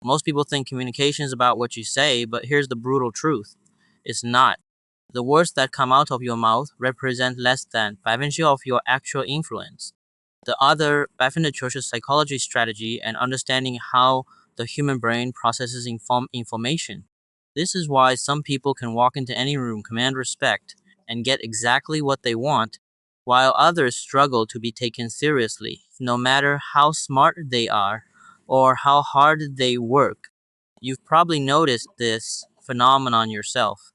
Most people think communication is about what you say, but here's the brutal truth. It's not. The words that come out of your mouth represent less than 5% of your actual influence. The other 5% is psychology strategy and understanding how the human brain processes information. This is why some people can walk into any room, command respect, and get exactly what they want, while others struggle to be taken seriously, no matter how smart they are or how hard they work. You've probably noticed this phenomenon yourself.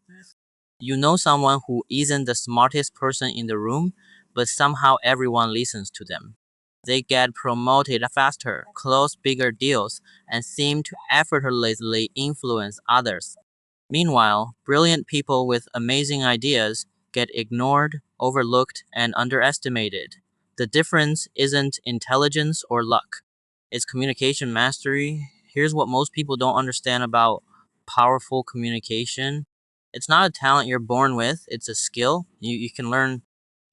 You know someone who isn't the smartest person in the room, but somehow everyone listens to them. They get promoted faster, close bigger deals, and seem to effortlessly influence others. Meanwhile, brilliant people with amazing ideas get ignored, overlooked, and underestimated. The difference isn't intelligence or luck, it's communication mastery. Here's what most people don't understand about powerful communication. It's not a talent you're born with, it's a skill. You can learn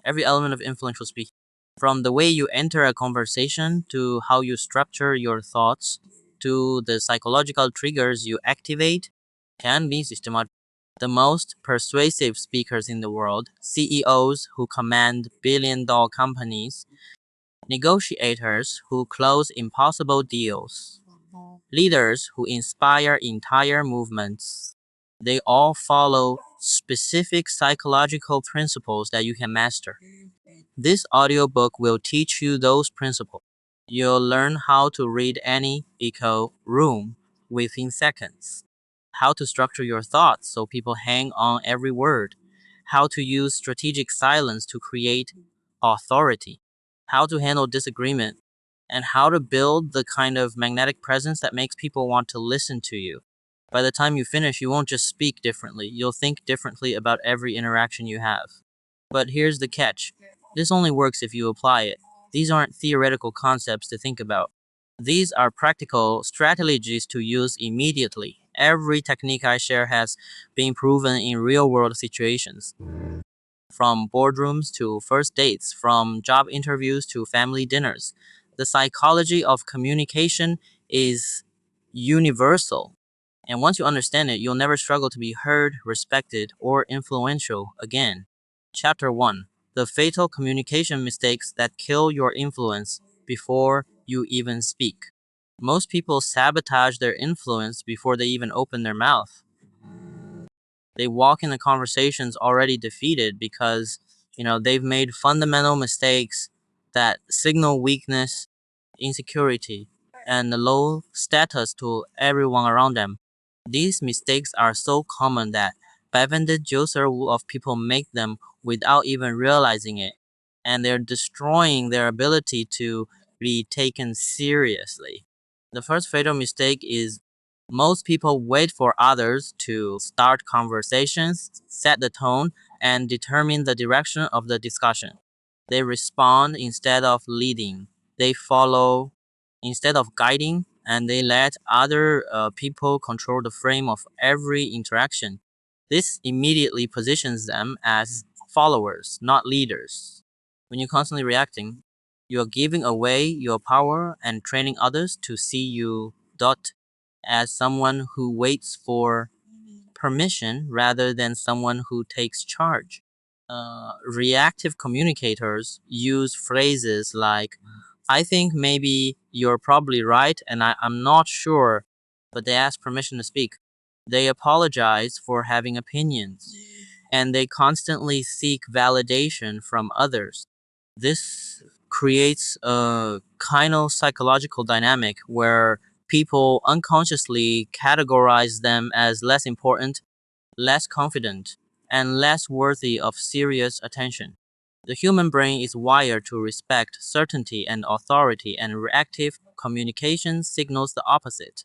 every element of influential speaking. From the way you enter a conversation, to how you structure your thoughts, to the psychological triggers you activate, can be systematic. The most persuasive speakers in the world, CEOs who command billion-dollar companies, negotiators who close impossible deals, leaders who inspire entire movements, they all follow specific psychological principles that you can master. This audiobook will teach you those principles. You'll learn how to read any echo room within seconds, how to structure your thoughts so people hang on every word, how to use strategic silence to create authority, how to handle disagreement, and how to build the kind of magnetic presence that makes people want to listen to you. By the time you finish, you won't just speak differently, you'll think differently about every interaction you have. But here's the catch. This only works if you apply it. These aren't theoretical concepts to think about. These are practical strategies to use immediately. Every technique I share has been proven in real-world situations. From boardrooms to first dates, from job interviews to family dinners. The psychology of communication is universal. And once you understand it, you'll never struggle to be heard, respected, or influential again. Chapter 1: The Fatal Communication Mistakes That Kill Your Influence Before You Even Speak. Most people sabotage their influence before they even open their mouth. They walk into conversations already defeated because, they've made fundamental mistakes that signal weakness, insecurity, and low status to everyone around them. These mistakes are so common that 90% of people make them without even realizing it, and they're destroying their ability to be taken seriously. The first fatal mistake is most people wait for others to start conversations, set the tone, and determine the direction of the discussion. They respond instead of leading. They follow instead of guiding, and they let other people control the frame of every interaction. This immediately positions them as followers, not leaders. When you're constantly reacting, you are giving away your power and training others to see you as someone who waits for permission rather than someone who takes charge. Reactive communicators use phrases like, I think maybe you're probably right and I'm not sure, but they ask permission to speak. They apologize for having opinions, and they constantly seek validation from others. This creates a kind of psychological dynamic where people unconsciously categorize them as less important, less confident, and less worthy of serious attention. The human brain is wired to respect certainty and authority, and reactive communication signals the opposite.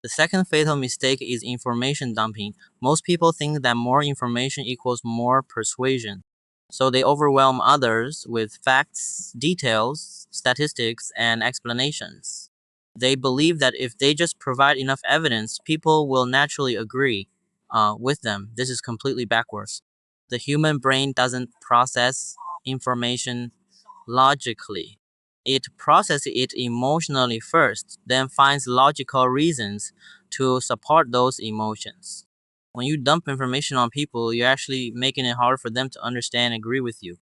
The second fatal mistake is information dumping. Most people think that more information equals more persuasion, so they overwhelm others with facts, details, statistics, and explanations. They believe that if they just provide enough evidence, people will naturally agree with them. This is completely backwards. The human brain doesn't process information logically. It processes it emotionally first, then finds logical reasons to support those emotions. When you dump information on people, you're actually making it hard for them to understand and agree with you.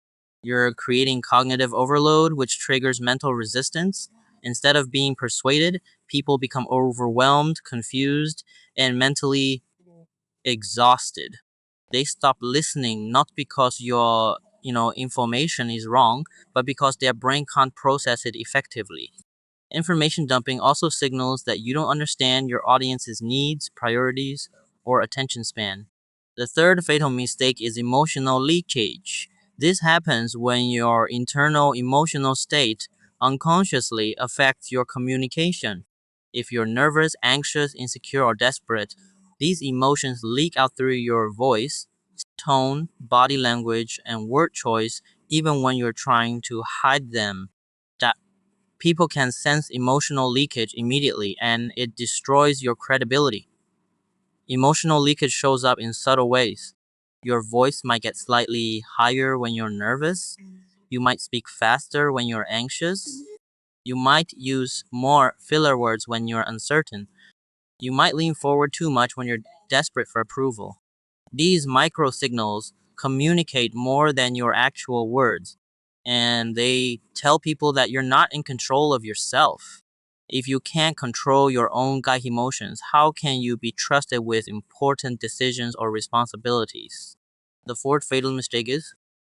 You're creating cognitive overload, which triggers mental resistance. Instead of being persuaded, people become overwhelmed, confused, and mentally exhausted. They stop listening not because your information is wrong, but because their brain can't process it effectively. Information dumping also signals that you don't understand your audience's needs, priorities, or attention span. The third fatal mistake is emotional leakage. This happens when your internal emotional state unconsciously affects your communication. If you're nervous, anxious, insecure, or desperate, these emotions leak out through your voice, tone, body language, and word choice, even when you're trying to hide them. That people can sense emotional leakage immediately, and it destroys your credibility. Emotional leakage shows up in subtle ways. Your voice might get slightly higher when you're nervous. You might speak faster when you're anxious. You might use more filler words when you're uncertain. You might lean forward too much when you're desperate for approval. These micro signals communicate more than your actual words, and they tell people that you're not in control of yourself. If you can't control your own gut emotions, how can you be trusted with important decisions or responsibilities? The fourth fatal mistake is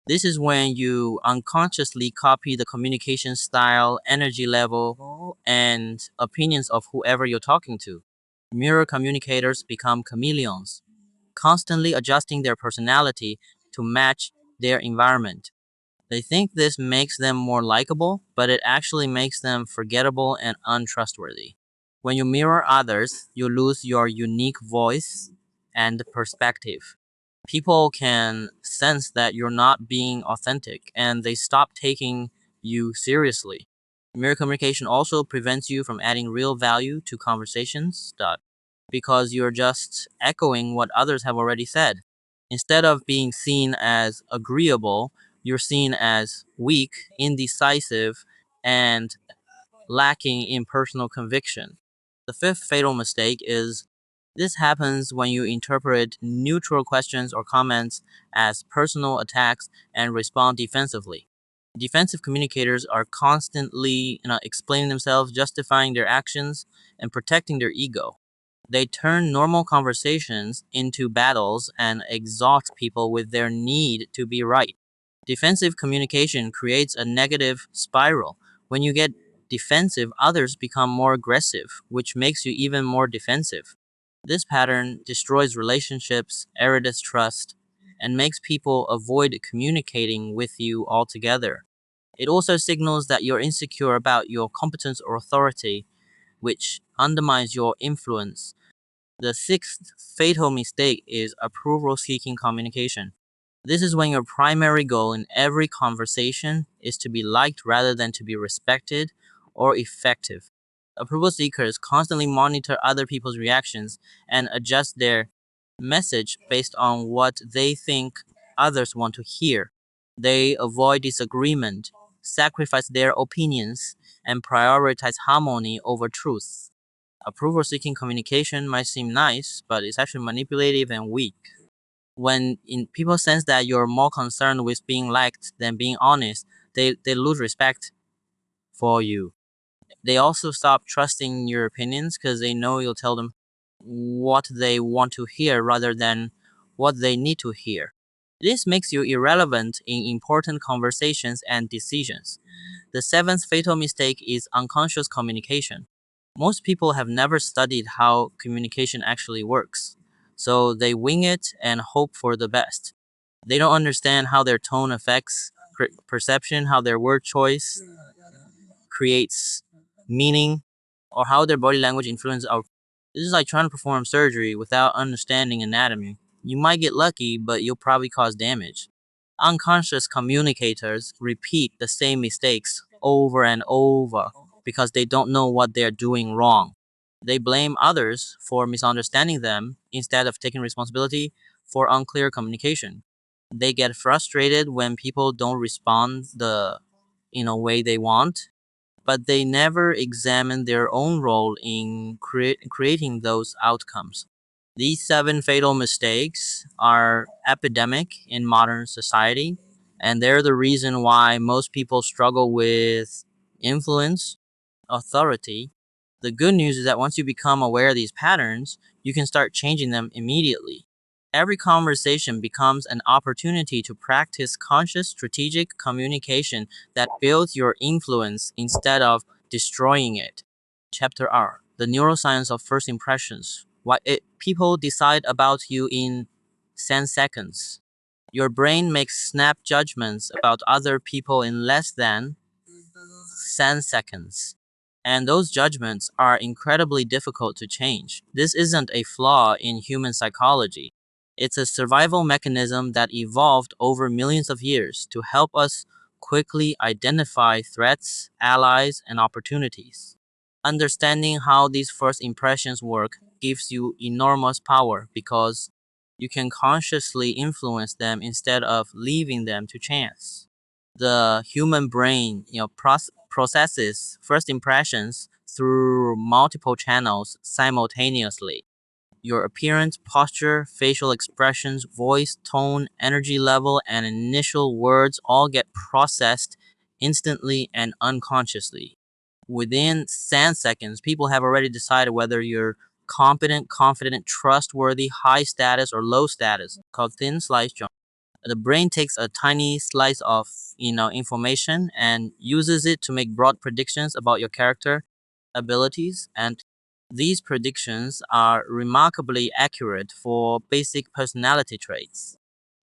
this is when you unconsciously copy the communication style, energy level, and opinions of whoever you're talking to. Mirror communicators become chameleons, constantly adjusting their personality to match their environment. They think this makes them more likable, but it actually makes them forgettable and untrustworthy. When you mirror others, you lose your unique voice and perspective. People can sense that you're not being authentic, and they stop taking you seriously. Mirror communication also prevents you from adding real value to conversations because you're just echoing what others have already said. Instead of being seen as agreeable, you're seen as weak, indecisive, and lacking in personal conviction. The fifth fatal mistake is this happens when you interpret neutral questions or comments as personal attacks and respond defensively. Defensive communicators are constantly explaining themselves, justifying their actions, and protecting their ego. They turn normal conversations into battles and exhaust people with their need to be right. Defensive communication creates a negative spiral. When you get defensive, others become more aggressive, which makes you even more defensive. This pattern destroys relationships, erodes trust, and makes people avoid communicating with you altogether. It also signals that you're insecure about your competence or authority, which undermines your influence. The sixth fatal mistake is approval-seeking communication. This is when your primary goal in every conversation is to be liked rather than to be respected or effective. Approval seekers constantly monitor other people's reactions and adjust their message based on what they think others want to hear. They avoid disagreement, sacrifice their opinions, and prioritize harmony over truth. Approval seeking communication might seem nice, but it's actually manipulative and weak. When people sense that you're more concerned with being liked than being honest, they lose respect for you. They also stop trusting your opinions because they know you'll tell them what they want to hear rather than what they need to hear. This makes you irrelevant in important conversations and decisions. The seventh fatal mistake is unconscious communication. Most people have never studied how communication actually works, so they wing it and hope for the best. They don't understand how their tone affects perception, how their word choice creates meaning, or how their body language influences our. This is like trying to perform surgery without understanding anatomy. You might get lucky, but you'll probably cause damage. Unconscious communicators repeat the same mistakes over and over because they don't know what they're doing wrong. They blame others for misunderstanding them instead of taking responsibility for unclear communication. They get frustrated when people don't respond the way they want, but they never examine their own role in creating those outcomes. These 7 fatal mistakes are epidemic in modern society, and they're the reason why most people struggle with influence, authority. The good news is that once you become aware of these patterns, you can start changing them immediately. Every conversation becomes an opportunity to practice conscious strategic communication that builds your influence instead of destroying it. Chapter R, The Neuroscience of First Impressions. Why people decide about you in 10 seconds. Your brain makes snap judgments about other people in less than 10 seconds. And those judgments are incredibly difficult to change. This isn't a flaw in human psychology. It's a survival mechanism that evolved over millions of years to help us quickly identify threats, allies, and opportunities. Understanding how these first impressions work gives you enormous power because you can consciously influence them instead of leaving them to chance. The human brain, processes first impressions through multiple channels simultaneously. Your appearance, posture, facial expressions, voice, tone, energy level, and initial words all get processed instantly and unconsciously. Within 10 seconds, people have already decided whether you're competent, confident, trustworthy, high status, or low status, called thin slice John. The brain takes a tiny slice of information and uses it to make broad predictions about your character, abilities, and these predictions are remarkably accurate for basic personality traits.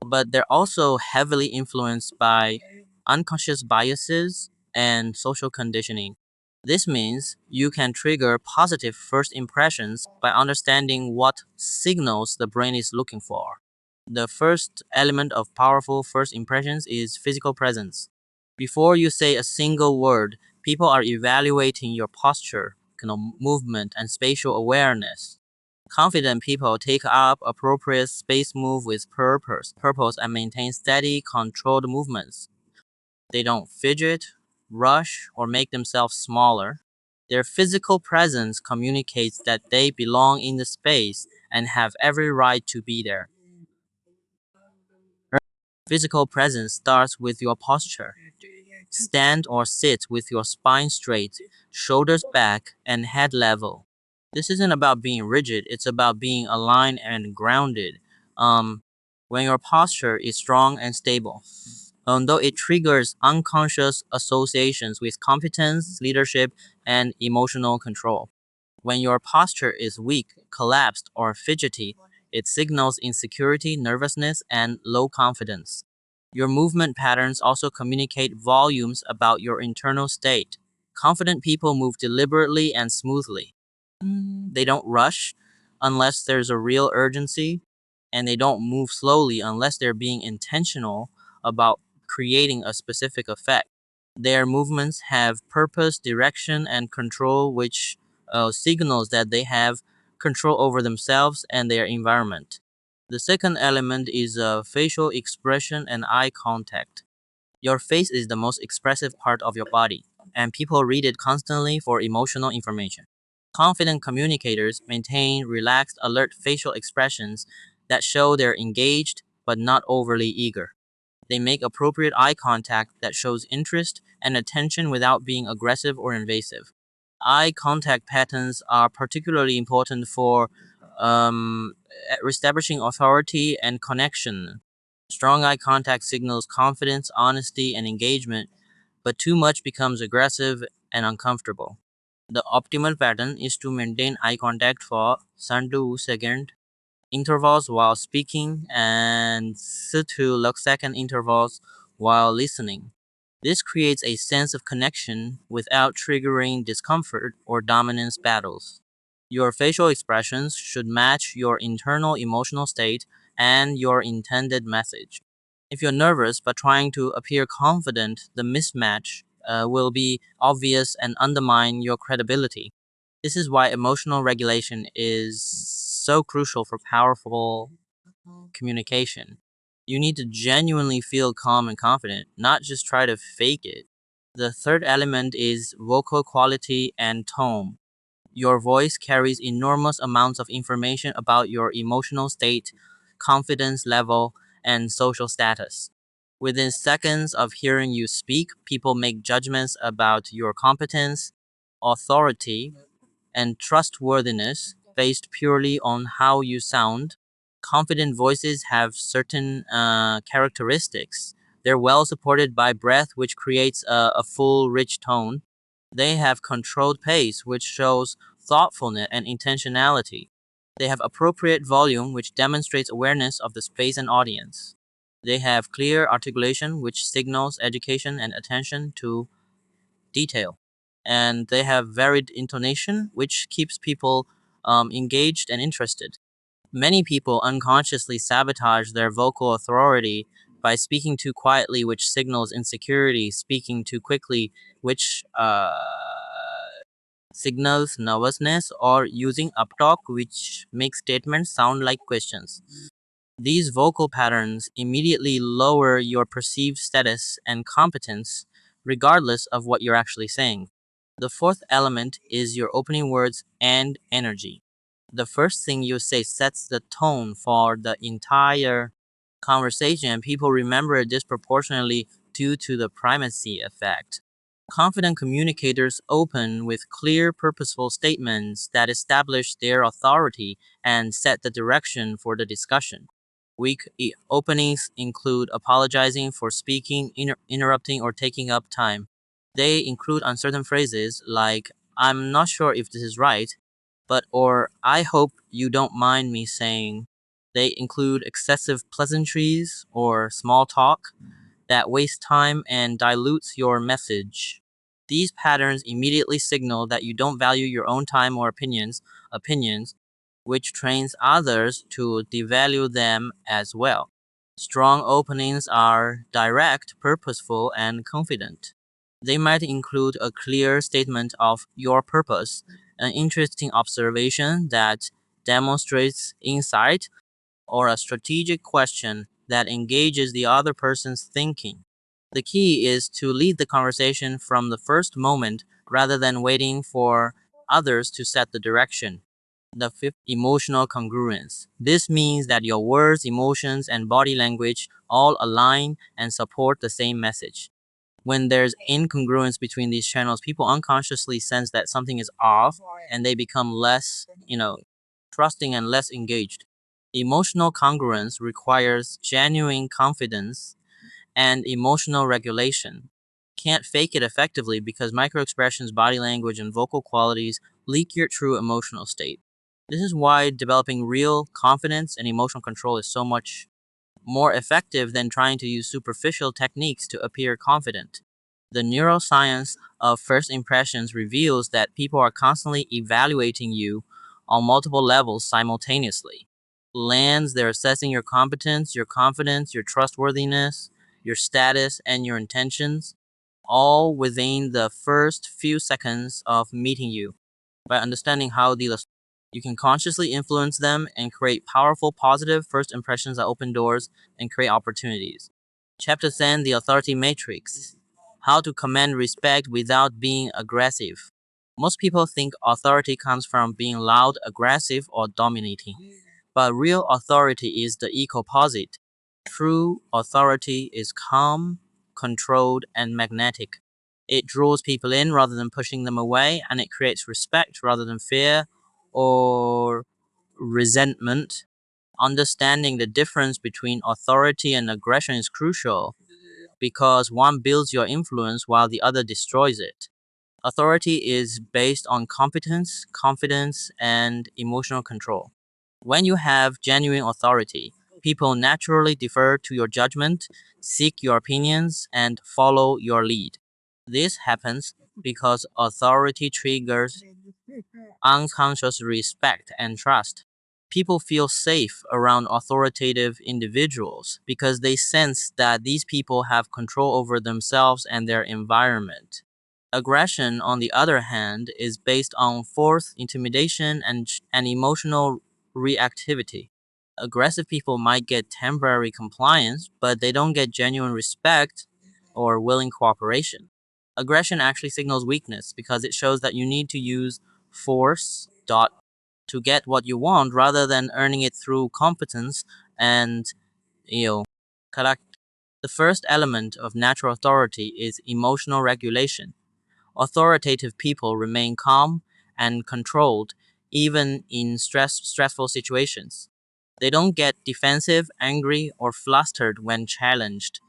But they're also heavily influenced by unconscious biases and social conditioning. This means you can trigger positive first impressions by understanding what signals the brain is looking for. The first element of powerful first impressions is physical presence. Before you say a single word, people are evaluating your posture, movement, and spatial awareness. Confident people take up appropriate space move with purpose and maintain steady, controlled movements. They don't fidget, rush, or make themselves smaller. Their physical presence communicates that they belong in the space and have every right to be there. Physical presence starts with your posture. Stand or sit with your spine straight, shoulders back, and head level. This isn't about being rigid, it's about being aligned and grounded. When your posture is strong and stable, although it triggers unconscious associations with competence, leadership, and emotional control. When your posture is weak, collapsed, or fidgety, it signals insecurity, nervousness, and low confidence. Your movement patterns also communicate volumes about your internal state. Confident people move deliberately and smoothly. They don't rush unless there's a real urgency, and they don't move slowly unless they're being intentional about creating a specific effect. Their movements have purpose, direction, and control, which signals that they have control over themselves and their environment. The second element is facial expression and eye contact. Your face is the most expressive part of your body, and people read it constantly for emotional information. Confident communicators maintain relaxed, alert facial expressions that show they're engaged but not overly eager. They make appropriate eye contact that shows interest and attention without being aggressive or invasive. Eye contact patterns are particularly important for establishing authority and connection. Strong eye contact signals confidence, honesty, and engagement, but too much becomes aggressive and uncomfortable. The optimal pattern is to maintain eye contact for 3-2 second intervals while speaking and 2-second intervals while listening. This creates a sense of connection without triggering discomfort or dominance battles. Your facial expressions should match your internal emotional state and your intended message. If you're nervous but trying to appear confident, the mismatch will be obvious and undermine your credibility. This is why emotional regulation is so crucial for powerful communication. You need to genuinely feel calm and confident, not just try to fake it. The third element is vocal quality and tone. Your voice carries enormous amounts of information about your emotional state, confidence level, and social status. Within seconds of hearing you speak, people make judgments about your competence, authority, and trustworthiness based purely on how you sound. Confident voices have certain characteristics. They're well supported by breath, which creates a full, rich tone. They have controlled pace, which shows thoughtfulness and intentionality. They have appropriate volume, which demonstrates awareness of the space and audience. They have clear articulation, which signals education and attention to detail. And they have varied intonation, which keeps people engaged and interested. Many people unconsciously sabotage their vocal authority by speaking too quietly, which signals insecurity, speaking too quickly, which signals nervousness, or using uptalk, which makes statements sound like questions. These vocal patterns immediately lower your perceived status and competence, regardless of what you're actually saying. The fourth element is your opening words and energy. The first thing you say sets the tone for the entire conversation, and people remember it disproportionately due to the primacy effect. Confident communicators open with clear, purposeful statements that establish their authority and set the direction for the discussion. Weak openings include apologizing for speaking, interrupting, or taking up time. They include uncertain phrases like, I'm not sure if this is right, or I hope you don't mind me saying. They include excessive pleasantries or small talk that waste time and dilutes your message. These patterns immediately signal that you don't value your own time or opinions, which trains others to devalue them as well. Strong openings are direct, purposeful, and confident. They might include a clear statement of your purpose, an interesting observation that demonstrates insight, or a strategic question that engages the other person's thinking. The key is to lead the conversation from the first moment rather than waiting for others to set the direction. The fifth, emotional congruence. This means that your words, emotions, and body language all align and support the same message. When there's incongruence between these channels, people unconsciously sense that something is off and they become less, trusting and less engaged. Emotional congruence requires genuine confidence and emotional regulation. Can't fake it effectively because microexpressions, body language, and vocal qualities leak your true emotional state. This is why developing real confidence and emotional control is so much more effective than trying to use superficial techniques to appear confident. The neuroscience of first impressions reveals that people are constantly evaluating you on multiple levels simultaneously. Lens, they're assessing your competence, your confidence, your trustworthiness, your status, and your intentions, all within the first few seconds of meeting you. By understanding how you can consciously influence them and create powerful, positive first impressions that open doors and create opportunities. Chapter 10, The Authority Matrix. How to command respect without being aggressive. Most people think authority comes from being loud, aggressive, or dominating. But real authority is the equal opposite. True authority is calm, controlled, and magnetic. It draws people in rather than pushing them away, and it creates respect rather than fear or resentment. Understanding the difference between authority and aggression is crucial because one builds your influence while the other destroys it. Authority is based on competence, confidence, and emotional control. When you have genuine authority, people naturally defer to your judgment, seek your opinions, and follow your lead. This happens because authority triggers unconscious respect and trust. People feel safe around authoritative individuals because they sense that these people have control over themselves and their environment. Aggression, on the other hand, is based on force, intimidation, and emotional reactivity. Aggressive people might get temporary compliance, but they don't get genuine respect or willing cooperation. Aggression actually signals weakness because it shows that you need to use force to get what you want rather than earning it through competence and collect. The first element of natural authority is emotional regulation. Authoritative people remain calm and controlled even in stressful situations. They don't get defensive, angry, or flustered when challenged.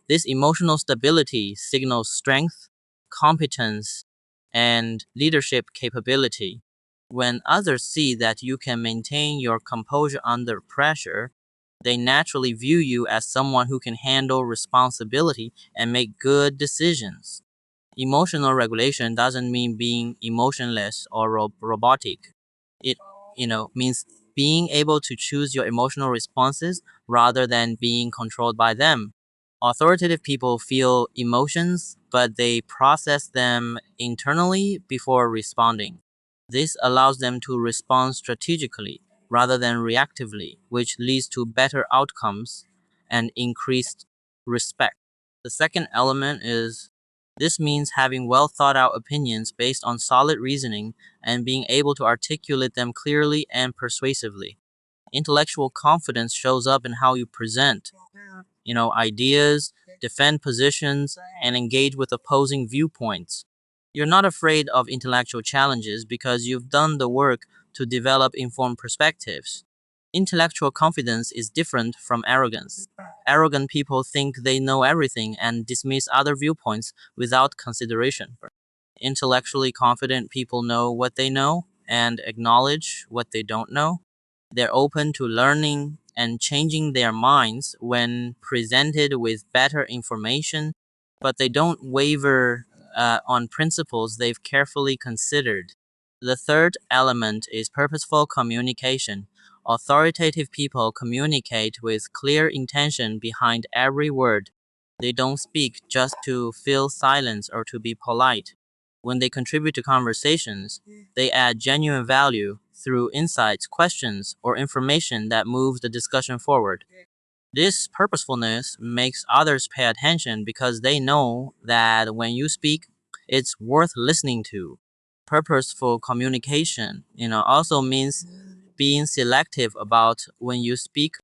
This emotional stability signals strength, competence, and leadership capability. When others see that you can maintain your composure under pressure, they naturally view you as someone who can handle responsibility and make good decisions. Emotional regulation doesn't mean being emotionless or robotic. It, means being able to choose your emotional responses rather than being controlled by them. Authoritative people feel emotions, but they process them internally before responding. This allows them to respond strategically rather than reactively, which leads to better outcomes and increased respect. The second element is this means having well thought out opinions based on solid reasoning and being able to articulate them clearly and persuasively. Intellectual confidence shows up in how you present, ideas, defend positions, and engage with opposing viewpoints. You're not afraid of intellectual challenges because you've done the work to develop informed perspectives. Intellectual confidence is different from arrogance. Arrogant people think they know everything and dismiss other viewpoints without consideration. Intellectually confident people know what they know and acknowledge what they don't know. They're open to learning and changing their minds when presented with better information, but they don't waver on principles they've carefully considered. The third element is purposeful communication. Authoritative people communicate with clear intention behind every word. They don't speak just to fill silence or to be polite. When they contribute to conversations, they add genuine value through insights, questions, or information that moves the discussion forward. This purposefulness makes others pay attention because they know that when you speak, it's worth listening to. Purposeful communication, also means being selective about when you speak.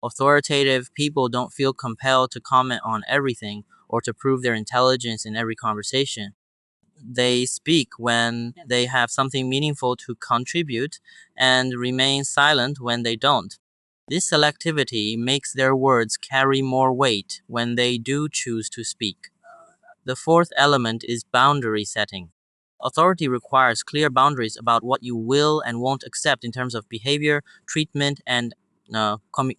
Authoritative people don't feel compelled to comment on everything or to prove their intelligence in every conversation. They speak when they have something meaningful to contribute and remain silent when they don't. This selectivity makes their words carry more weight when they do choose to speak. The fourth element is boundary setting. Authority requires clear boundaries about what you will and won't accept in terms of behavior, treatment, and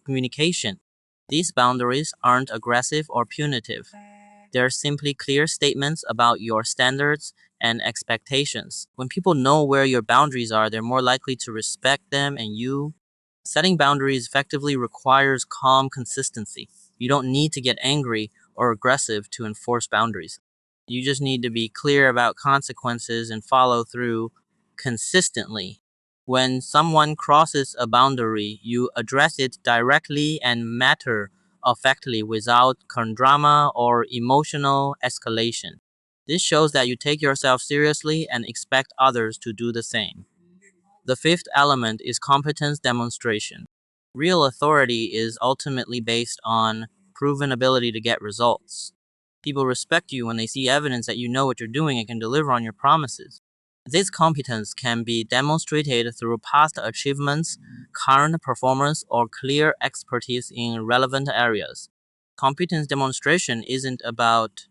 communication. These boundaries aren't aggressive or punitive. They're simply clear statements about your standards and expectations. When people know where your boundaries are, they're more likely to respect them and you. Setting boundaries effectively requires calm consistency. You don't need to get angry or aggressive to enforce boundaries. You just need to be clear about consequences and follow through consistently. When someone crosses a boundary, you address it directly and matter effectively without drama or emotional escalation. This shows that you take yourself seriously and expect others to do the same. The fifth element is competence demonstration. Real authority is ultimately based on proven ability to get results. People respect you when they see evidence that you know what you're doing and can deliver on your promises. This competence can be demonstrated through past achievements, current performance, or clear expertise in relevant areas. Competence demonstration isn't about,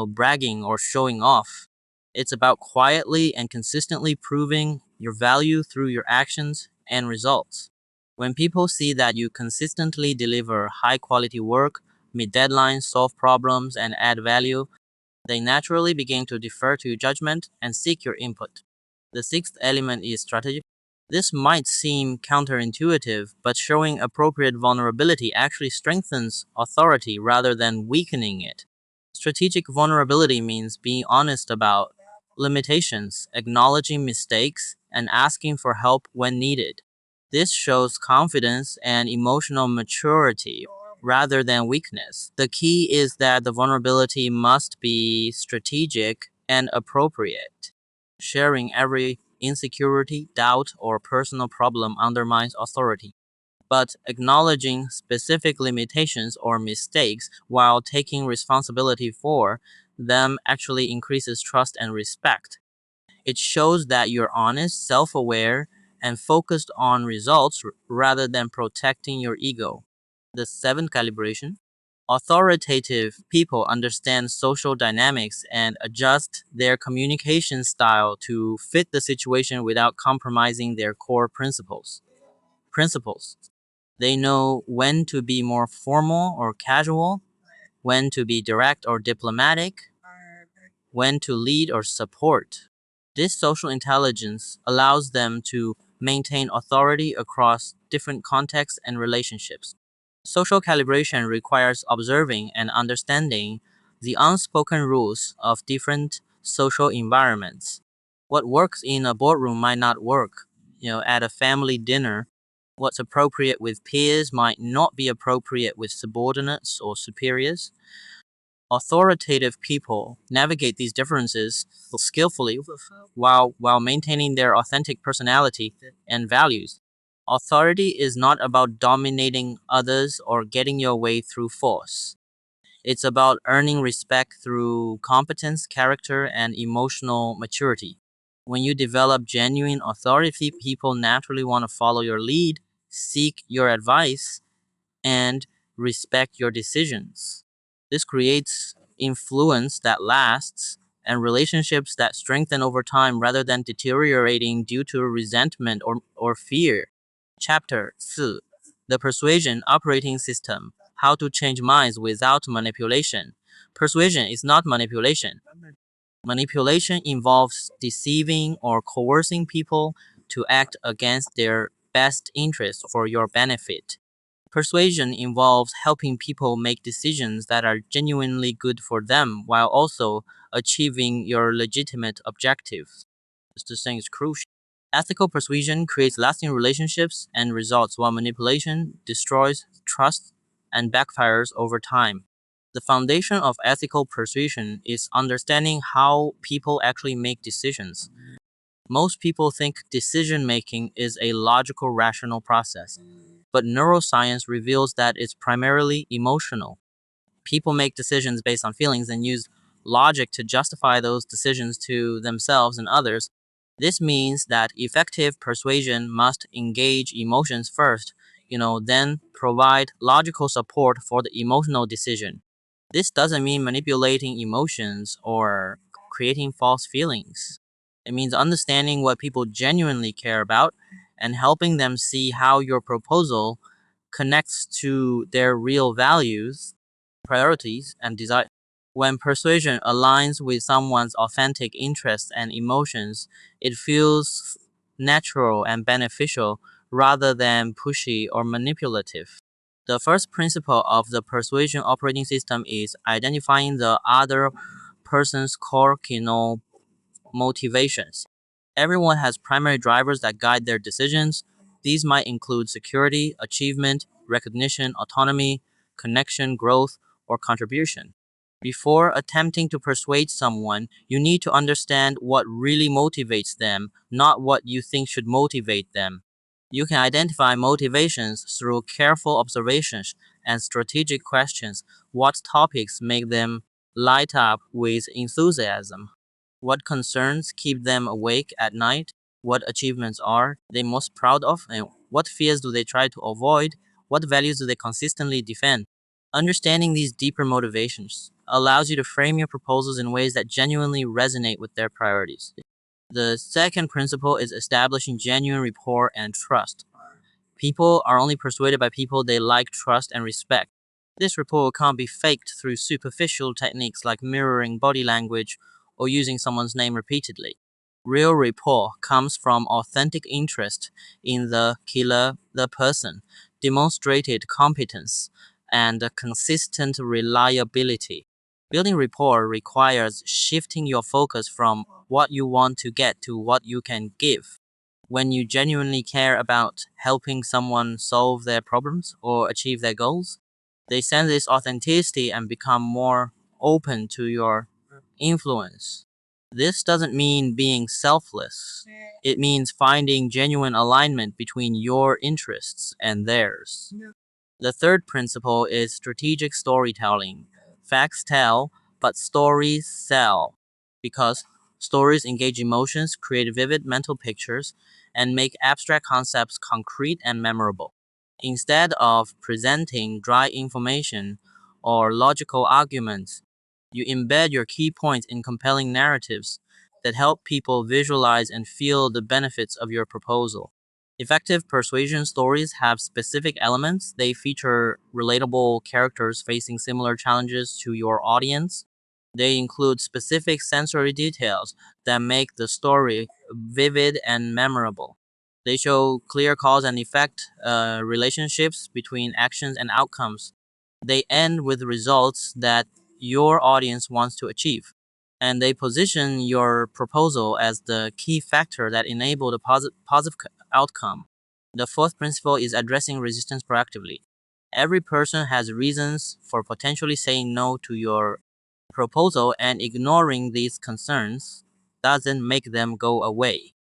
bragging or showing off. It's about quietly and consistently proving your value through your actions and results. When people see that you consistently deliver high quality work, meet deadlines, solve problems, and add value, they naturally begin to defer to your judgment and seek your input. The sixth element is strategy. This might seem counterintuitive, but showing appropriate vulnerability actually strengthens authority rather than weakening it. Strategic vulnerability means being honest about limitations, acknowledging mistakes, and asking for help when needed. This shows confidence and emotional maturity rather than weakness. The key is that the vulnerability must be strategic and appropriate. Sharing every insecurity, doubt, or personal problem undermines authority. But acknowledging specific limitations or mistakes while taking responsibility for them actually increases trust and respect. It shows that you're honest, self-aware, and focused on results rather than protecting your ego. The seventh calibration. Authoritative people understand social dynamics and adjust their communication style to fit the situation without compromising their core principles. They know when to be more formal or casual, when to be direct or diplomatic, when to lead or support. This social intelligence allows them to maintain authority across different contexts and relationships. Social calibration requires observing and understanding the unspoken rules of different social environments. What works in a boardroom might not work, at a family dinner. What's appropriate with peers might not be appropriate with subordinates or superiors. Authoritative people navigate these differences skillfully while maintaining their authentic personality and values. Authority is not about dominating others or getting your way through force. It's about earning respect through competence, character, and emotional maturity. When you develop genuine authority, people naturally want to follow your lead, seek your advice, and respect your decisions. This creates influence that lasts and relationships that strengthen over time rather than deteriorating due to resentment or fear. Chapter 4. The Persuasion Operating System. How to change minds without manipulation. Persuasion is not manipulation. Manipulation involves deceiving or coercing people to act against their best interest for your benefit. Persuasion involves helping people make decisions that are genuinely good for them while also achieving your legitimate objectives. This thing is crucial. Ethical persuasion creates lasting relationships and results, while manipulation destroys trust and backfires over time. The foundation of ethical persuasion is understanding how people actually make decisions. Most people think decision making is a logical, rational process, but neuroscience reveals that it's primarily emotional. People make decisions based on feelings and use logic to justify those decisions to themselves and others. This means that effective persuasion must engage emotions first, then provide logical support for the emotional decision. This doesn't mean manipulating emotions or creating false feelings. It means understanding what people genuinely care about and helping them see how your proposal connects to their real values, priorities, and desires. When persuasion aligns with someone's authentic interests and emotions, it feels natural and beneficial rather than pushy or manipulative. The first principle of the persuasion operating system is identifying the other person's core motivations. Everyone has primary drivers that guide their decisions. These might include security, achievement, recognition, autonomy, connection, growth, or contribution. Before attempting to persuade someone, you need to understand what really motivates them, not what you think should motivate them. You can identify motivations through careful observations and strategic questions. What topics make them light up with enthusiasm? What concerns keep them awake at night? What achievements are they most proud of? And what fears do they try to avoid? What values do they consistently defend? Understanding these deeper motivations allows you to frame your proposals in ways that genuinely resonate with their priorities. The second principle is establishing genuine rapport and trust. People are only persuaded by people they like, trust, and respect. This rapport can't be faked through superficial techniques like mirroring body language or using someone's name repeatedly. Real rapport comes from authentic interest in the killer, the person, demonstrated competence, and consistent reliability. Building rapport requires shifting your focus from what you want to get to what you can give. When you genuinely care about helping someone solve their problems or achieve their goals, They sense its authenticity and become more open to your influence. This doesn't mean being selfless. It means finding genuine alignment between your interests and theirs. The third principle is strategic storytelling. Facts tell, but stories sell. Because stories engage emotions, create vivid mental pictures, and make abstract concepts concrete and memorable. Instead of presenting dry information or logical arguments, you embed your key points in compelling narratives that help people visualize and feel the benefits of your proposal. Effective persuasion stories have specific elements. They feature relatable characters facing similar challenges to your audience. They include specific sensory details that make the story vivid and memorable. They show clear cause and effect relationships between actions and outcomes. They end with results that your audience wants to achieve. And they position your proposal as the key factor that enable the positive outcome. The fourth principle is addressing resistance proactively. Every person has reasons for potentially saying no to your proposal, and ignoring these concerns doesn't make them go away.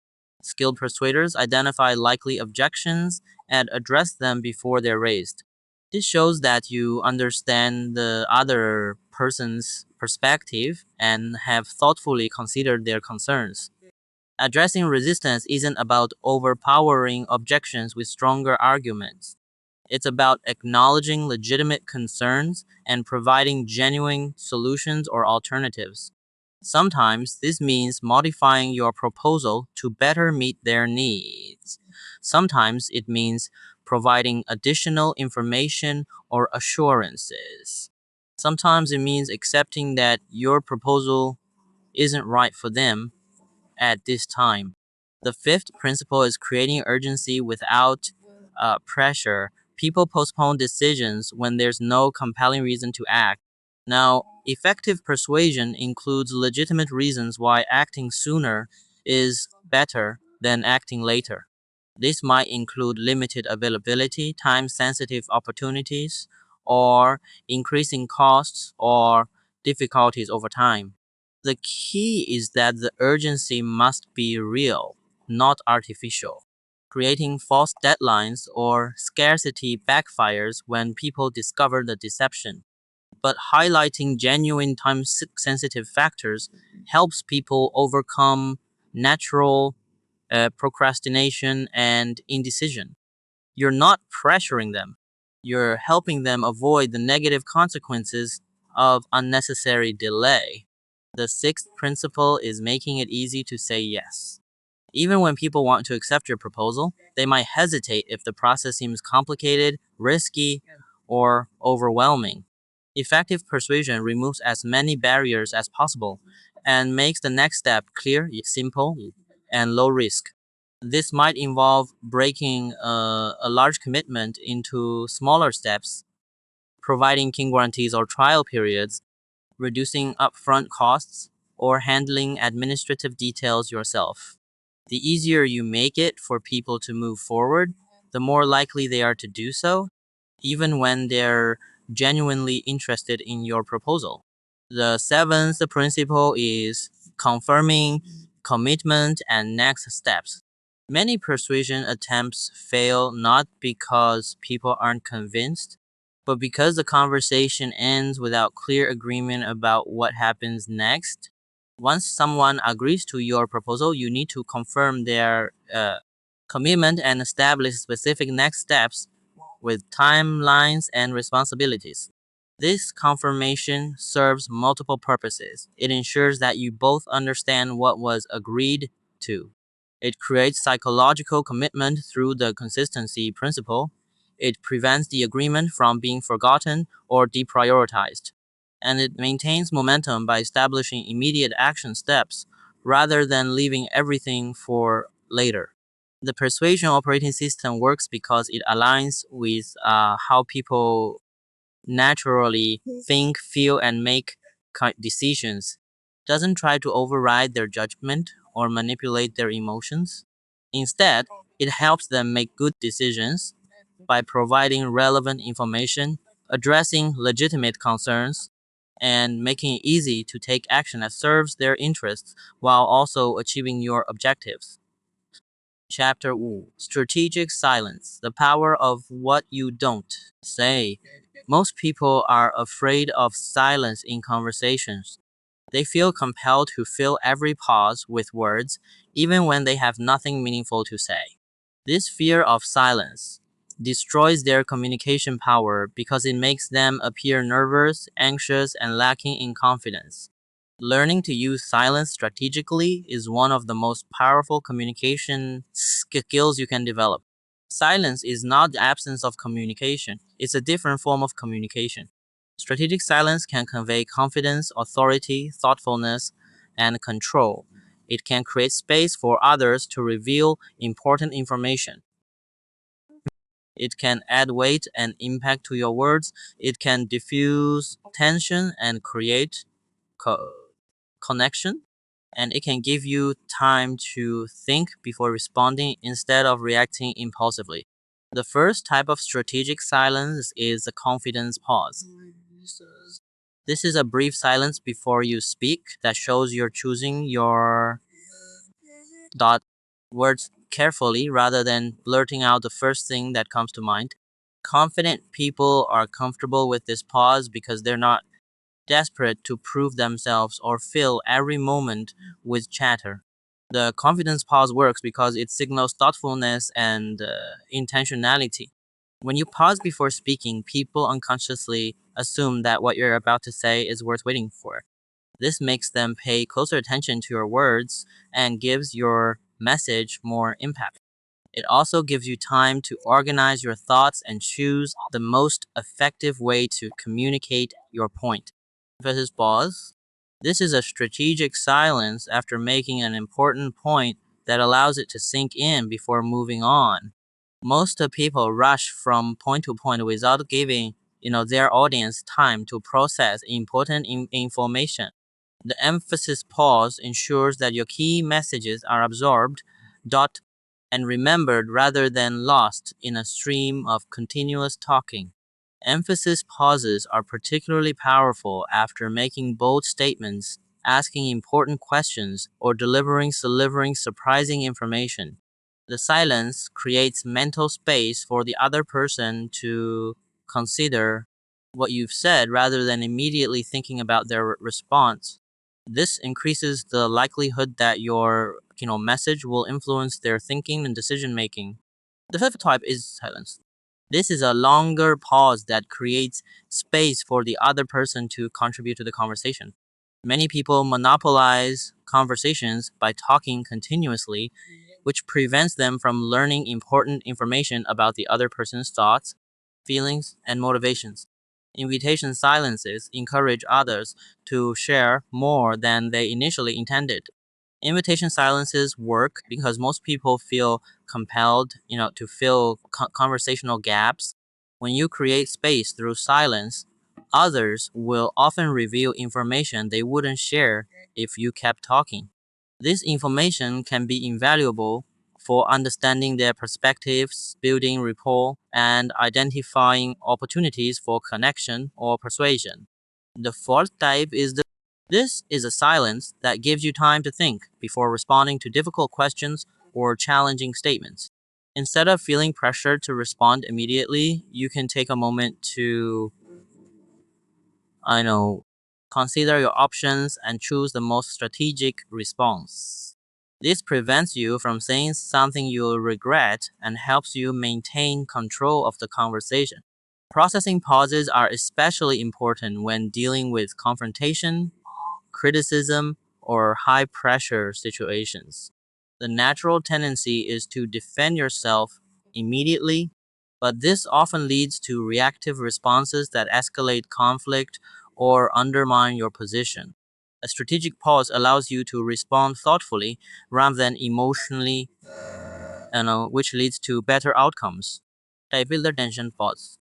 Skilled persuaders identify likely objections and address them before they're raised. This shows that you understand the other person's perspective and have thoughtfully considered their concerns. Addressing resistance isn't about overpowering objections with stronger arguments. It's about acknowledging legitimate concerns and providing genuine solutions or alternatives. Sometimes this means modifying your proposal to better meet their needs. Sometimes it means providing additional information or assurances. Sometimes it means accepting that your proposal isn't right for them at this time. The fifth principle is creating urgency without pressure. People postpone decisions when there's no compelling reason to act. Now, effective persuasion includes legitimate reasons why acting sooner is better than acting later. This might include limited availability, time-sensitive opportunities, or increasing costs or difficulties over time. The key is that the urgency must be real, not artificial. Creating false deadlines or scarcity backfires when people discover the deception. But highlighting genuine time-sensitive factors helps people overcome natural procrastination and indecision. You're not pressuring them. You're helping them avoid the negative consequences of unnecessary delay. The sixth principle is making it easy to say yes. Even when people want to accept your proposal, they might hesitate if the process seems complicated, risky, or overwhelming. Effective persuasion removes as many barriers as possible and makes the next step clear, simple, and low risk. This might involve breaking a large commitment into smaller steps, providing king guarantees or trial periods, reducing upfront costs, or handling administrative details yourself. The easier you make it for people to move forward, the more likely they are to do so, even when they're genuinely interested in your proposal. The seventh principle is confirming commitment and next steps. Many persuasion attempts fail not because people aren't convinced, but because the conversation ends without clear agreement about what happens next. Once someone agrees to your proposal, you need to confirm their commitment and establish specific next steps with timelines and responsibilities. This confirmation serves multiple purposes. It ensures that you both understand what was agreed to. It creates psychological commitment through the consistency principle. It prevents the agreement from being forgotten or deprioritized. And it maintains momentum by establishing immediate action steps rather than leaving everything for later. The persuasion operating system works because it aligns with how people naturally think, feel, and make decisions. It doesn't try to override their judgment or manipulate their emotions. Instead, it helps them make good decisions by providing relevant information, addressing legitimate concerns, and making it easy to take action that serves their interests while also achieving your objectives. Chapter 1: Strategic Silence: The Power of What You Don't Say. Most people are afraid of silence in conversations. They feel compelled to fill every pause with words, even when they have nothing meaningful to say. This fear of silence destroys their communication power because it makes them appear nervous, anxious, and lacking in confidence. Learning to use silence strategically is one of the most powerful communication skills you can develop. Silence is not the absence of communication, it's a different form of communication. Strategic silence can convey confidence, authority, thoughtfulness, and control. It can create space for others to reveal important information. It can add weight and impact to your words. It can diffuse tension and create connection, and it can give you time to think before responding instead of reacting impulsively. The first type of strategic silence is the confidence pause. This is a brief silence before you speak that shows you're choosing your words carefully rather than blurting out the first thing that comes to mind. Confident people are comfortable with this pause because they're not desperate to prove themselves or fill every moment with chatter. The confidence pause works because it signals thoughtfulness and intentionality. When you pause before speaking, people unconsciously assume that what you're about to say is worth waiting for. This makes them pay closer attention to your words and gives your message more impact. It also gives you time to organize your thoughts and choose the most effective way to communicate your point. Versus pause. This is a strategic silence after making an important point that allows it to sink in before moving on. Most people rush from point to point without giving their audience time to process important information. The emphasis pause ensures that your key messages are absorbed, and remembered rather than lost in a stream of continuous talking. Emphasis pauses are particularly powerful after making bold statements, asking important questions, or delivering surprising information. The silence creates mental space for the other person to consider what you've said rather than immediately thinking about their response. This increases the likelihood that your message will influence their thinking and decision making. The fifth type is silence. This is a longer pause that creates space for the other person to contribute to the conversation. Many people monopolize conversations by talking continuously, which prevents them from learning important information about the other person's thoughts, feelings, and motivations. Invitation silences encourage others to share more than they initially intended. Invitation silences work because most people feel compelled, to fill conversational gaps. When you create space through silence, others will often reveal information they wouldn't share if you kept talking. This information can be invaluable for understanding their perspectives, building rapport, and identifying opportunities for connection or persuasion. The fourth type is this is a silence that gives you time to think before responding to difficult questions or challenging statements. Instead of feeling pressured to respond immediately, you can take a moment to, consider your options and choose the most strategic response. This prevents you from saying something you'll regret and helps you maintain control of the conversation. Processing pauses are especially important when dealing with confrontation, criticism, or high pressure situations. The natural tendency is to defend yourself immediately, but this often leads to reactive responses that escalate conflict or undermine your position. A strategic pause allows you to respond thoughtfully rather than emotionally, which leads to better outcomes. Table tension pause.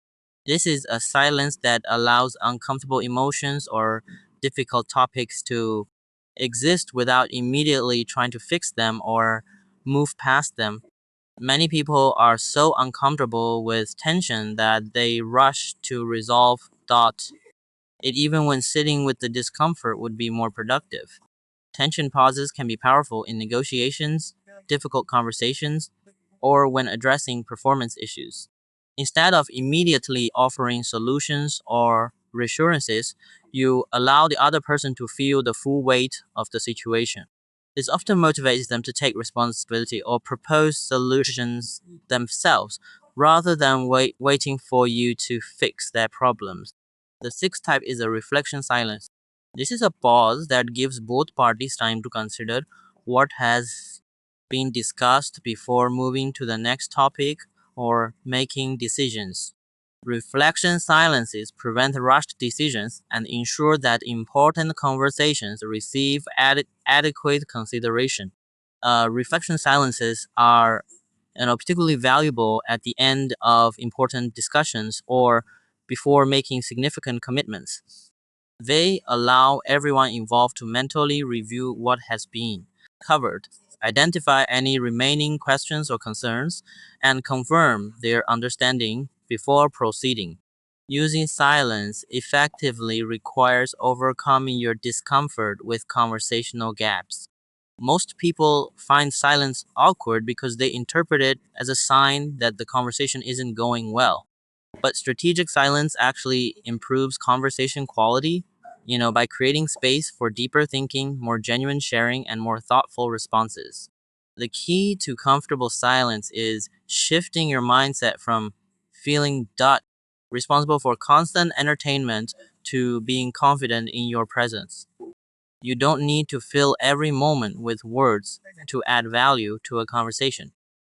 This is a silence that allows uncomfortable emotions or difficult topics to exist without immediately trying to fix them or move past them. Many people are so uncomfortable with tension that they rush to resolve it even when sitting with the discomfort would be more productive. Tension pauses can be powerful in negotiations, difficult conversations, or when addressing performance issues. Instead of immediately offering solutions or reassurances, you allow the other person to feel the full weight of the situation. This often motivates them to take responsibility or propose solutions themselves rather than waiting for you to fix their problems. The sixth type is a reflection silence. This is a pause that gives both parties time to consider what has been discussed before moving to the next topic or making decisions. Reflection silences prevent rushed decisions and ensure that important conversations receive adequate consideration. Reflection silences are particularly valuable at the end of important discussions or before making significant commitments. They allow everyone involved to mentally review what has been covered, identify any remaining questions or concerns, and confirm their understanding before proceeding. Using silence effectively requires overcoming your discomfort with conversational gaps. Most people find silence awkward because they interpret it as a sign that the conversation isn't going well. But strategic silence actually improves conversation quality, by creating space for deeper thinking, more genuine sharing, and more thoughtful responses. The key to comfortable silence is shifting your mindset from feeling responsible for constant entertainment to being confident in your presence. You don't need to fill every moment with words to add value to a conversation.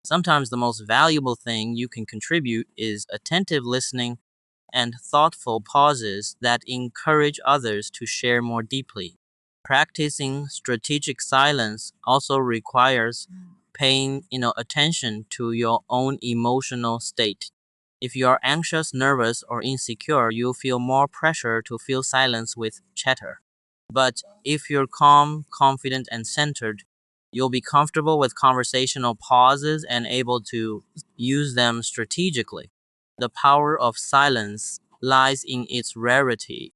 Sometimes the most valuable thing you can contribute is attentive listening and thoughtful pauses that encourage others to share more deeply. Practicing strategic silence also requires paying, attention to your own emotional state. If you are anxious, nervous, or insecure, you'll feel more pressure to fill silence with chatter. But if you're calm, confident, and centered, you'll be comfortable with conversational pauses and able to use them strategically. The power of silence lies in its rarity.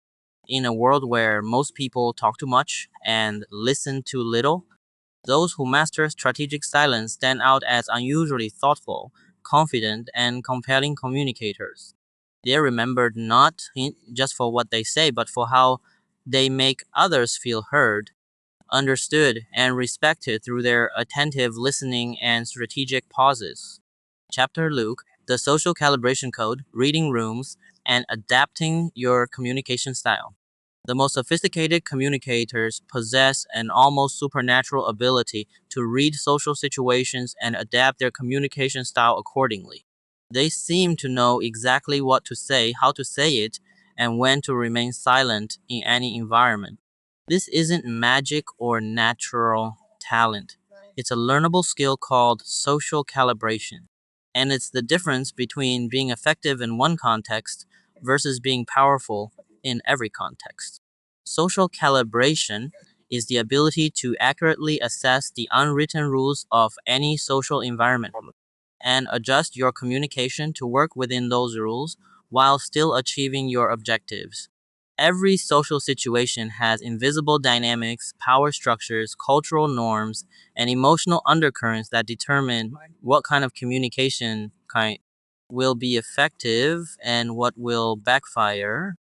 In a world where most people talk too much and listen too little, those who master strategic silence stand out as unusually thoughtful, confident, and compelling communicators. They're remembered not just for what they say, but for how they make others feel heard, understood, and respected through their attentive listening and strategic pauses. Chapter Luke, the social calibration code, reading rooms, and adapting your communication style. The most sophisticated communicators possess an almost supernatural ability to read social situations and adapt their communication style accordingly. They seem to know exactly what to say, how to say it, and when to remain silent in any environment. This isn't magic or natural talent. It's a learnable skill called social calibration. And it's the difference between being effective in one context versus being powerful in every context. Social calibration is the ability to accurately assess the unwritten rules of any social environment and adjust your communication to work within those rules while still achieving your objectives. Every social situation has invisible dynamics, power structures, cultural norms, and emotional undercurrents that determine what kind of communication will be effective and what will backfire.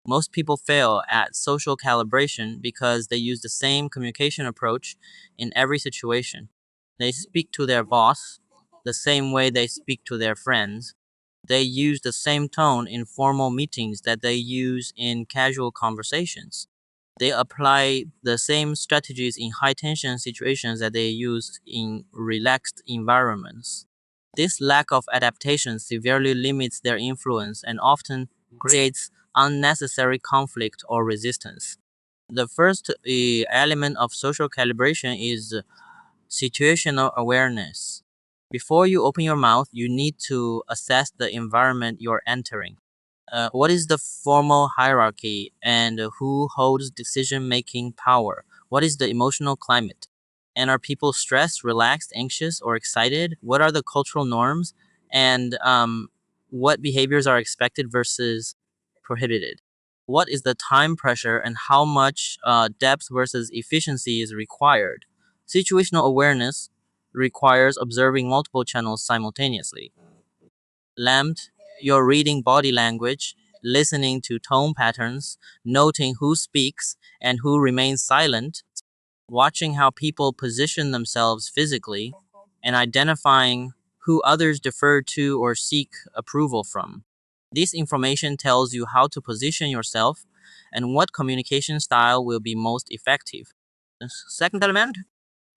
Most people fail at social calibration because they use the same communication approach in every situation. They speak to their boss the same way they speak to their friends. They use the same tone in formal meetings that they use in casual conversations. They apply the same strategies in high tension situations that they use in relaxed environments. This lack of adaptation severely limits their influence and often creates unnecessary conflict or resistance. The first element of social calibration is situational awareness. Before you open your mouth, you need to assess the environment you're entering. What is the formal hierarchy and who holds decision making power? What is the emotional climate? And are people stressed, relaxed, anxious, or excited? What are the cultural norms? And what behaviors are expected versus prohibited? What is the time pressure and how much depth versus efficiency is required? Situational awareness requires observing multiple channels simultaneously. Lamped, you're reading body language, listening to tone patterns, noting who speaks and who remains silent, watching how people position themselves physically, and identifying who others defer to or seek approval from. This information tells you how to position yourself and what communication style will be most effective. The second element,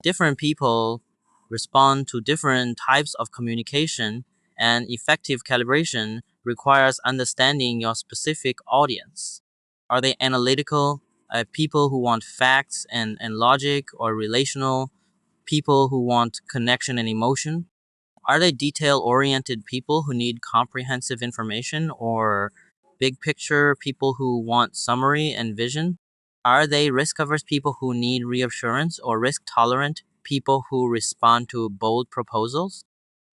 different people respond to different types of communication, and effective calibration requires understanding your specific audience. Are they analytical, people who want facts and logic, or relational, people who want connection and emotion? Are they detail-oriented people who need comprehensive information, or big picture people who want summary and vision? Are they risk-averse people who need reassurance, or risk-tolerant people who respond to bold proposals?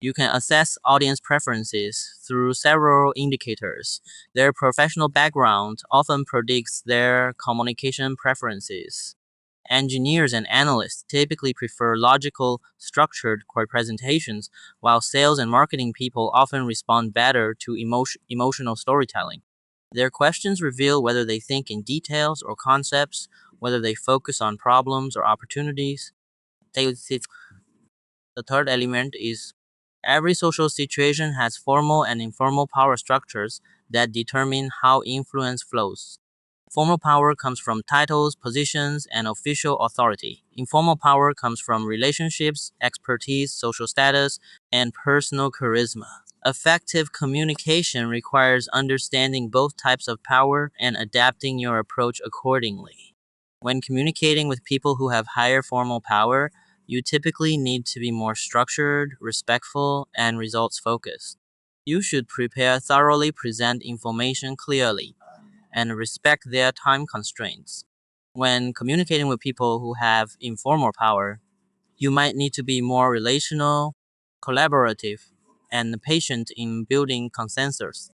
You can assess audience preferences through several indicators. Their professional background often predicts their communication preferences. Engineers and analysts typically prefer logical, structured presentations, while sales and marketing people often respond better to emotional storytelling. Their questions reveal whether they think in details or concepts, whether they focus on problems or opportunities. The third element is every social situation has formal and informal power structures that determine how influence flows. Formal power comes from titles, positions, and official authority. Informal power comes from relationships, expertise, social status, and personal charisma. Effective communication requires understanding both types of power and adapting your approach accordingly. When communicating with people who have higher formal power, you typically need to be more structured, respectful, and results focused. You should prepare thoroughly, present information clearly, and respect their time constraints. When communicating with people who have informal power, you might need to be more relational, collaborative, and patient in building consensus.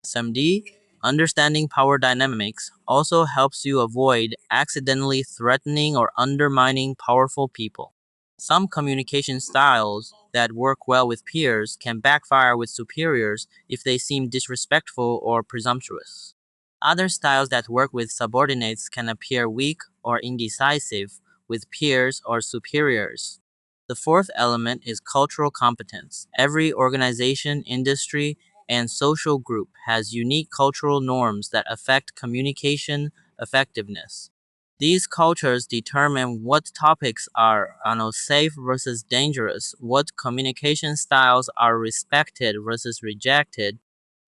SMD, understanding power dynamics, also helps you avoid accidentally threatening or undermining powerful people. Some communication styles that work well with peers can backfire with superiors if they seem disrespectful or presumptuous. Other styles that work with subordinates can appear weak or indecisive with peers or superiors. The fourth element is cultural competence. Every organization, industry, and social group has unique cultural norms that affect communication effectiveness. These cultures determine what topics are safe versus dangerous, what communication styles are respected versus rejected,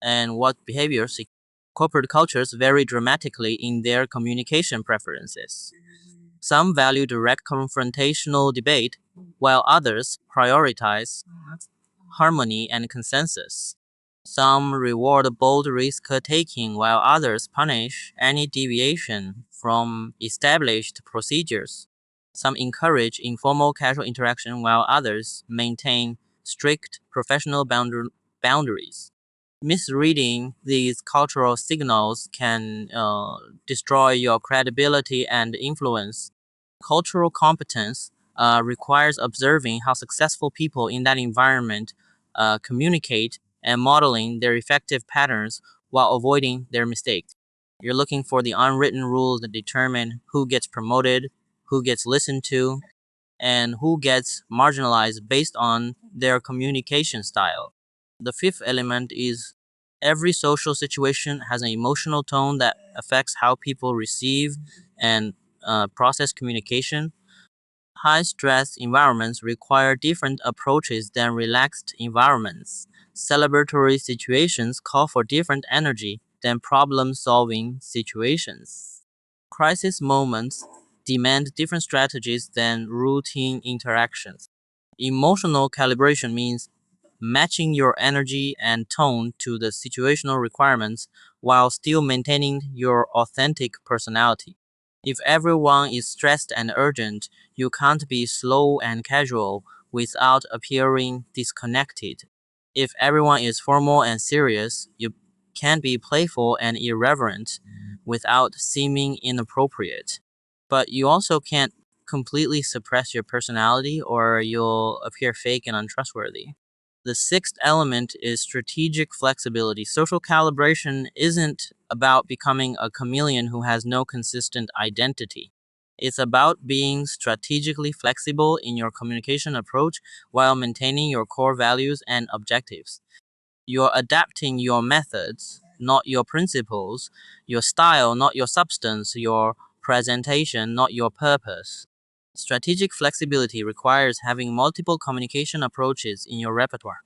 and what behaviors. Corporate cultures vary dramatically in their communication preferences. Some value direct confrontational debate, while others prioritize harmony and consensus. Some reward bold risk taking, while others punish any deviation from established procedures. Some encourage informal casual interaction, while others maintain strict professional boundaries. Misreading these cultural signals can destroy your credibility and influence. Cultural competence requires observing how successful people in that environment communicate and modeling their effective patterns while avoiding their mistakes. You're looking for the unwritten rules that determine who gets promoted, who gets listened to, and who gets marginalized based on their communication style. The fifth element is every social situation has an emotional tone that affects how people receive and process communication. High stress environments require different approaches than relaxed environments. Celebratory situations call for different energy than problem solving situations. Crisis moments demand different strategies than routine interactions. Emotional calibration means matching your energy and tone to the situational requirements while still maintaining your authentic personality. If everyone is stressed and urgent, you can't be slow and casual without appearing disconnected. If everyone is formal and serious, you can't be playful and irreverent without seeming inappropriate. But you also can't completely suppress your personality or you'll appear fake and untrustworthy. The sixth element is strategic flexibility. Social calibration isn't about becoming a chameleon who has no consistent identity. It's about being strategically flexible in your communication approach while maintaining your core values and objectives. You're adapting your methods, not your principles, your style, not your substance, your presentation, not your purpose. Strategic flexibility requires having multiple communication approaches in your repertoire.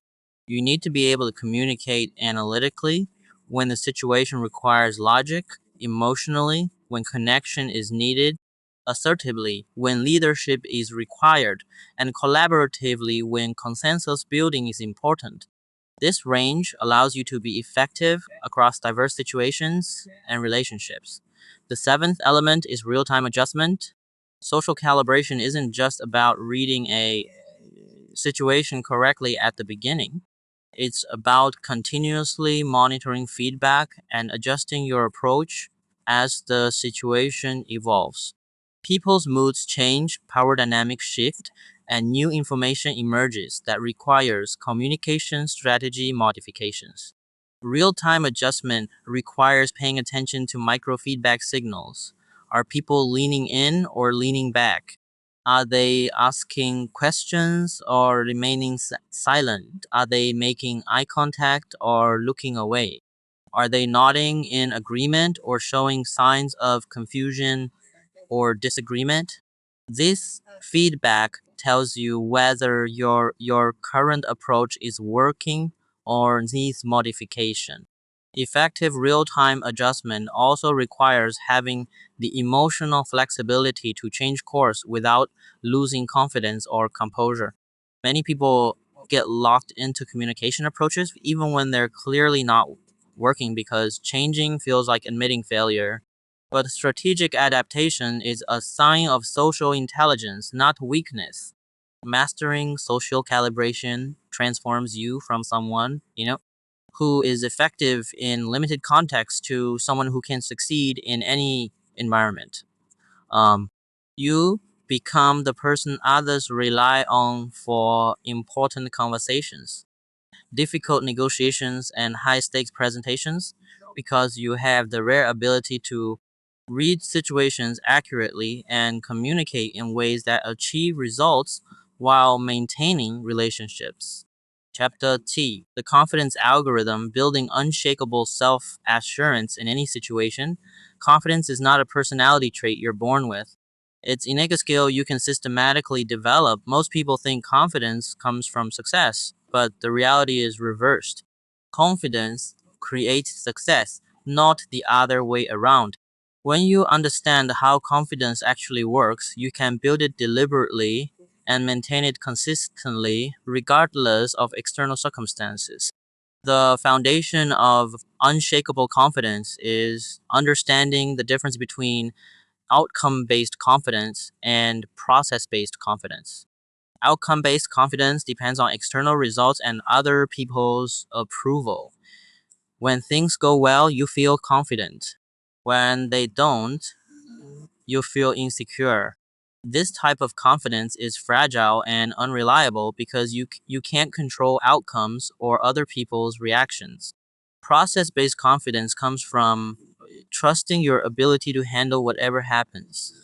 You need to be able to communicate analytically when the situation requires logic, emotionally when connection is needed, assertively when leadership is required, and collaboratively when consensus building is important. This range allows you to be effective across diverse situations and relationships. The seventh element is real-time adjustment. Social calibration isn't just about reading a situation correctly at the beginning. It's about continuously monitoring feedback and adjusting your approach as the situation evolves. People's moods change, power dynamics shift, and new information emerges that requires communication strategy modifications. Real-time adjustment requires paying attention to microfeedback signals. Are people leaning in or leaning back? Are they asking questions or remaining silent? Are they making eye contact or looking away? Are they nodding in agreement or showing signs of confusion or disagreement? This feedback tells you whether your current approach is working or needs modification. Effective real-time adjustment also requires having the emotional flexibility to change course without losing confidence or composure. Many people get locked into communication approaches even when they're clearly not working because changing feels like admitting failure. But strategic adaptation is a sign of social intelligence, not weakness. Mastering social calibration transforms you from someone, who is effective in limited context to someone who can succeed in any environment. You become the person others rely on for important conversations, difficult negotiations, and high stakes presentations because you have the rare ability to read situations accurately and communicate in ways that achieve results while maintaining relationships. Chapter T, the confidence algorithm, building unshakable self-assurance in any situation. Confidence is not a personality trait you're born with. It's innate skill you can systematically develop. Most people think confidence comes from success, but the reality is reversed. Confidence creates success, not the other way around. When you understand how confidence actually works, you can build it deliberately and maintain it consistently regardless of external circumstances. The foundation of unshakable confidence is understanding the difference between outcome-based confidence and process-based confidence. Outcome-based confidence depends on external results and other people's approval. When things go well, you feel confident. When they don't, you feel insecure. This type of confidence is fragile and unreliable because you can't control outcomes or other people's reactions. Process-based confidence comes from trusting your ability to handle whatever happens.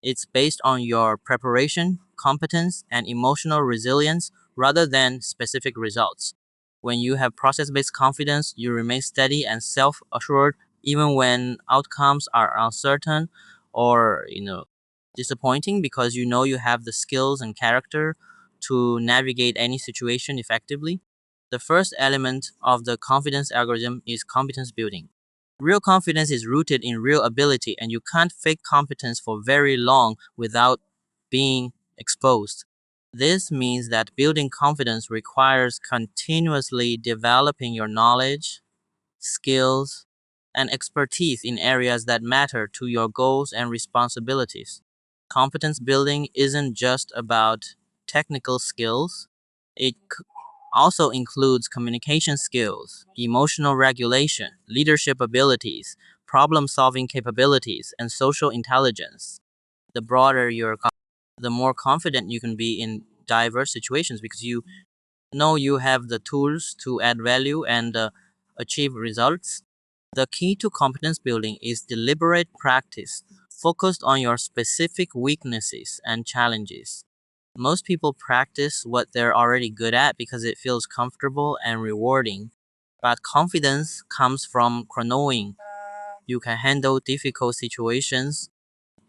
It's based on your preparation, competence, and emotional resilience rather than specific results. When you have process-based confidence, you remain steady and self-assured even when outcomes are uncertain or, disappointing because you know you have the skills and character to navigate any situation effectively. The first element of the confidence algorithm is competence building. Real confidence is rooted in real ability, and you can't fake competence for very long without being exposed. This means that building confidence requires continuously developing your knowledge, skills, and expertise in areas that matter to your goals and responsibilities. Competence building isn't just about technical skills, it also includes communication skills, emotional regulation, leadership abilities, problem solving capabilities, and social intelligence. The broader the more confident you can be in diverse situations because you know you have the tools to add value and achieve results. The key to competence building is deliberate practice, focused on your specific weaknesses and challenges. Most people practice what they're already good at because it feels comfortable and rewarding. But confidence comes from knowing you can handle difficult situations,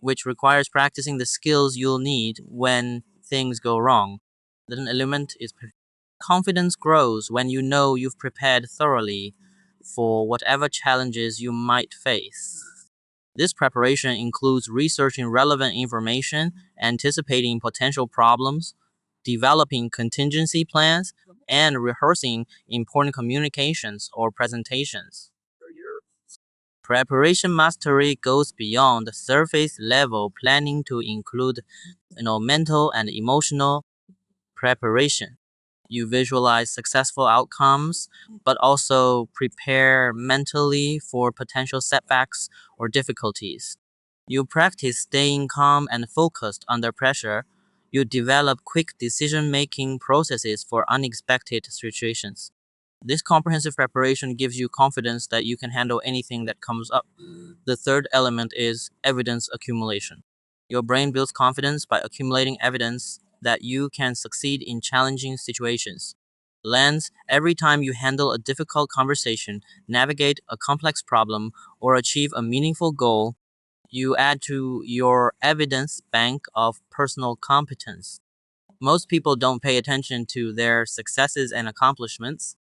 which requires practicing the skills you'll need when things go wrong. The element is confidence grows when you know you've prepared thoroughly for whatever challenges you might face. This preparation includes researching relevant information, anticipating potential problems, developing contingency plans, and rehearsing important communications or presentations. Preparation mastery goes beyond the surface level planning to include mental and emotional preparation. You visualize successful outcomes, but also prepare mentally for potential setbacks or difficulties. You practice staying calm and focused under pressure. You develop quick decision-making processes for unexpected situations. This comprehensive preparation gives you confidence that you can handle anything that comes up. The third element is evidence accumulation. Your brain builds confidence by accumulating evidence that you can succeed in challenging situations. Lens, every time you handle a difficult conversation, navigate a complex problem, or achieve a meaningful goal, you add to your evidence bank of personal competence. Most people don't pay attention to their successes and accomplishments,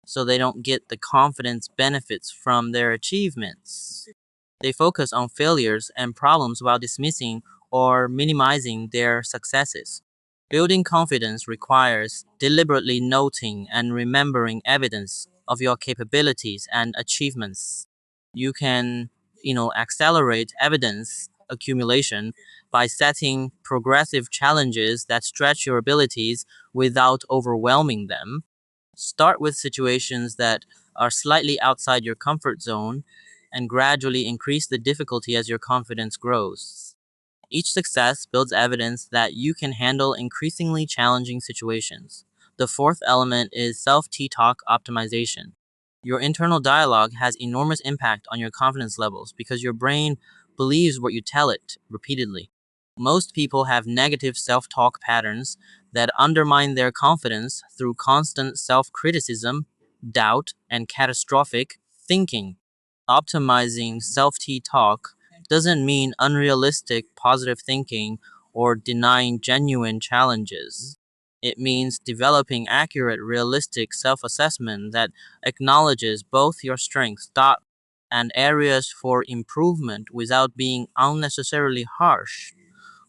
so they don't get the confidence benefits from their achievements. They focus on failures and problems while dismissing or minimizing their successes. Building confidence requires deliberately noting and remembering evidence of your capabilities and achievements. You can, accelerate evidence accumulation by setting progressive challenges that stretch your abilities without overwhelming them. Start with situations that are slightly outside your comfort zone and gradually increase the difficulty as your confidence grows. Each success builds evidence that you can handle increasingly challenging situations. The fourth element is self-talk optimization. Your internal dialogue has enormous impact on your confidence levels because your brain believes what you tell it repeatedly. Most people have negative self-talk patterns that undermine their confidence through constant self-criticism, doubt, and catastrophic thinking. Optimizing self-talk doesn't mean unrealistic positive thinking or denying genuine challenges. It means developing accurate, realistic self-assessment that acknowledges both your strengths and areas for improvement without being unnecessarily harsh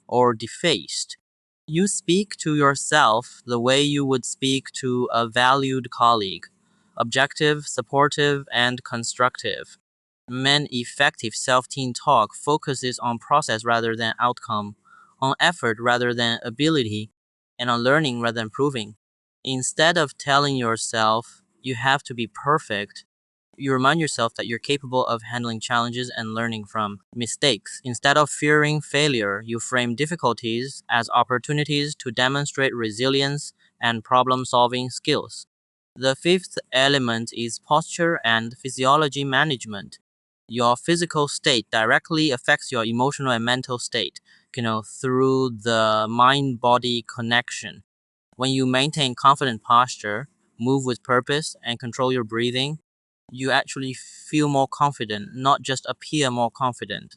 or defaced. You speak to yourself the way you would speak to a valued colleague, objective, supportive, and constructive. Effective self-teen talk focuses on process rather than outcome, on effort rather than ability, and on learning rather than proving. Instead of telling yourself you have to be perfect, you remind yourself that you're capable of handling challenges and learning from mistakes. Instead of fearing failure, you frame difficulties as opportunities to demonstrate resilience and problem-solving skills. The fifth element is posture and physiology management. Your physical state directly affects your emotional and mental state, through the mind-body connection. When you maintain confident posture, move with purpose, and control your breathing, you actually feel more confident, not just appear more confident.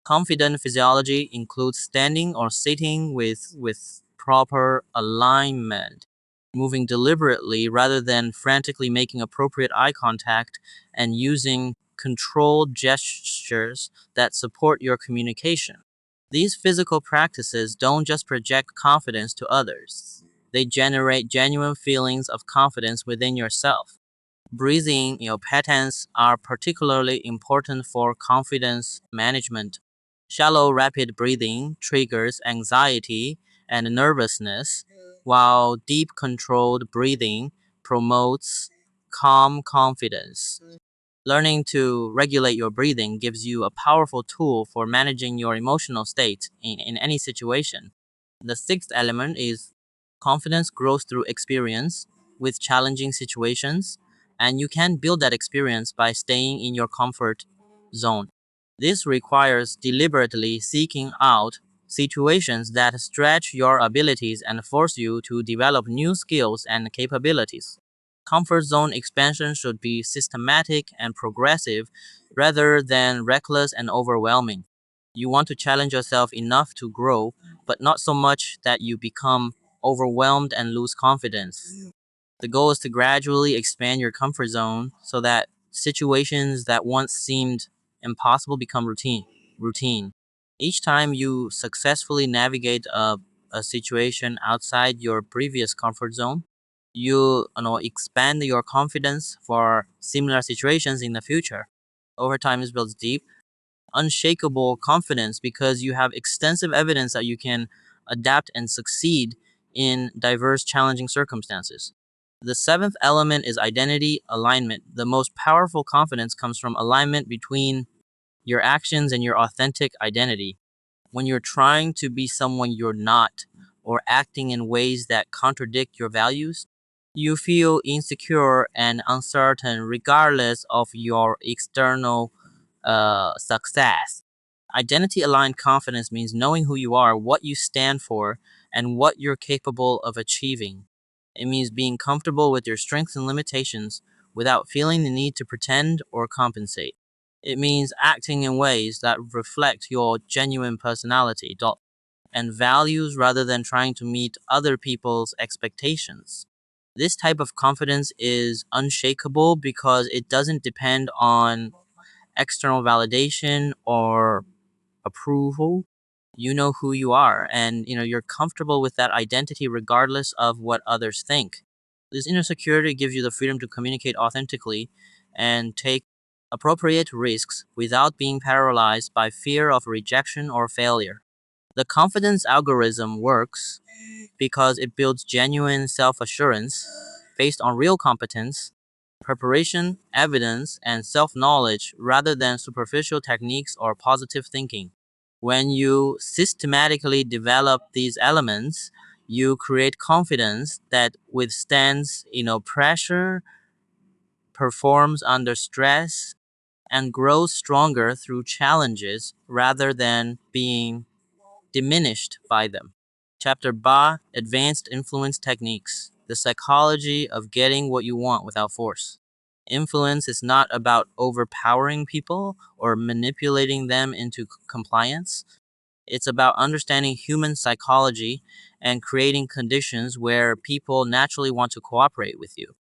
Confident physiology includes standing or sitting with proper alignment, moving deliberately rather than frantically making appropriate eye contact, and using controlled gestures that support your communication. These physical practices don't just project confidence to others. They generate genuine feelings of confidence within yourself. Breathing patterns are particularly important for confidence management. Shallow, rapid breathing triggers anxiety and nervousness, while deep, controlled breathing promotes calm confidence. Learning to regulate your breathing gives you a powerful tool for managing your emotional state in any situation. The sixth element is confidence grows through experience with challenging situations, and you can build that experience by staying in your comfort zone. This requires deliberately seeking out situations that stretch your abilities and force you to develop new skills and capabilities. Comfort zone expansion should be systematic and progressive rather than reckless and overwhelming. You want to challenge yourself enough to grow, but not so much that you become overwhelmed and lose confidence. The goal is to gradually expand your comfort zone so that situations that once seemed impossible become routine. Each time you successfully navigate a situation outside your previous comfort zone, you expand your confidence for similar situations in the future. Over time, this builds deep, unshakable confidence because you have extensive evidence that you can adapt and succeed in diverse, challenging circumstances. The seventh element is identity alignment. The most powerful confidence comes from alignment between your actions and your authentic identity. When you're trying to be someone you're not, or acting in ways that contradict your values, you feel insecure and uncertain regardless of your external success. Identity aligned confidence means knowing who you are, what you stand for, and what you're capable of achieving. It means being comfortable with your strengths and limitations without feeling the need to pretend or compensate. It means acting in ways that reflect your genuine personality and values rather than trying to meet other people's expectations. This type of confidence is unshakable because it doesn't depend on external validation or approval. You know who you are, and you're comfortable with that identity regardless of what others think. This inner security gives you the freedom to communicate authentically and take appropriate risks without being paralyzed by fear of rejection or failure. The confidence algorithm works because it builds genuine self-assurance based on real competence, preparation, evidence, and self-knowledge rather than superficial techniques or positive thinking. When you systematically develop these elements, you create confidence that withstands, pressure, performs under stress, and grows stronger through challenges rather than being diminished by them. Chapter Ba Advanced Influence Techniques, the psychology of getting what you want without force. Influence is not about overpowering people or manipulating them into compliance. It's about understanding human psychology and creating conditions where people naturally want to cooperate with you.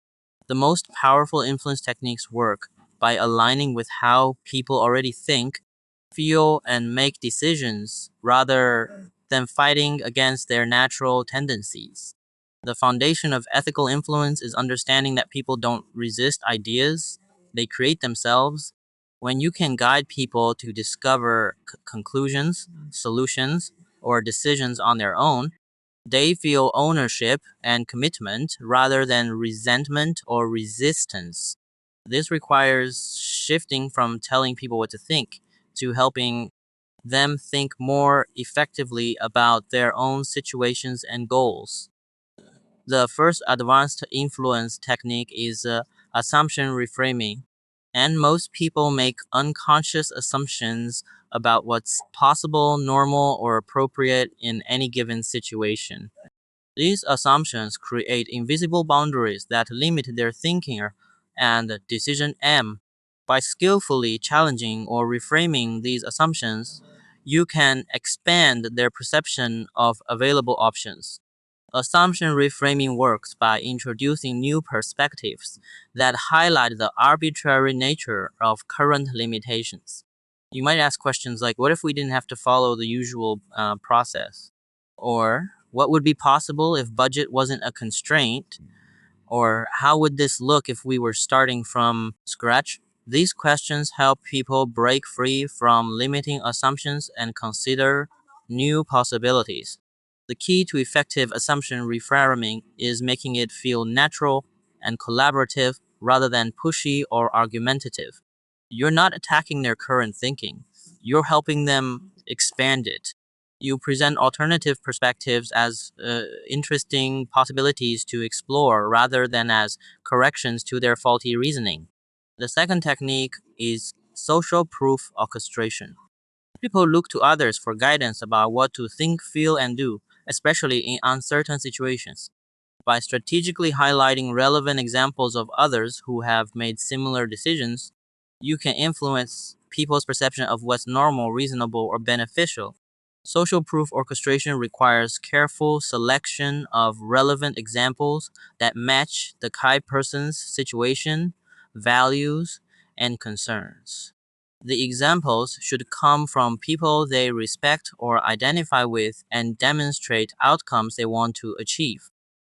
The most powerful influence techniques work by aligning with how people already think, feel, and make decisions rather than fighting against their natural tendencies. The foundation of ethical influence is understanding that people don't resist ideas, they create themselves. When you can guide people to discover conclusions, solutions, or decisions on their own, they feel ownership and commitment rather than resentment or resistance. This requires shifting from telling people what to think to helping them think more effectively about their own situations and goals. The first advanced influence technique is assumption reframing, and most people make unconscious assumptions about what's possible, normal, or appropriate in any given situation. These assumptions create invisible boundaries that limit their thinking and decision aim. By skillfully challenging or reframing these assumptions, you can expand their perception of available options. Assumption reframing works by introducing new perspectives that highlight the arbitrary nature of current limitations. You might ask questions like, what if we didn't have to follow the usual process? Or, what would be possible if budget wasn't a constraint? Or how would this look if we were starting from scratch? These questions help people break free from limiting assumptions and consider new possibilities. The key to effective assumption reframing is making it feel natural and collaborative rather than pushy or argumentative. You're not attacking their current thinking, you're helping them expand it. You present alternative perspectives as interesting possibilities to explore rather than as corrections to their faulty reasoning. The second technique is social proof orchestration. People look to others for guidance about what to think, feel, and do, especially in uncertain situations. By strategically highlighting relevant examples of others who have made similar decisions, you can influence people's perception of what's normal, reasonable, or beneficial. Social proof orchestration requires careful selection of relevant examples that match the key person's situation, values, and concerns. The examples should come from people they respect or identify with and demonstrate outcomes they want to achieve.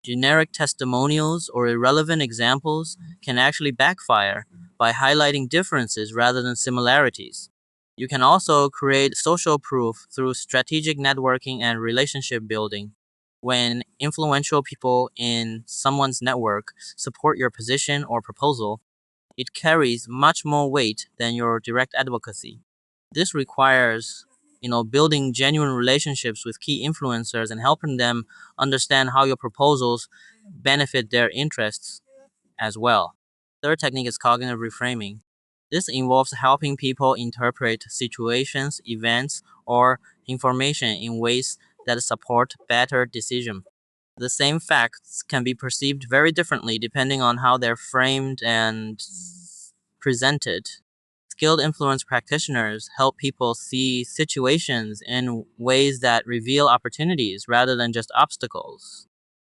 Generic testimonials or irrelevant examples can actually backfire by highlighting differences rather than similarities. You can also create social proof through strategic networking and relationship building. When influential people in someone's network support your position or proposal, it carries much more weight than your direct advocacy. This requires, building genuine relationships with key influencers and helping them understand how your proposals benefit their interests as well. Third technique is cognitive reframing. This involves helping people interpret situations, events, or information in ways that support better decision. The same facts can be perceived very differently depending on how they're framed and presented. Skilled influence practitioners help people see situations in ways that reveal opportunities rather than just obstacles.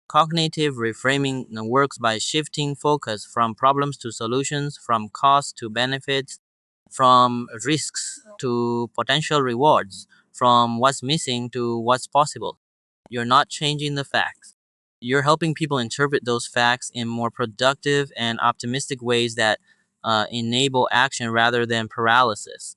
Cognitive reframing works by shifting focus from problems to solutions, from costs to benefits, from risks to potential rewards, from what's missing to what's possible. You're not changing the facts. You're helping people interpret those facts in more productive and optimistic ways that enable action rather than paralysis.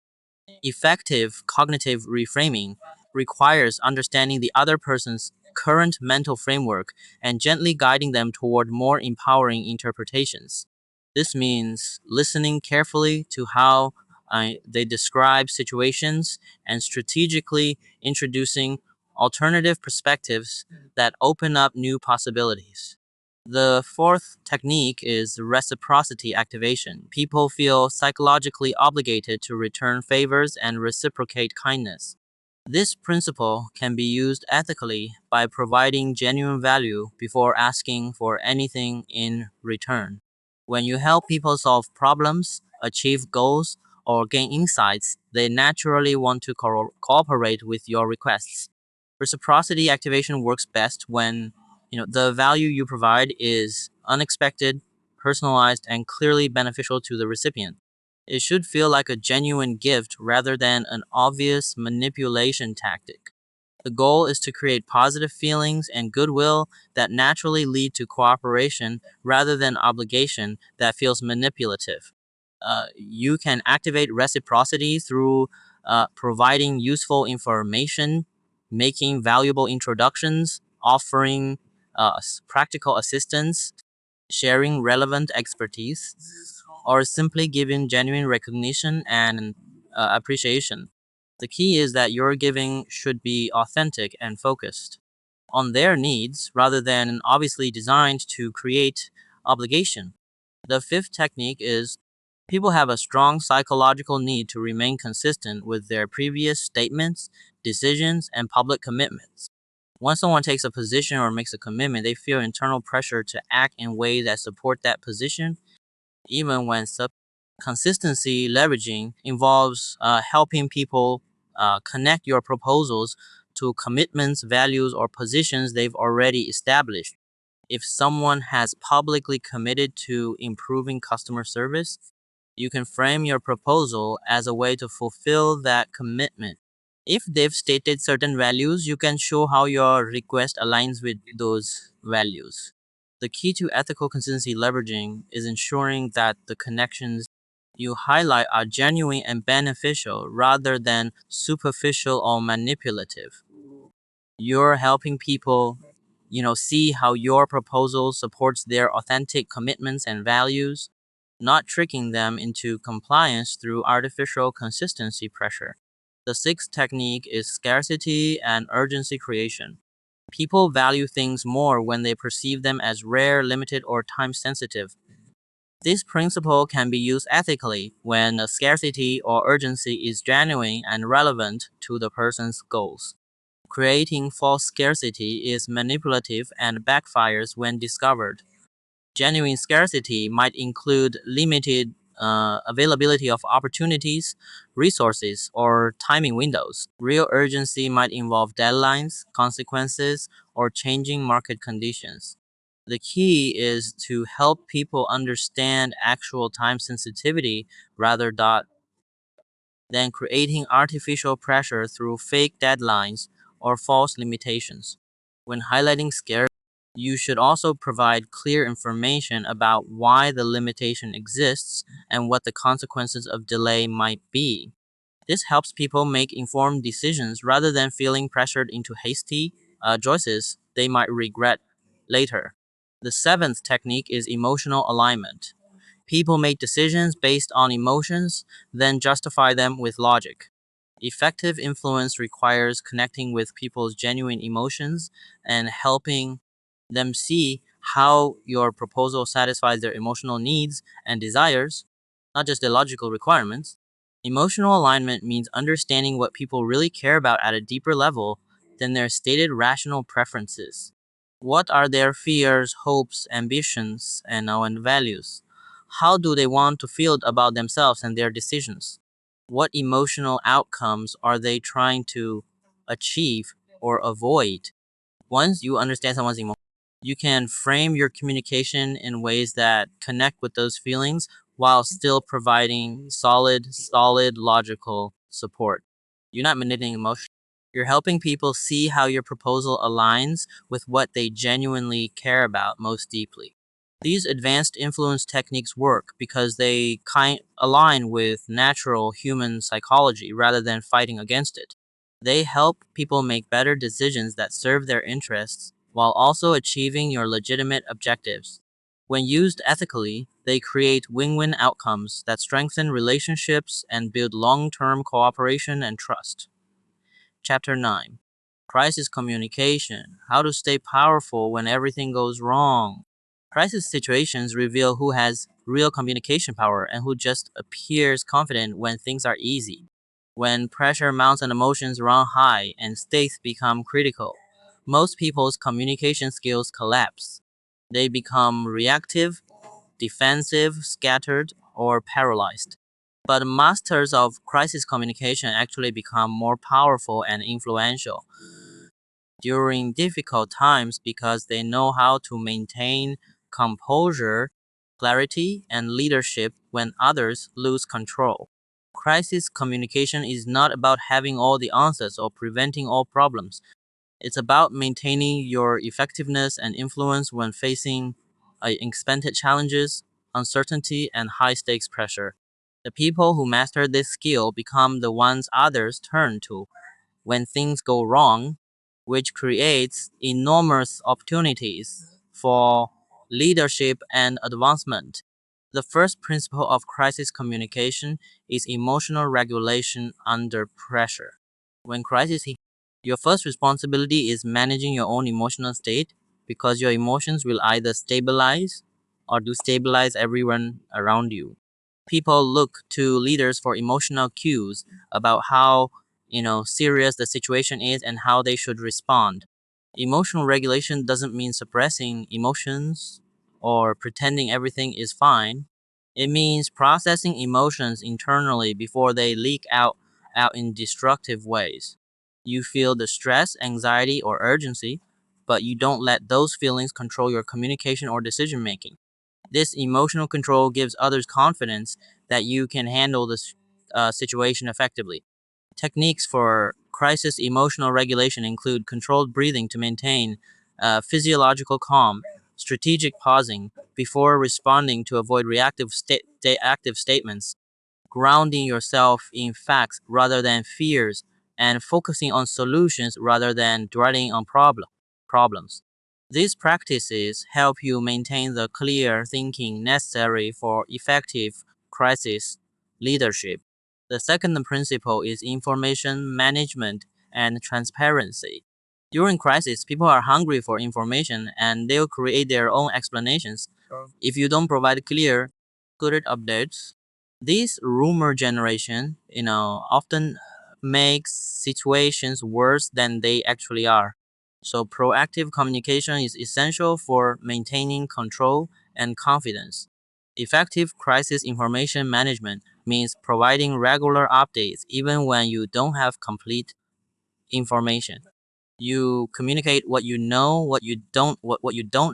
Effective cognitive reframing requires understanding the other person's current mental framework and gently guiding them toward more empowering interpretations. This means listening carefully to how they describe situations and strategically introducing alternative perspectives that open up new possibilities. The fourth technique is reciprocity activation. People feel psychologically obligated to return favors and reciprocate kindness. This principle can be used ethically by providing genuine value before asking for anything in return. When you help people solve problems, achieve goals, or gain insights, they naturally want to cooperate with your requests. Reciprocity activation works best when the value you provide is unexpected, personalized, and clearly beneficial to the recipient. It should feel like a genuine gift rather than an obvious manipulation tactic. The goal is to create positive feelings and goodwill that naturally lead to cooperation rather than obligation that feels manipulative. You can activate reciprocity through providing useful information, making valuable introductions, offering practical assistance, sharing relevant expertise, or simply giving genuine recognition and appreciation. The key is that your giving should be authentic and focused on their needs rather than obviously designed to create obligation. The fifth technique is people have a strong psychological need to remain consistent with their previous statements, decisions, and public commitments. Once someone takes a position or makes a commitment, they feel internal pressure to act in ways that support that position, even when consistency leveraging involves helping people connect your proposals to commitments, values, or positions they've already established. If someone has publicly committed to improving customer service, you can frame your proposal as a way to fulfill that commitment. If they've stated certain values, you can show how your request aligns with those values. The key to ethical consistency leveraging is ensuring that the connections you highlight are genuine and beneficial rather than superficial or manipulative. You're helping people, see how your proposal supports their authentic commitments and values, not tricking them into compliance through artificial consistency pressure. The sixth technique is scarcity and urgency creation. People value things more when they perceive them as rare, limited, or time sensitive. This principle can be used ethically when a scarcity or urgency is genuine and relevant to the person's goals. Creating false scarcity is manipulative and backfires when discovered. Genuine scarcity might include limited availability of opportunities, resources, or timing windows. Real urgency might involve deadlines, consequences, or changing market conditions. The key is to help people understand actual time sensitivity rather than creating artificial pressure through fake deadlines or false limitations. When highlighting scarcity, you should also provide clear information about why the limitation exists and what the consequences of delay might be. This helps people make informed decisions rather than feeling pressured into hasty choices they might regret later. The seventh technique is emotional alignment. People make decisions based on emotions, then justify them with logic. Effective influence requires connecting with people's genuine emotions and helping them see how your proposal satisfies their emotional needs and desires, not just their logical requirements. Emotional alignment means understanding what people really care about at a deeper level than their stated rational preferences. What are their fears, hopes, ambitions, and values? How do they want to feel about themselves and their decisions? What emotional outcomes are they trying to achieve or avoid? Once you understand someone's emotions, you can frame your communication in ways that connect with those feelings while still providing solid logical support. You're not manipulating emotion. You're helping people see how your proposal aligns with what they genuinely care about most deeply. These advanced influence techniques work because they align with natural human psychology rather than fighting against it. They help people make better decisions that serve their interests while also achieving your legitimate objectives. When used ethically, they create win-win outcomes that strengthen relationships and build long-term cooperation and trust. Chapter 9. Crisis Communication. How to stay powerful when everything goes wrong. Crisis situations reveal who has real communication power and who just appears confident when things are easy. When pressure mounts and emotions run high and stakes become critical, most people's communication skills collapse. They become reactive, defensive, scattered, or paralyzed. But masters of crisis communication actually become more powerful and influential during difficult times because they know how to maintain composure, clarity, and leadership when others lose control. Crisis communication is not about having all the answers or preventing all problems. It's about maintaining your effectiveness and influence when facing unexpected challenges, uncertainty, and high-stakes pressure. The people who master this skill become the ones others turn to when things go wrong, which creates enormous opportunities for leadership and advancement. The first principle of crisis communication is emotional regulation under pressure. When crisis hits, your first responsibility is managing your own emotional state because your emotions will either stabilize or destabilize everyone around you. People look to leaders for emotional cues about how serious the situation is and how they should respond. Emotional regulation doesn't mean suppressing emotions or pretending everything is fine. It means processing emotions internally before they leak out in destructive ways. You feel the stress, anxiety, or urgency, but you don't let those feelings control your communication or decision making. This emotional control gives others confidence that you can handle this situation effectively. Techniques for crisis emotional regulation include controlled breathing to maintain physiological calm, strategic pausing before responding to avoid reactive statements, grounding yourself in facts rather than fears, and focusing on solutions rather than dwelling on problems. These practices help you maintain the clear thinking necessary for effective crisis leadership. The second principle is information management and transparency. During crisis, people are hungry for information and they'll create their own explanations. If you don't provide clear, accurate updates, this rumor generation, often makes situations worse than they actually are. So proactive communication is essential for maintaining control and confidence. Effective crisis information management means providing regular updates even when you don't have complete information. You communicate what you know, what you don't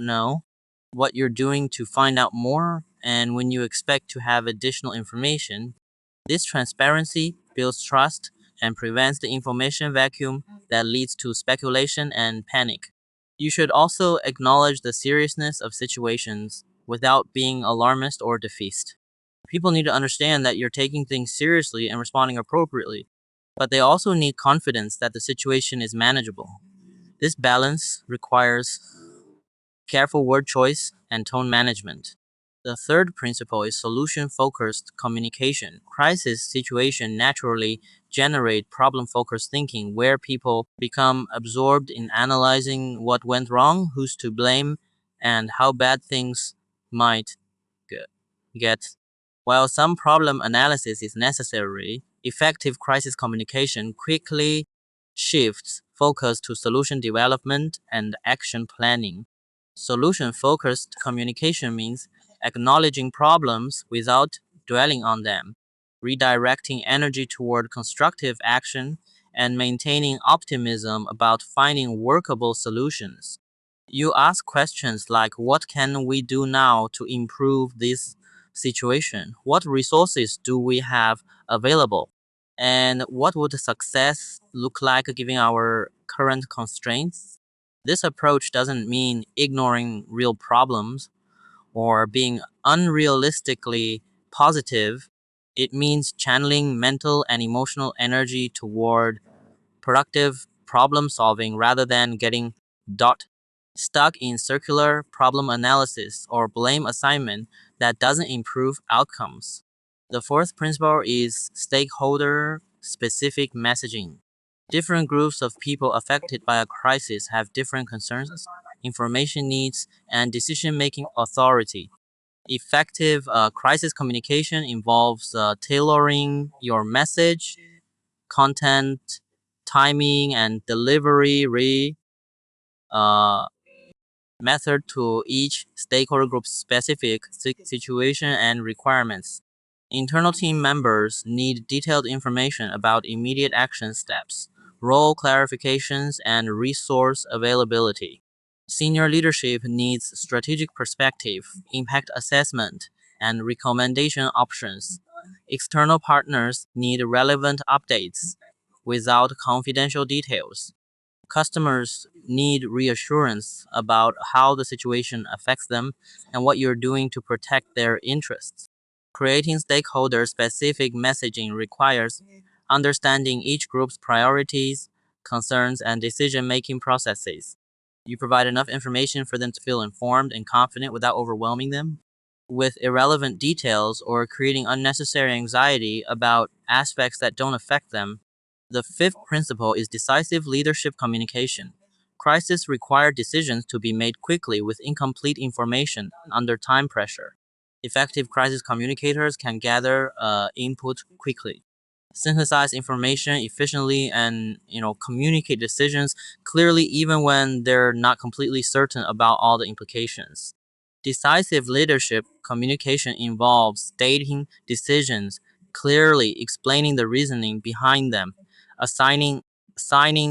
know, what you're doing to find out more, and when you expect to have additional information. This transparency builds trust and prevents the information vacuum that leads to speculation and panic. You should also acknowledge the seriousness of situations without being alarmist or defeatist. People need to understand that you're taking things seriously and responding appropriately, but they also need confidence that the situation is manageable. This balance requires careful word choice and tone management. The third principle is solution-focused communication. Crisis situations naturally generate problem-focused thinking where people become absorbed in analyzing what went wrong, who's to blame, and how bad things might get. While some problem analysis is necessary, effective crisis communication quickly shifts focus to solution development and action planning. Solution-focused communication means acknowledging problems without dwelling on them, redirecting energy toward constructive action, and maintaining optimism about finding workable solutions. You ask questions like, what can we do now to improve this situation? What resources do we have available? And what would success look like given our current constraints? This approach doesn't mean ignoring real problems or being unrealistically positive. It means channeling mental and emotional energy toward productive problem solving rather than getting dot stuck in circular problem analysis or blame assignment that doesn't improve outcomes. The fourth principle is stakeholder specific messaging. Different groups of people affected by a crisis have different concerns, information needs, and decision making authority. Effective crisis communication involves tailoring your message, content, timing, and delivery uh, method to each stakeholder group's specific situation and requirements. Internal team members need detailed information about immediate action steps, role clarifications, and resource availability. Senior leadership needs strategic perspective, impact assessment, and recommendation options. External partners need relevant updates without confidential details. Customers need reassurance about how the situation affects them and what you're doing to protect their interests. Creating stakeholder specific messaging requires understanding each group's priorities, concerns, and decision making processes. You provide enough information for them to feel informed and confident without overwhelming them with irrelevant details or creating unnecessary anxiety about aspects that don't affect them. The fifth principle is decisive leadership communication. Crises require decisions to be made quickly with incomplete information under time pressure. Effective crisis communicators can gather input quickly, synthesize information efficiently, and communicate decisions clearly even when they're not completely certain about all the implications. Decisive leadership communication involves stating decisions clearly, explaining the reasoning behind them, assigning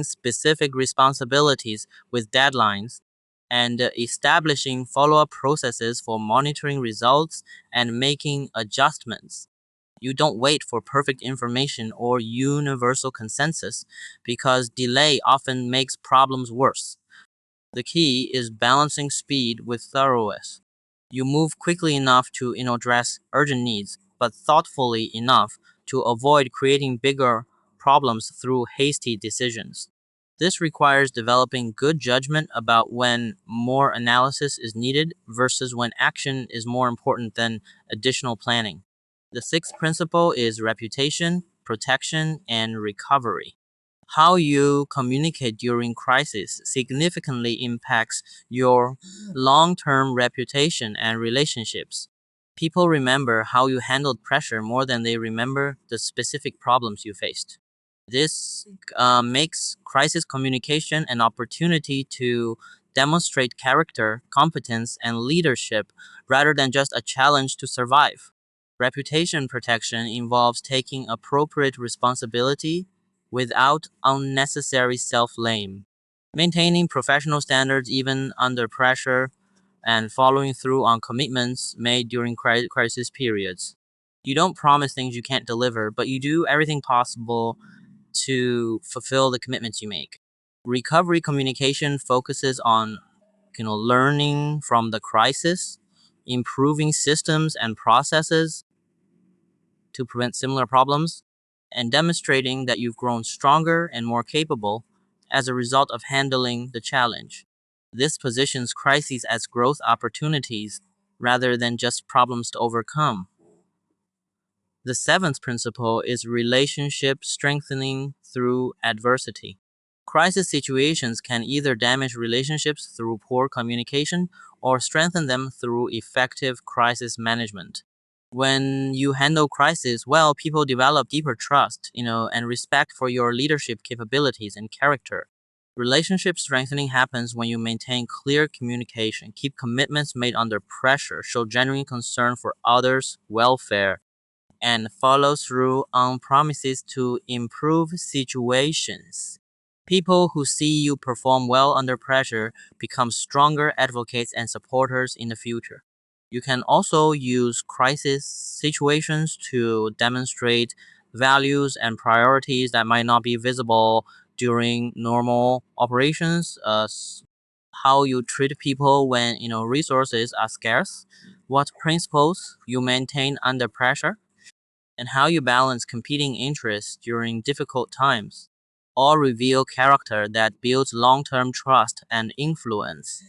specific responsibilities with deadlines, and establishing follow-up processes for monitoring results and making adjustments. You don't wait for perfect information or universal consensus because delay often makes problems worse. The key is balancing speed with thoroughness. You move quickly enough to address urgent needs, but thoughtfully enough to avoid creating bigger problems through hasty decisions. This requires developing good judgment about when more analysis is needed versus when action is more important than additional planning. The sixth principle is reputation, protection, and recovery. How you communicate during crisis significantly impacts your long-term reputation and relationships. People remember how you handled pressure more than they remember the specific problems you faced. This makes crisis communication an opportunity to demonstrate character, competence, and leadership rather than just a challenge to survive. Reputation protection involves taking appropriate responsibility without unnecessary self-blame, maintaining professional standards even under pressure, and following through on commitments made during crisis periods. You don't promise things you can't deliver, but you do everything possible to fulfill the commitments you make. Recovery communication focuses on learning from the crisis, improving systems and processes to prevent similar problems, and demonstrating that you've grown stronger and more capable as a result of handling the challenge. This positions crises as growth opportunities rather than just problems to overcome. The seventh principle is relationship strengthening through adversity. Crisis situations can either damage relationships through poor communication or strengthen them through effective crisis management. When you handle crisis well, people develop deeper trust, and respect for your leadership capabilities and character. Relationship strengthening happens when you maintain clear communication, keep commitments made under pressure, show genuine concern for others' welfare, and follow through on promises to improve situations. People who see you perform well under pressure become stronger advocates and supporters in the future. You can also use crisis situations to demonstrate values and priorities that might not be visible during normal operations. How you treat people when resources are scarce, what principles you maintain under pressure, and how you balance competing interests during difficult times all reveal character that builds long-term trust and influence.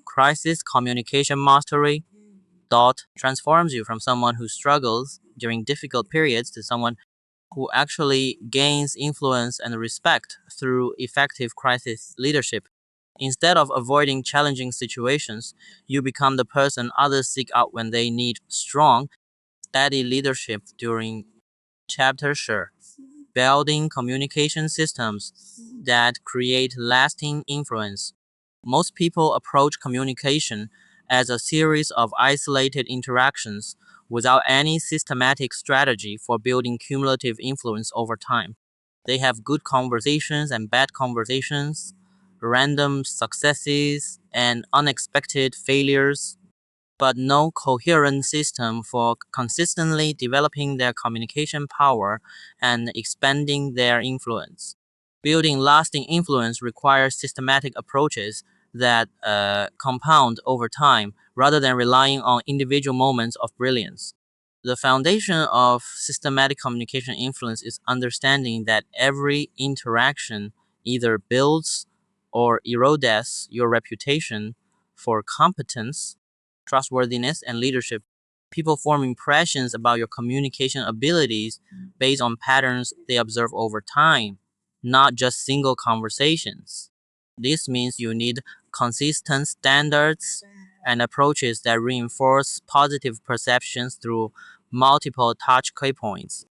Crisis communication mastery transforms you from someone who struggles during difficult periods to someone who actually gains influence and respect through effective crisis leadership. Instead of avoiding challenging situations, you become the person others seek out when they need strong, steady leadership during chapter sure. Building communication systems that create lasting influence. Most people approach communication as a series of isolated interactions without any systematic strategy for building cumulative influence over time. They have good conversations and bad conversations, random successes and unexpected failures, but no coherent system for consistently developing their communication power and expanding their influence. Building lasting influence requires systematic approaches that compound over time rather than relying on individual moments of brilliance. The foundation of systematic communication influence is understanding that every interaction either builds or erodes your reputation for competence, trustworthiness, and leadership. People form impressions about your communication abilities based on patterns they observe over time, not just single conversations. This means you need consistent standards and approaches that reinforce positive perceptions through multiple touch points.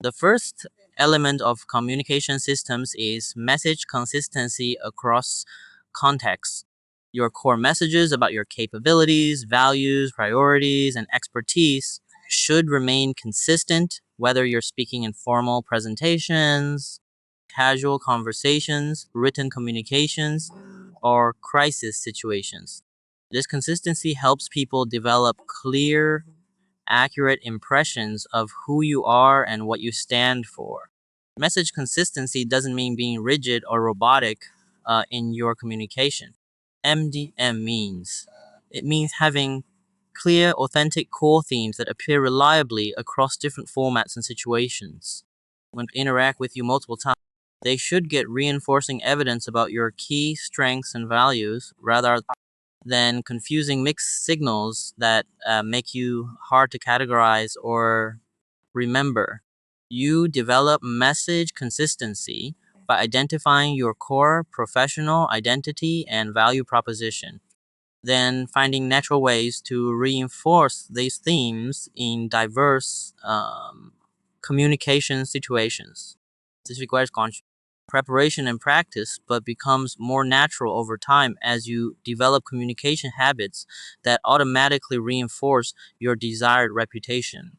The first element of communication systems is message consistency across contexts. Your core messages about your capabilities, values, priorities, and expertise should remain consistent whether you're speaking in formal presentations, casual conversations, written communications, or crisis situations. This consistency helps people develop clear, accurate impressions of who you are and what you stand for. Message consistency doesn't mean being rigid or robotic. in your communication. MDM means it means having clear, authentic core themes that appear reliably across different formats and situations. When they interact with you multiple times, they should get reinforcing evidence about your key strengths and values rather than confusing mixed signals that make you hard to categorize or remember. You develop message consistency by identifying your core professional identity and value proposition, then finding natural ways to reinforce these themes in diverse communication situations. This requires preparation and practice, but becomes more natural over time as you develop communication habits that automatically reinforce your desired reputation.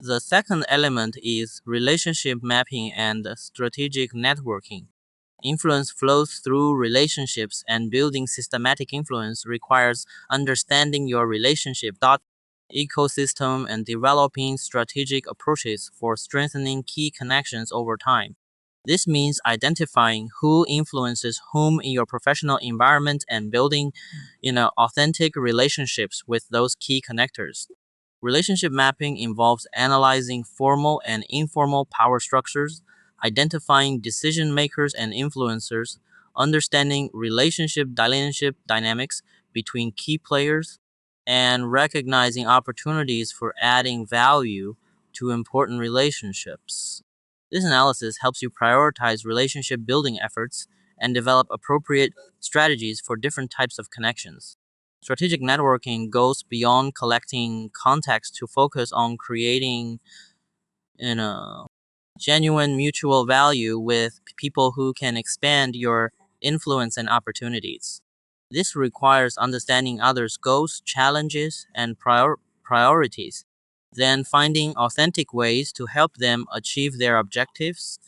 The second element is relationship mapping and strategic networking. Influence flows through relationships, and building systematic influence requires understanding your relationship ecosystem and developing strategic approaches for strengthening key connections over time. This means identifying who influences whom in your professional environment and building, authentic relationships with those key connectors. Relationship mapping involves analyzing formal and informal power structures, identifying decision makers and influencers, understanding relationship dynamics between key players, and recognizing opportunities for adding value to important relationships. This analysis helps you prioritize relationship building efforts and develop appropriate strategies for different types of connections. Strategic networking goes beyond collecting contacts to focus on creating, genuine mutual value with people who can expand your influence and opportunities. This requires understanding others' goals, challenges, and priorities, then finding authentic ways to help them achieve their objectives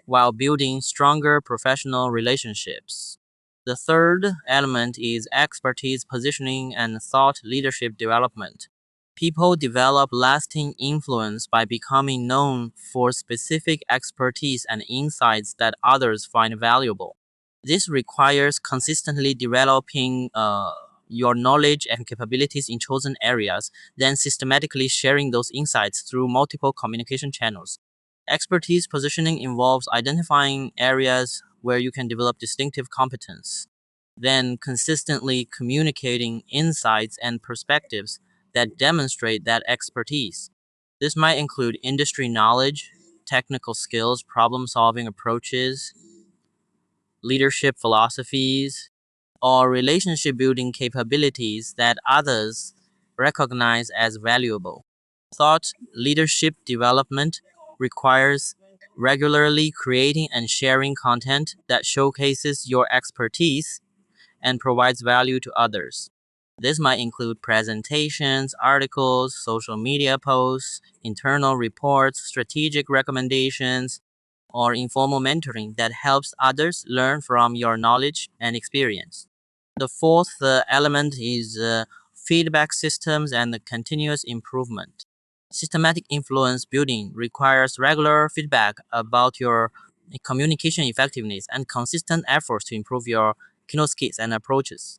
while building stronger professional relationships. The third element is expertise positioning and thought leadership development. People develop lasting influence by becoming known for specific expertise and insights that others find valuable. This requires consistently developing your knowledge and capabilities in chosen areas, then systematically sharing those insights through multiple communication channels. Expertise positioning involves identifying areas where you can develop distinctive competence, then consistently communicating insights and perspectives that demonstrate that expertise. This might include industry knowledge, technical skills, problem-solving approaches, leadership philosophies, or relationship building capabilities that others recognize as valuable. Thought leadership development requires regularly creating and sharing content that showcases your expertise and provides value to others. This might include presentations, articles, social media posts, internal reports, strategic recommendations, or informal mentoring that helps others learn from your knowledge and experience. The fourth element is feedback systems and continuous improvement. Systematic influence building requires regular feedback about your communication effectiveness and consistent efforts to improve your keynote skills and approaches.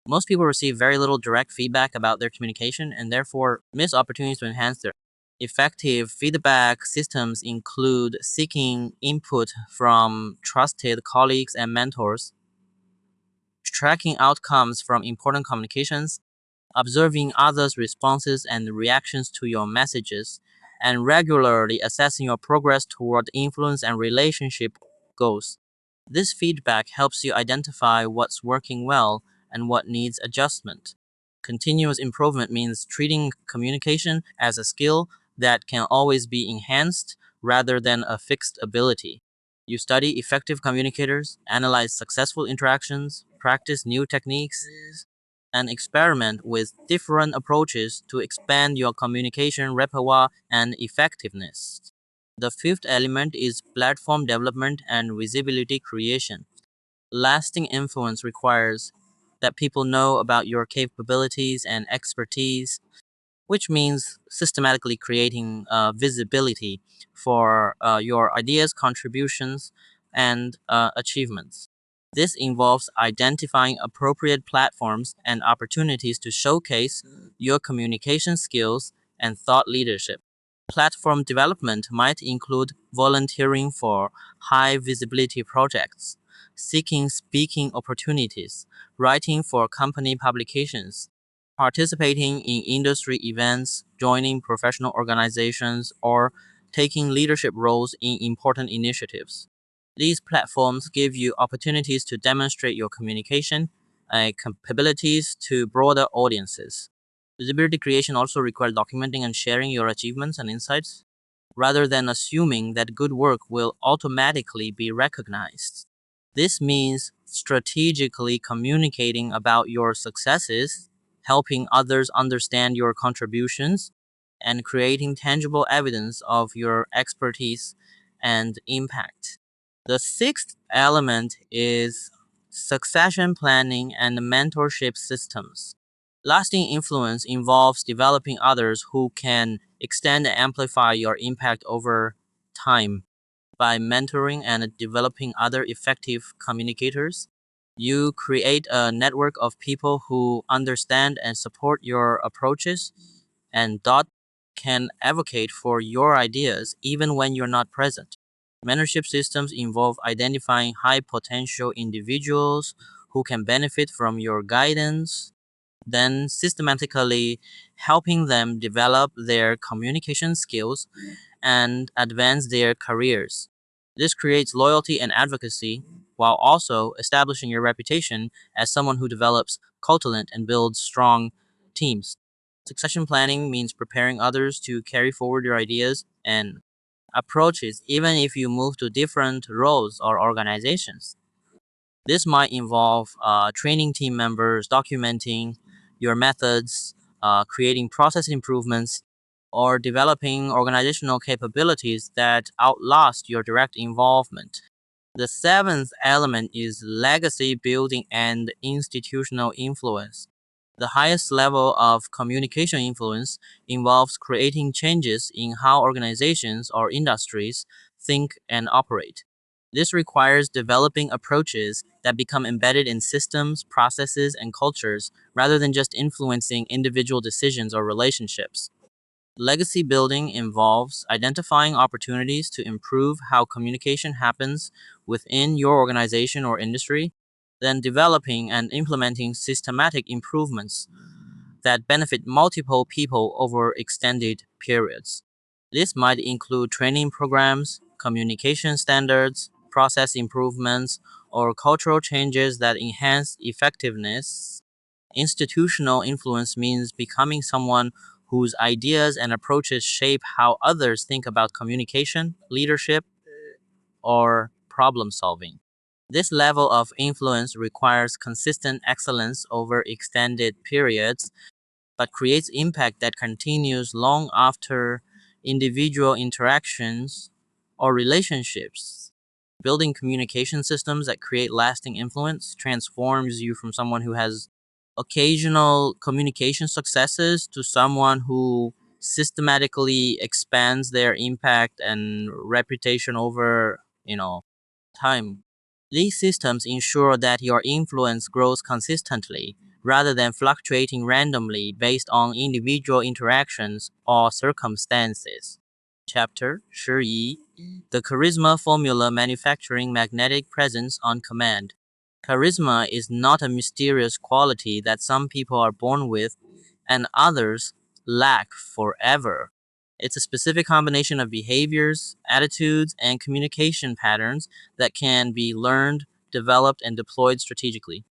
Most people receive very little direct feedback about their communication and therefore miss opportunities to enhance their effective feedback systems include seeking input from trusted colleagues and mentors, tracking outcomes from important communications, observing others' responses and reactions to your messages, and regularly assessing your progress toward influence and relationship goals. This feedback helps you identify what's working well and what needs adjustment. Continuous improvement means treating communication as a skill that can always be enhanced rather than a fixed ability. You study effective communicators, analyze successful interactions, practice new techniques, and experiment with different approaches to expand your communication repertoire and effectiveness. The fifth element is platform development and visibility creation. Lasting influence requires that people know about your capabilities and expertise, which means systematically creating visibility for your ideas, contributions, and achievements. This involves identifying appropriate platforms and opportunities to showcase your communication skills and thought leadership. Platform development might include volunteering for high visibility projects, seeking speaking opportunities, writing for company publications, participating in industry events, joining professional organizations, or taking leadership roles in important initiatives. These platforms give you opportunities to demonstrate your communication capabilities to broader audiences. Visibility creation also requires documenting and sharing your achievements and insights, rather than assuming that good work will automatically be recognized. This means strategically communicating about your successes, helping others understand your contributions, and creating tangible evidence of your expertise and impact. The sixth element is succession planning and mentorship systems. Lasting influence involves developing others who can extend and amplify your impact over time. By mentoring and developing other effective communicators, you create a network of people who understand and support your approaches and can advocate for your ideas even when you're not present. Mentorship systems involve identifying high potential individuals who can benefit from your guidance, then systematically helping them develop their communication skills and advance their careers. This creates loyalty and advocacy while also establishing your reputation as someone who develops, cultivates, and builds strong teams. Succession planning means preparing others to carry forward your ideas and approaches even if you move to different roles or organizations. This might involve training team members, documenting your methods, creating process improvements, or developing organizational capabilities that outlast your direct involvement. The seventh element is legacy building and institutional influence. The highest level of communication influence involves creating changes in how organizations or industries think and operate. This requires developing approaches that become embedded in systems, processes, and cultures rather than just influencing individual decisions or relationships. Legacy building involves identifying opportunities to improve how communication happens within your organization or industry, then developing and implementing systematic improvements that benefit multiple people over extended periods. This might include training programs, communication standards, process improvements, or cultural changes that enhance effectiveness. Institutional influence means becoming someone whose ideas and approaches shape how others think about communication, leadership, or problem solving. This level of influence requires consistent excellence over extended periods, but creates impact that continues long after individual interactions or relationships. Building communication systems that create lasting influence transforms you from someone who has occasional communication successes to someone who systematically expands their impact and reputation over, time. These systems ensure that your influence grows consistently rather than fluctuating randomly based on individual interactions or circumstances. Chapter 11: The Charisma Formula: Manufacturing Magnetic Presence on Command. Charisma is not a mysterious quality that some people are born with and others lack forever. It's a specific combination of behaviors, attitudes, and communication patterns that can be learned, developed, and deployed strategically.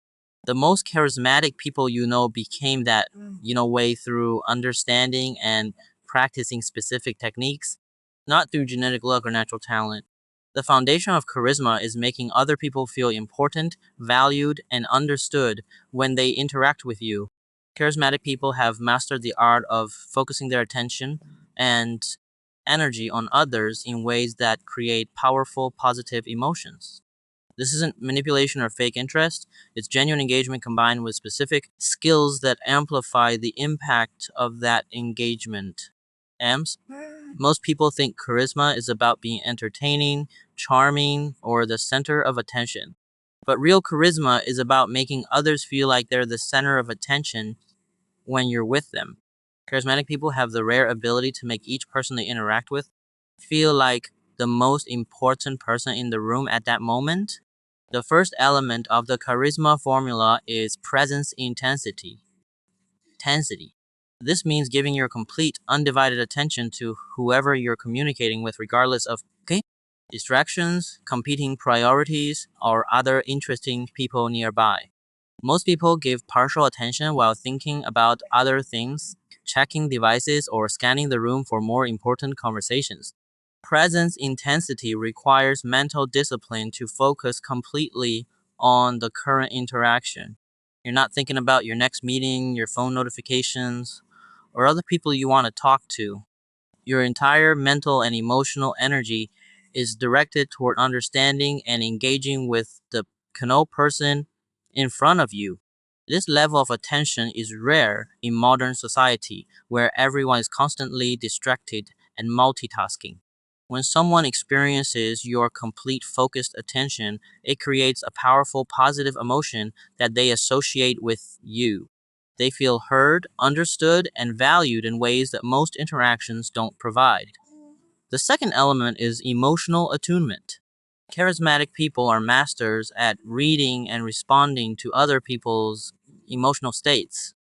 The most charismatic people became that, way through understanding and practicing specific techniques, not through genetic luck or natural talent. The foundation of charisma is making other people feel important, valued, and understood when they interact with you. Charismatic people have mastered the art of focusing their attention and energy on others in ways that create powerful, positive emotions. This isn't manipulation or fake interest, it's genuine engagement combined with specific skills that amplify the impact of that engagement. AMS? Most people think charisma is about being entertaining, charming, or the center of attention. But real charisma is about making others feel like they're the center of attention when you're with them. Charismatic people have the rare ability to make each person they interact with feel like the most important person in the room at that moment. The first element of the charisma formula is presence intensity. This means giving your complete, undivided attention to whoever you're communicating with, regardless of distractions, competing priorities, or other interesting people nearby. Most people give partial attention while thinking about other things, checking devices, or scanning the room for more important conversations. Presence intensity requires mental discipline to focus completely on the current interaction. You're not thinking about your next meeting, your phone notifications, or other people you want to talk to. Your entire mental and emotional energy is directed toward understanding and engaging with the person in front of you. This level of attention is rare in modern society, where everyone is constantly distracted and multitasking. When someone experiences your complete focused attention, it creates a powerful positive emotion that they associate with you. They feel heard, understood, and valued in ways that most interactions don't provide. The second element is emotional attunement. Charismatic people are masters at reading and responding to other people's emotional states.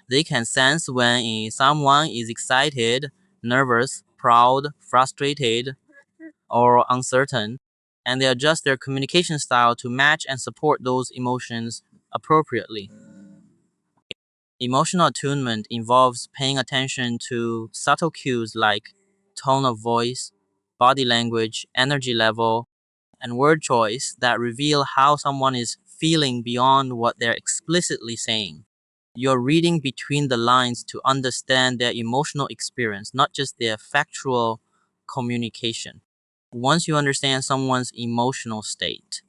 They can sense when someone is excited, nervous, proud, frustrated, or uncertain, and they adjust their communication style to match and support those emotions appropriately. Emotional attunement involves paying attention to subtle cues like tone of voice, body language, energy level, and word choice that reveal how someone is feeling beyond what they're explicitly saying. You're reading between the lines to understand their emotional experience, not just their factual communication. Once you understand someone's emotional state,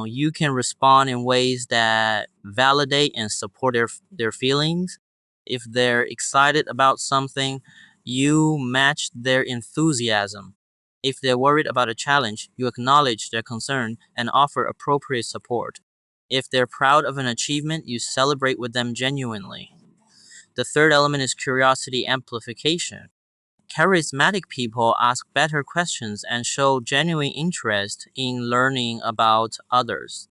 you can respond in ways that validate and support their feelings. If they're excited about something, you match their enthusiasm. If they're worried about a challenge, you acknowledge their concern and offer appropriate support. If they're proud of an achievement, you celebrate with them genuinely. The third element is curiosity amplification. Charismatic people ask better questions and show genuine interest in learning about others.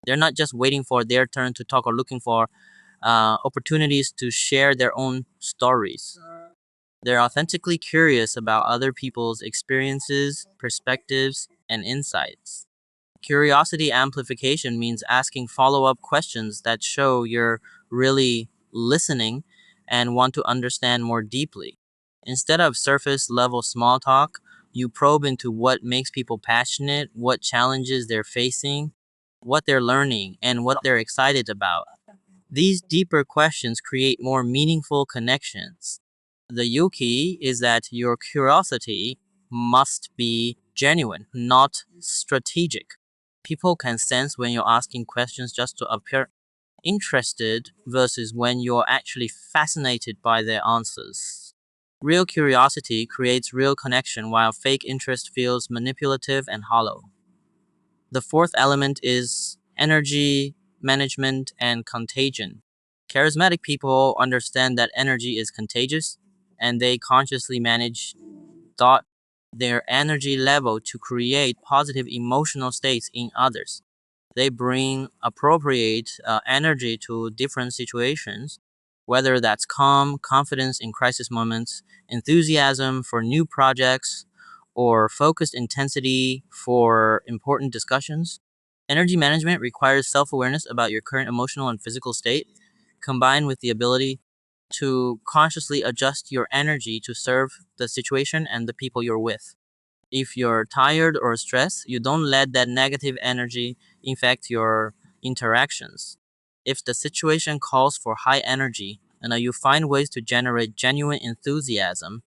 They're not just waiting for their turn to talk or looking for opportunities to share their own stories. They're authentically curious about other people's experiences, perspectives, and insights. Curiosity amplification means asking follow-up questions that show you're really listening and want to understand more deeply. Instead of surface-level small talk, you probe into what makes people passionate, what challenges they're facing, what they're learning, and what they're excited about. These deeper questions create more meaningful connections. The key is that your curiosity must be genuine, not strategic. People can sense when you're asking questions just to appear interested versus when you're actually fascinated by their answers. Real curiosity creates real connection, while fake interest feels manipulative and hollow. The fourth element is energy management and contagion. Charismatic people understand that energy is contagious, and they consciously manage their energy level to create positive emotional states in others. They bring appropriate energy to different situations, whether that's calm, confidence in crisis moments, enthusiasm for new projects, or focused intensity for important discussions. Energy management requires self-awareness about your current emotional and physical state, combined with the ability to consciously adjust your energy to serve the situation and the people you're with. If you're tired or stressed, you don't let that negative energy infect your interactions. If the situation calls for high energy and you find ways to generate genuine enthusiasm,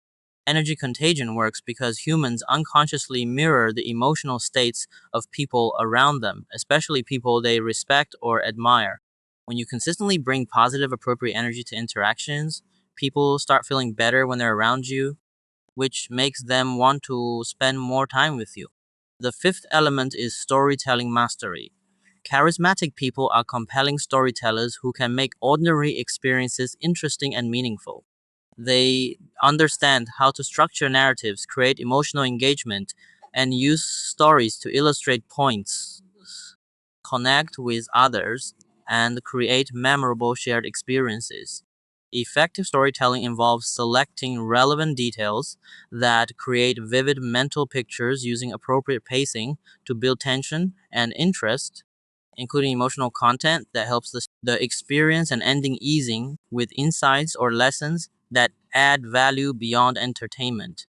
energy contagion works because humans unconsciously mirror the emotional states of people around them, especially people they respect or admire. When you consistently bring positive, appropriate energy to interactions, people start feeling better when they're around you, which makes them want to spend more time with you. The fifth element is storytelling mastery. Charismatic people are compelling storytellers who can make ordinary experiences interesting and meaningful. They understand how to structure narratives, create emotional engagement, and use stories to illustrate points, connect with others, and create memorable shared experiences. Effective storytelling involves selecting relevant details that create vivid mental pictures using appropriate pacing to build tension and interest, including emotional content that helps the experience and ending easing with insights or lessons that add value beyond entertainment.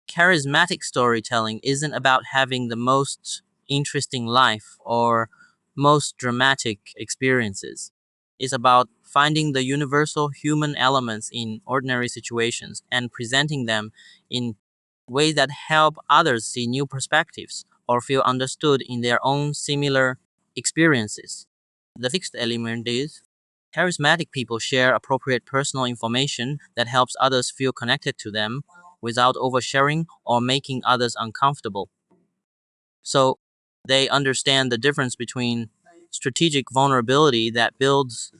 Charismatic storytelling isn't about having the most interesting life or most dramatic experiences. It's about finding the universal human elements in ordinary situations and presenting them in ways that help others see new perspectives or feel understood in their own similar experiences. The sixth element is charismatic people share appropriate personal information that helps others feel connected to them without oversharing or making others uncomfortable. So they understand the difference between strategic vulnerability that builds,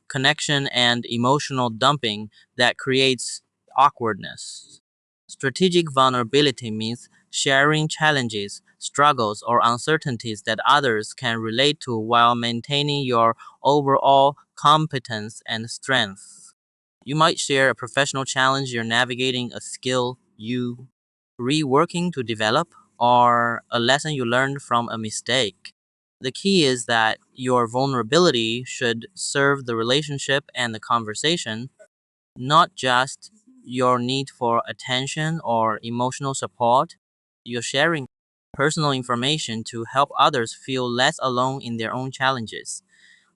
connection and emotional dumping that creates awkwardness. Strategic vulnerability means sharing challenges, struggles, or uncertainties that others can relate to while maintaining your overall competence and strength. You might share a professional challenge you're navigating, a skill you reworking to develop, or a lesson you learned from a mistake. The key is that your vulnerability should serve the relationship and the conversation, not just your need for attention or emotional support. You're sharing personal information to help others feel less alone in their own challenges.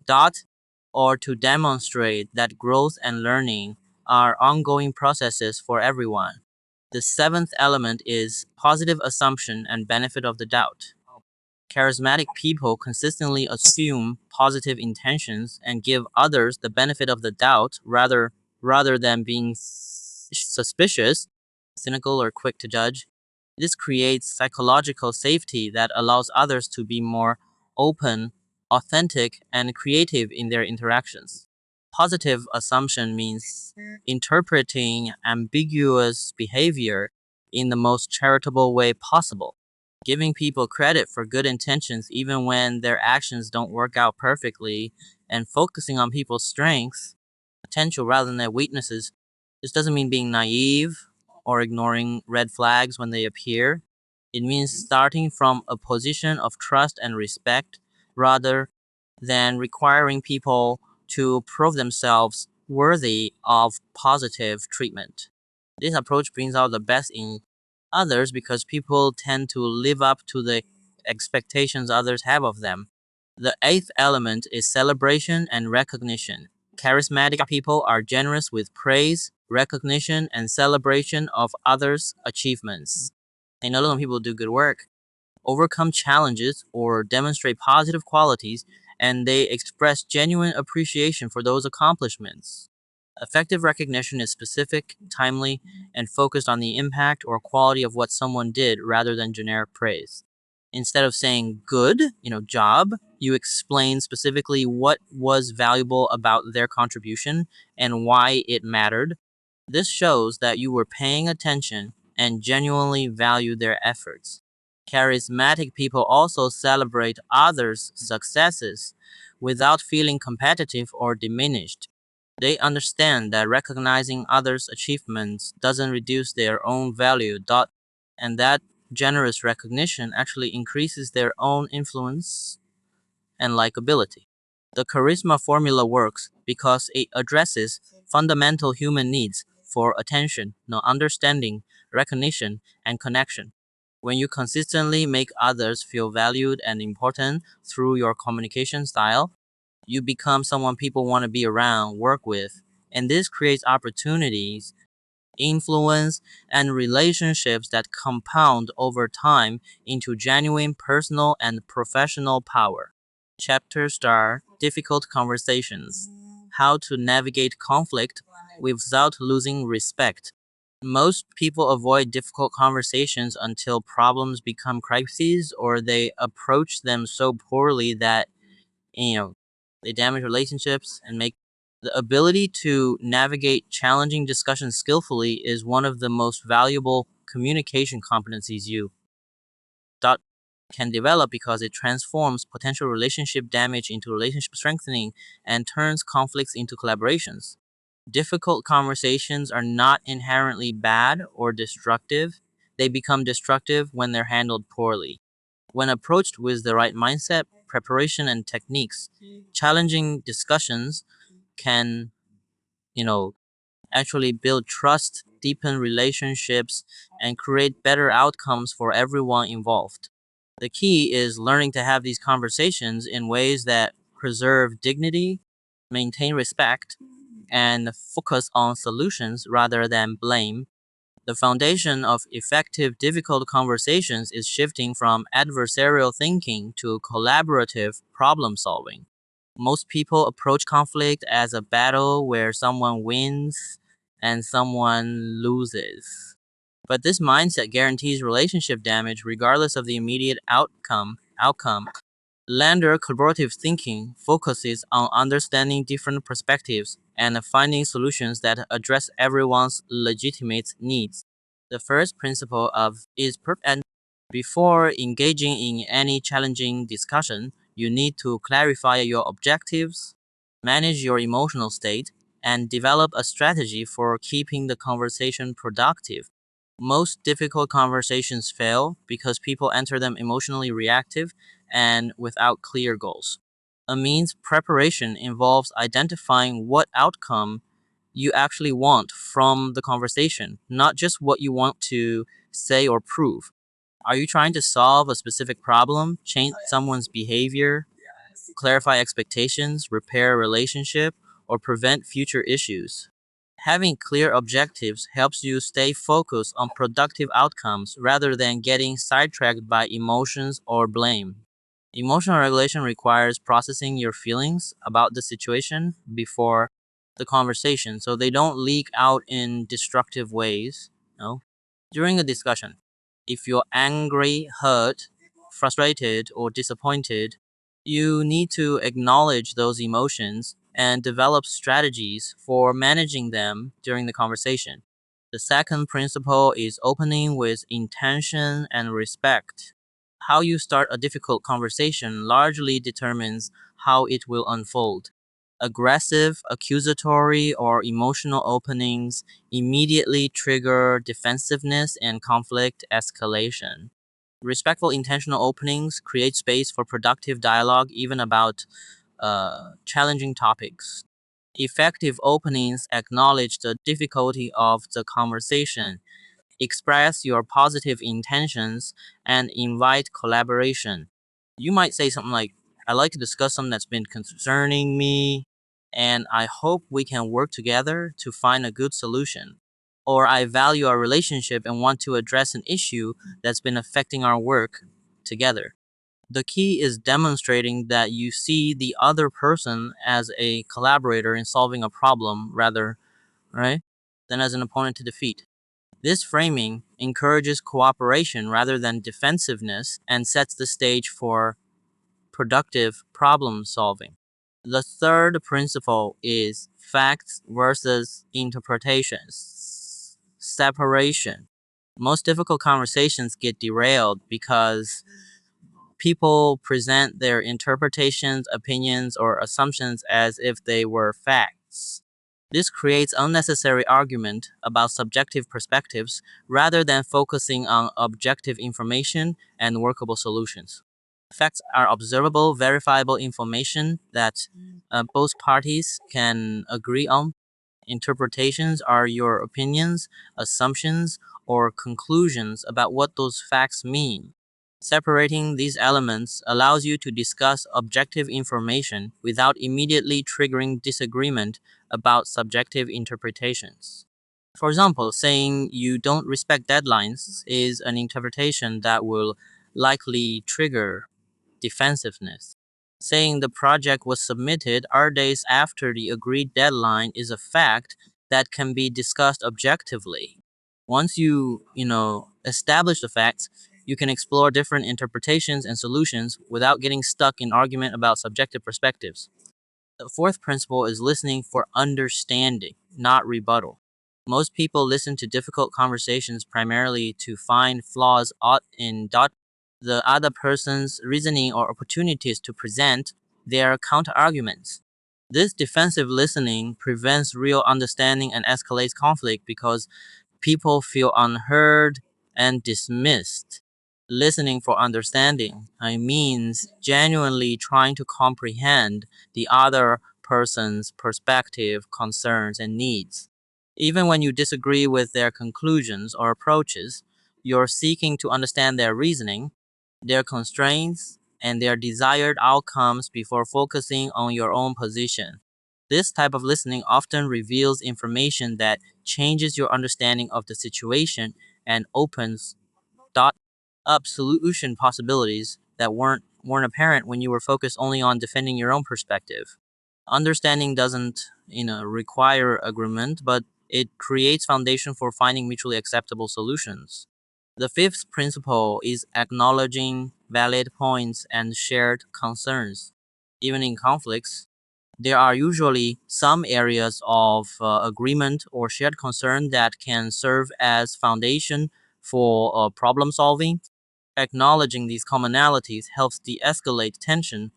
Dot, or to demonstrate that growth and learning are ongoing processes for everyone. The seventh element is positive assumption and benefit of the doubt. Charismatic people consistently assume positive intentions and give others the benefit of the doubt rather than being suspicious, cynical, or quick to judge. This creates psychological safety that allows others to be more open, authentic, and creative in their interactions. Positive assumption means interpreting ambiguous behavior in the most charitable way possible, giving people credit for good intentions even when their actions don't work out perfectly, and focusing on people's strengths, potential rather than their weaknesses. This doesn't mean being naive or ignoring red flags when they appear. It means starting from a position of trust and respect rather than requiring people to prove themselves worthy of positive treatment. This approach brings out the best in others because people tend to live up to the expectations others have of them. The eighth element is celebration and recognition. Charismatic people are generous with praise, recognition, and celebration of others' achievements. They know when people do good work, overcome challenges, or demonstrate positive qualities, and they express genuine appreciation for those accomplishments. Effective recognition is specific, timely, and focused on the impact or quality of what someone did rather than generic praise. Instead of saying good, job, you explain specifically what was valuable about their contribution and why it mattered. This shows that you were paying attention and genuinely value their efforts. Charismatic people also celebrate others' successes without feeling competitive or diminished. They understand that recognizing others' achievements doesn't reduce their own value, and that generous recognition actually increases their own influence and likability. The charisma formula works because it addresses fundamental human needs for attention, understanding, recognition, and connection. When you consistently make others feel valued and important through your communication style, you become someone people want to be around, work with, and this creates opportunities, influence, and relationships that compound over time into genuine personal and professional power. Chapter Star Difficult Conversations: How to Navigate Conflict Without Losing Respect. Most people avoid difficult conversations until problems become crises or they approach them so poorly that, they damage relationships and make. The ability to navigate challenging discussions skillfully is one of the most valuable communication competencies you thought can develop because it transforms potential relationship damage into relationship strengthening and turns conflicts into collaborations. Difficult conversations are not inherently bad or destructive. They become destructive when they're handled poorly. When approached with the right mindset, preparation, and techniques, challenging discussions can, you know, actually build trust, deepen relationships, and create better outcomes for everyone involved. The key is learning to have these conversations in ways that preserve dignity, maintain respect, and focus on solutions rather than blame. The foundation of effective difficult conversations is shifting from adversarial thinking to collaborative problem solving. Most people approach conflict as a battle where someone wins and someone loses. But this mindset guarantees relationship damage regardless of the immediate outcome. Lander collaborative thinking focuses on understanding different perspectives and finding solutions that address everyone's legitimate needs. The first principle of is and before engaging in any challenging discussion, you need to clarify your objectives, manage your emotional state, and develop a strategy for keeping the conversation productive. Most difficult conversations fail because people enter them emotionally reactive and without clear goals. A means preparation involves identifying what outcome you actually want from the conversation, not just what you want to say or prove. Are you trying to solve a specific problem, change someone's behavior, clarify expectations, repair a relationship, or prevent future issues? Having clear objectives helps you stay focused on productive outcomes rather than getting sidetracked by emotions or blame. Emotional regulation requires processing your feelings about the situation before the conversation so they don't leak out in destructive ways. During a discussion, if you're angry, hurt, frustrated, or disappointed, you need to acknowledge those emotions and develop strategies for managing them during the conversation. The second principle is opening with intention and respect. How you start a difficult conversation largely determines how it will unfold. Aggressive, accusatory, or emotional openings immediately trigger defensiveness and conflict escalation. Respectful, intentional openings create space for productive dialogue, even about challenging topics. Effective openings acknowledge the difficulty of the conversation, express your positive intentions, and invite collaboration. You might say something like, I'd like to discuss something that's been concerning me, and I hope we can work together to find a good solution. Or I value our relationship and want to address an issue that's been affecting our work together. The key is demonstrating that you see the other person as a collaborator in solving a problem rather, right, than as an opponent to defeat. This framing encourages cooperation rather than defensiveness and sets the stage for productive problem solving. The third principle is facts versus interpretations. Separation. Most difficult conversations get derailed because people present their interpretations, opinions, or assumptions as if they were facts. This creates unnecessary argument about subjective perspectives rather than focusing on objective information and workable solutions. Facts are observable, verifiable information that both parties can agree on. Interpretations are your opinions, assumptions, or conclusions about what those facts mean. Separating these elements allows you to discuss objective information without immediately triggering disagreement about subjective interpretations. For example, saying you don't respect deadlines is an interpretation that will likely trigger defensiveness. Saying the project was submitted days after the agreed deadline is a fact that can be discussed objectively. Once you establish the facts, you can explore different interpretations and solutions without getting stuck in argument about subjective perspectives. The fourth principle is listening for understanding, not rebuttal. Most people listen to difficult conversations primarily to find flaws in the other person's reasoning or opportunities to present their counterarguments. This defensive listening prevents real understanding and escalates conflict because people feel unheard and dismissed. Listening for understanding means genuinely trying to comprehend the other person's perspective, concerns, and needs. Even when you disagree with their conclusions or approaches, you're seeking to understand their reasoning, their constraints, and their desired outcomes before focusing on your own position. This type of listening often reveals information that changes your understanding of the situation and opens up solution possibilities that weren't apparent when you were focused only on defending your own perspective. Understanding doesn't require agreement, but it creates foundation for finding mutually acceptable solutions. The fifth principle is acknowledging valid points and shared concerns. Even in conflicts, there are usually some areas of agreement or shared concern that can serve as foundation for problem solving. Acknowledging these commonalities helps de-escalate tension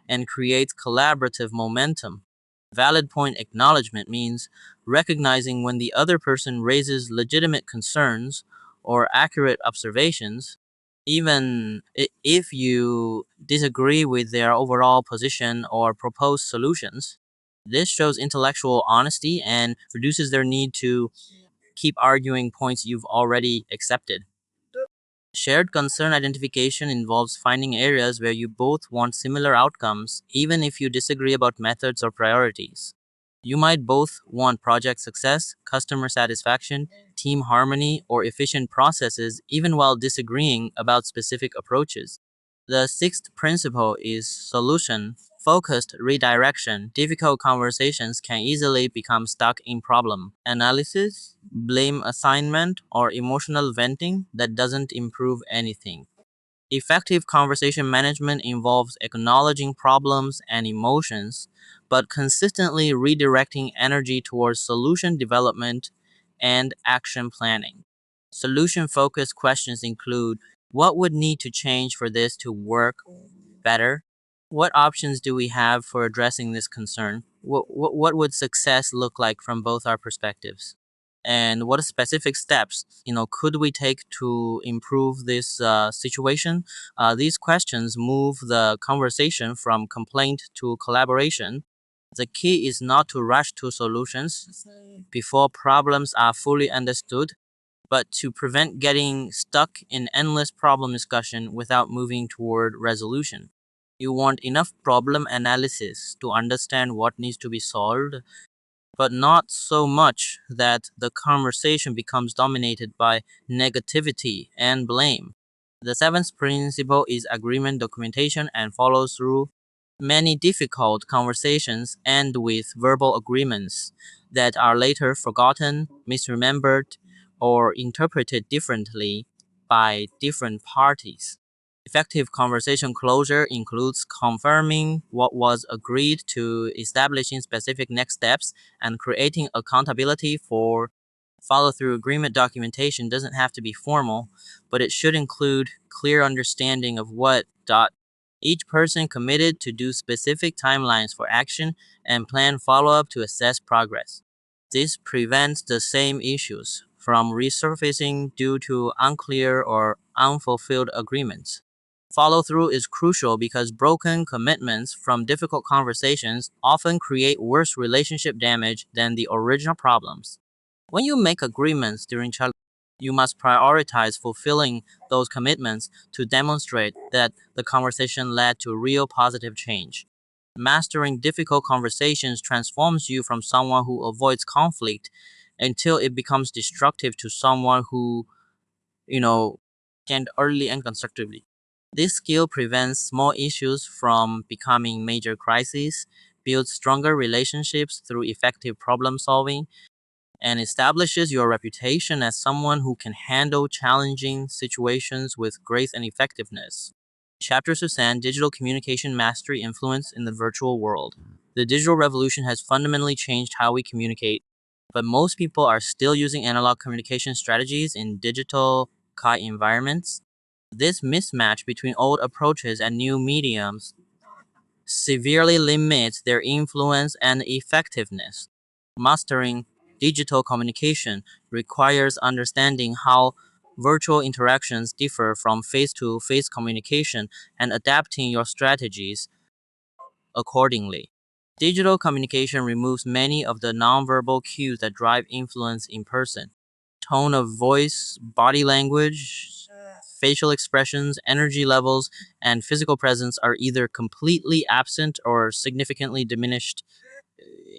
and creates collaborative momentum. Valid point acknowledgement means recognizing when the other person raises legitimate concerns or accurate observations, even if you disagree with their overall position or proposed solutions. This shows intellectual honesty and reduces their need to keep arguing points you've already accepted. Shared concern identification involves finding areas where you both want similar outcomes, even if you disagree about methods or priorities. You might both want project success, customer satisfaction, team harmony, or efficient processes, even while disagreeing about specific approaches. The sixth principle is solution focused redirection. Difficult conversations can easily become stuck in problem analysis, blame assignment, or emotional venting that doesn't improve anything. Effective conversation management involves acknowledging problems and emotions, but consistently redirecting energy towards solution development and action planning. Solution focused questions include: what would need to change for this to work better? What options do we have for addressing this concern? What would success look like from both our perspectives? And what specific steps could we take to improve this situation? These questions move the conversation from complaint to collaboration. The key is not to rush to solutions before problems are fully understood, but to prevent getting stuck in endless problem discussion without moving toward resolution. You want enough problem analysis to understand what needs to be solved, but not so much that the conversation becomes dominated by negativity and blame. The seventh principle is agreement documentation and follow through. Many difficult conversations end with verbal agreements that are later forgotten, misremembered, or interpreted differently by different parties. Effective conversation closure includes confirming what was agreed to, establishing specific next steps, and creating accountability for follow-through. Agreement documentation doesn't have to be formal, but it should include clear understanding of what each person committed to, do specific timelines for action, and plan follow-up to assess progress. This prevents the same issues from resurfacing due to unclear or unfulfilled agreements. Follow through is crucial because broken commitments from difficult conversations often create worse relationship damage than the original problems. When you make agreements during childhood, you must prioritize fulfilling those commitments to demonstrate that the conversation led to real positive change. Mastering difficult conversations transforms you from someone who avoids conflict until it becomes destructive to someone who can early and constructively. This skill prevents small issues from becoming major crises, builds stronger relationships through effective problem solving, and establishes your reputation as someone who can handle challenging situations with grace and effectiveness. Chapter Susan: Digital Communication Mastery Influence in the Virtual World. The digital revolution has fundamentally changed how we communicate, but most people are still using analog communication strategies in digital CAI environments. This mismatch between old approaches and new mediums severely limits their influence and effectiveness. Mastering digital communication requires understanding how virtual interactions differ from face-to-face communication and adapting your strategies accordingly. Digital communication removes many of the nonverbal cues that drive influence in person. Tone of voice, body language, facial expressions, energy levels, and physical presence are either completely absent or significantly diminished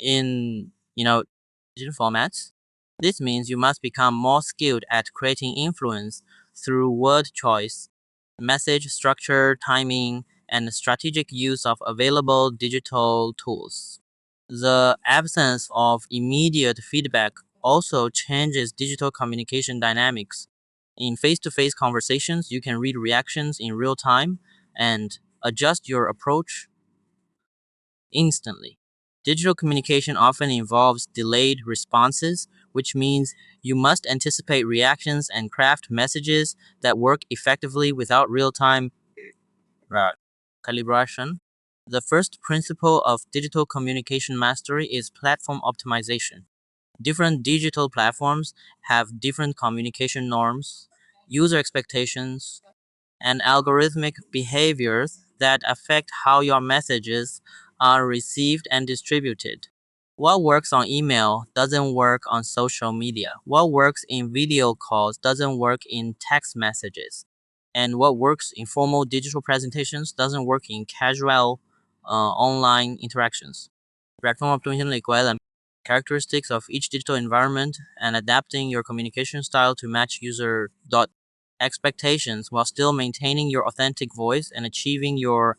in, digital formats. This means you must become more skilled at creating influence through word choice, message structure, timing, and strategic use of available digital tools. The absence of immediate feedback also changes digital communication dynamics. In face-to-face conversations, you can read reactions in real time and adjust your approach instantly. Digital communication often involves delayed responses, which means you must anticipate reactions and craft messages that work effectively without real-time calibration. The first principle of digital communication mastery is platform optimization. Different digital platforms have different communication norms, user expectations, and algorithmic behaviors that affect how your messages are received and distributed. What works on email doesn't work on social media. What works in video calls doesn't work in text messages. And what works in formal digital presentations doesn't work in casual online interactions. Platform optimization requires characteristics of each digital environment and adapting your communication style to match user expectations while still maintaining your authentic voice and achieving your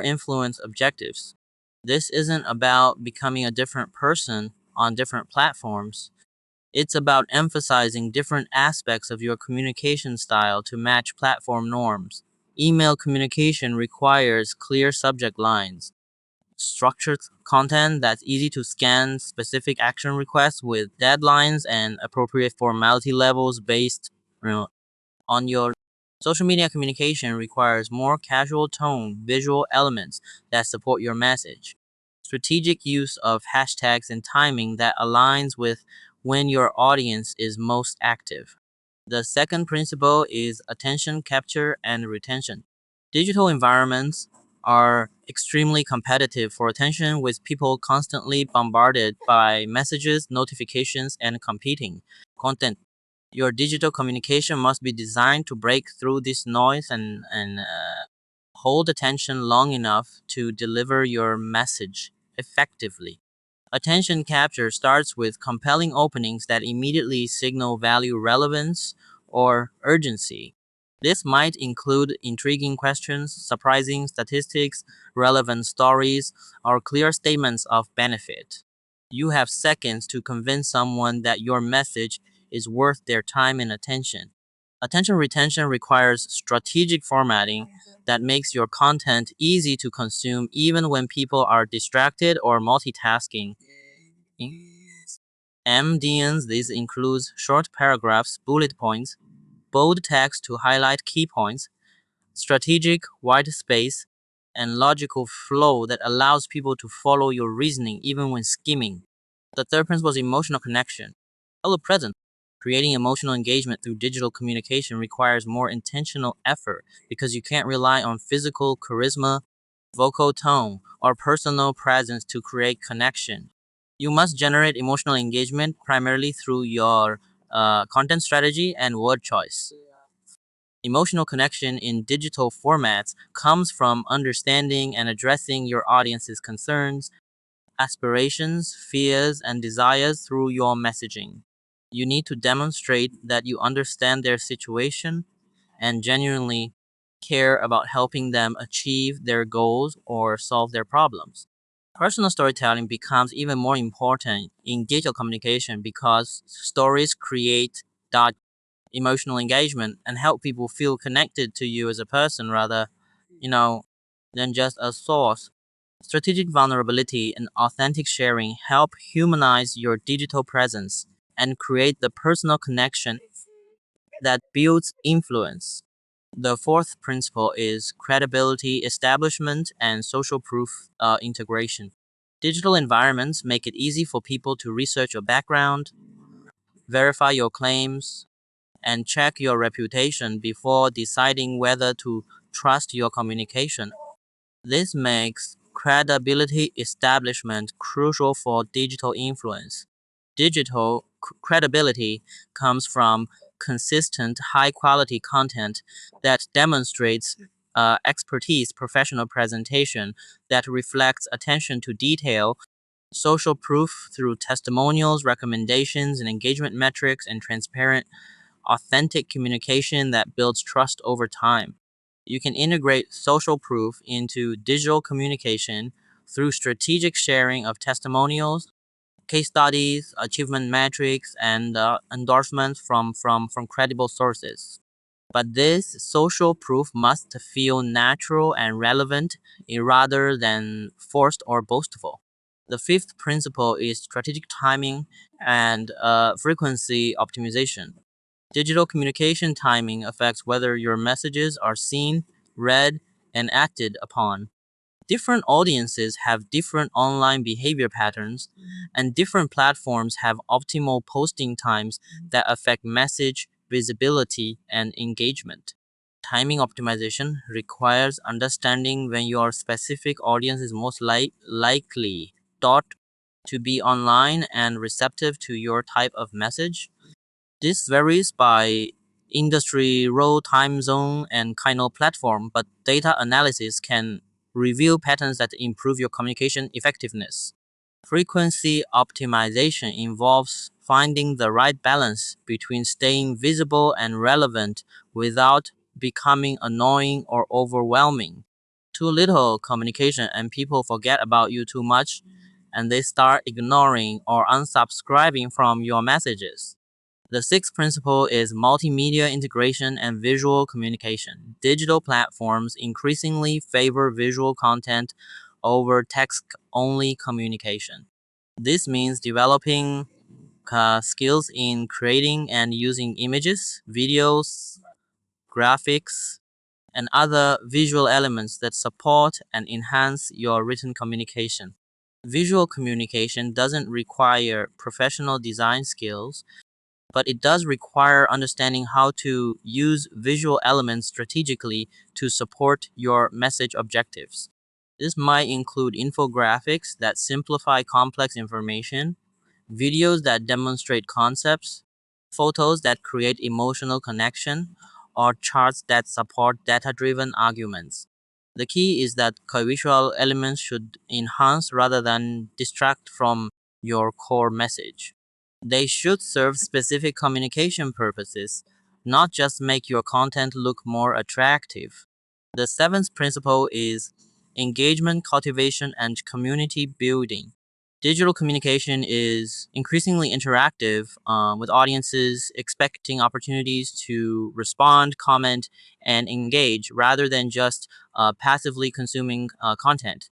influence objectives. This isn't about becoming a different person on different platforms. It's about emphasizing different aspects of your communication style to match platform norms. Email communication requires clear subject lines, structured content that's easy to scan, specific action requests with deadlines, and appropriate formality levels based on your social media. Communication requires more casual tone, visual elements that support your message, strategic use of hashtags and timing that aligns with when your audience is most active. The second principle is attention capture and retention. Digital environments are extremely competitive for attention, with people constantly bombarded by messages, notifications, and competing content. Your digital communication must be designed to break through this noise and hold attention long enough to deliver your message effectively. Attention capture starts with compelling openings that immediately signal value, relevance, or urgency. This might include intriguing questions, surprising statistics, relevant stories, or clear statements of benefit. You have seconds to convince someone that your message is worth their time and attention. Attention retention requires strategic formatting that makes your content easy to consume even when people are distracted or multitasking. MDNs, this includes short paragraphs, bullet points, bold text to highlight key points, strategic white space, and logical flow that allows people to follow your reasoning even when skimming. The third principle is emotional connection. Hello, present. Creating emotional engagement through digital communication requires more intentional effort because you can't rely on physical charisma, vocal tone, or personal presence to create connection. You must generate emotional engagement primarily through your content strategy and word choice. Emotional connection in digital formats comes from understanding and addressing your audience's concerns, aspirations, fears, and desires through your messaging. You need to demonstrate that you understand their situation and genuinely care about helping them achieve their goals or solve their problems. Personal storytelling becomes even more important in digital communication because stories create that emotional engagement and help people feel connected to you as a person rather, than just a source. Strategic vulnerability and authentic sharing help humanize your digital presence and create the personal connection that builds influence. The fourth principle is credibility establishment and social proof integration. Digital environments make it easy for people to research your background, verify your claims, and check your reputation before deciding whether to trust your communication. This makes credibility establishment crucial for digital influence. Digital credibility comes from consistent, high quality content that demonstrates expertise, professional presentation that reflects attention to detail, social proof through testimonials, recommendations, and engagement metrics, and transparent authentic communication that builds trust over time. You can integrate social proof into digital communication through strategic sharing of testimonials, case studies, achievement metrics, and endorsements from credible sources. But this social proof must feel natural and relevant rather than forced or boastful. The fifth principle is strategic timing and frequency optimization. Digital communication timing affects whether your messages are seen, read, and acted upon. Different audiences have different online behavior patterns, and different platforms have optimal posting times that affect message visibility and engagement. Timing optimization requires understanding when your specific audience is most likely thought to be online and receptive to your type of message. This varies by industry, role, time zone, and kind of platform, but data analysis can reveal patterns that improve your communication effectiveness. Frequency optimization involves finding the right balance between staying visible and relevant without becoming annoying or overwhelming. Too little communication and people forget about you too much, and they start ignoring or unsubscribing from your messages. The sixth principle is multimedia integration and visual communication. Digital platforms increasingly favor visual content over text-only communication. This means developing skills in creating and using images, videos, graphics, and other visual elements that support and enhance your written communication. Visual communication doesn't require professional design skills, but it does require understanding how to use visual elements strategically to support your message objectives. This might include infographics that simplify complex information, videos that demonstrate concepts, photos that create emotional connection, or charts that support data-driven arguments. The key is that visual elements should enhance rather than distract from your core message. They should serve specific communication purposes, not just make your content look more attractive. The seventh principle is engagement, cultivation, and community building. Digital communication is increasingly interactive, with audiences expecting opportunities to respond, comment, and engage rather than just passively consuming content.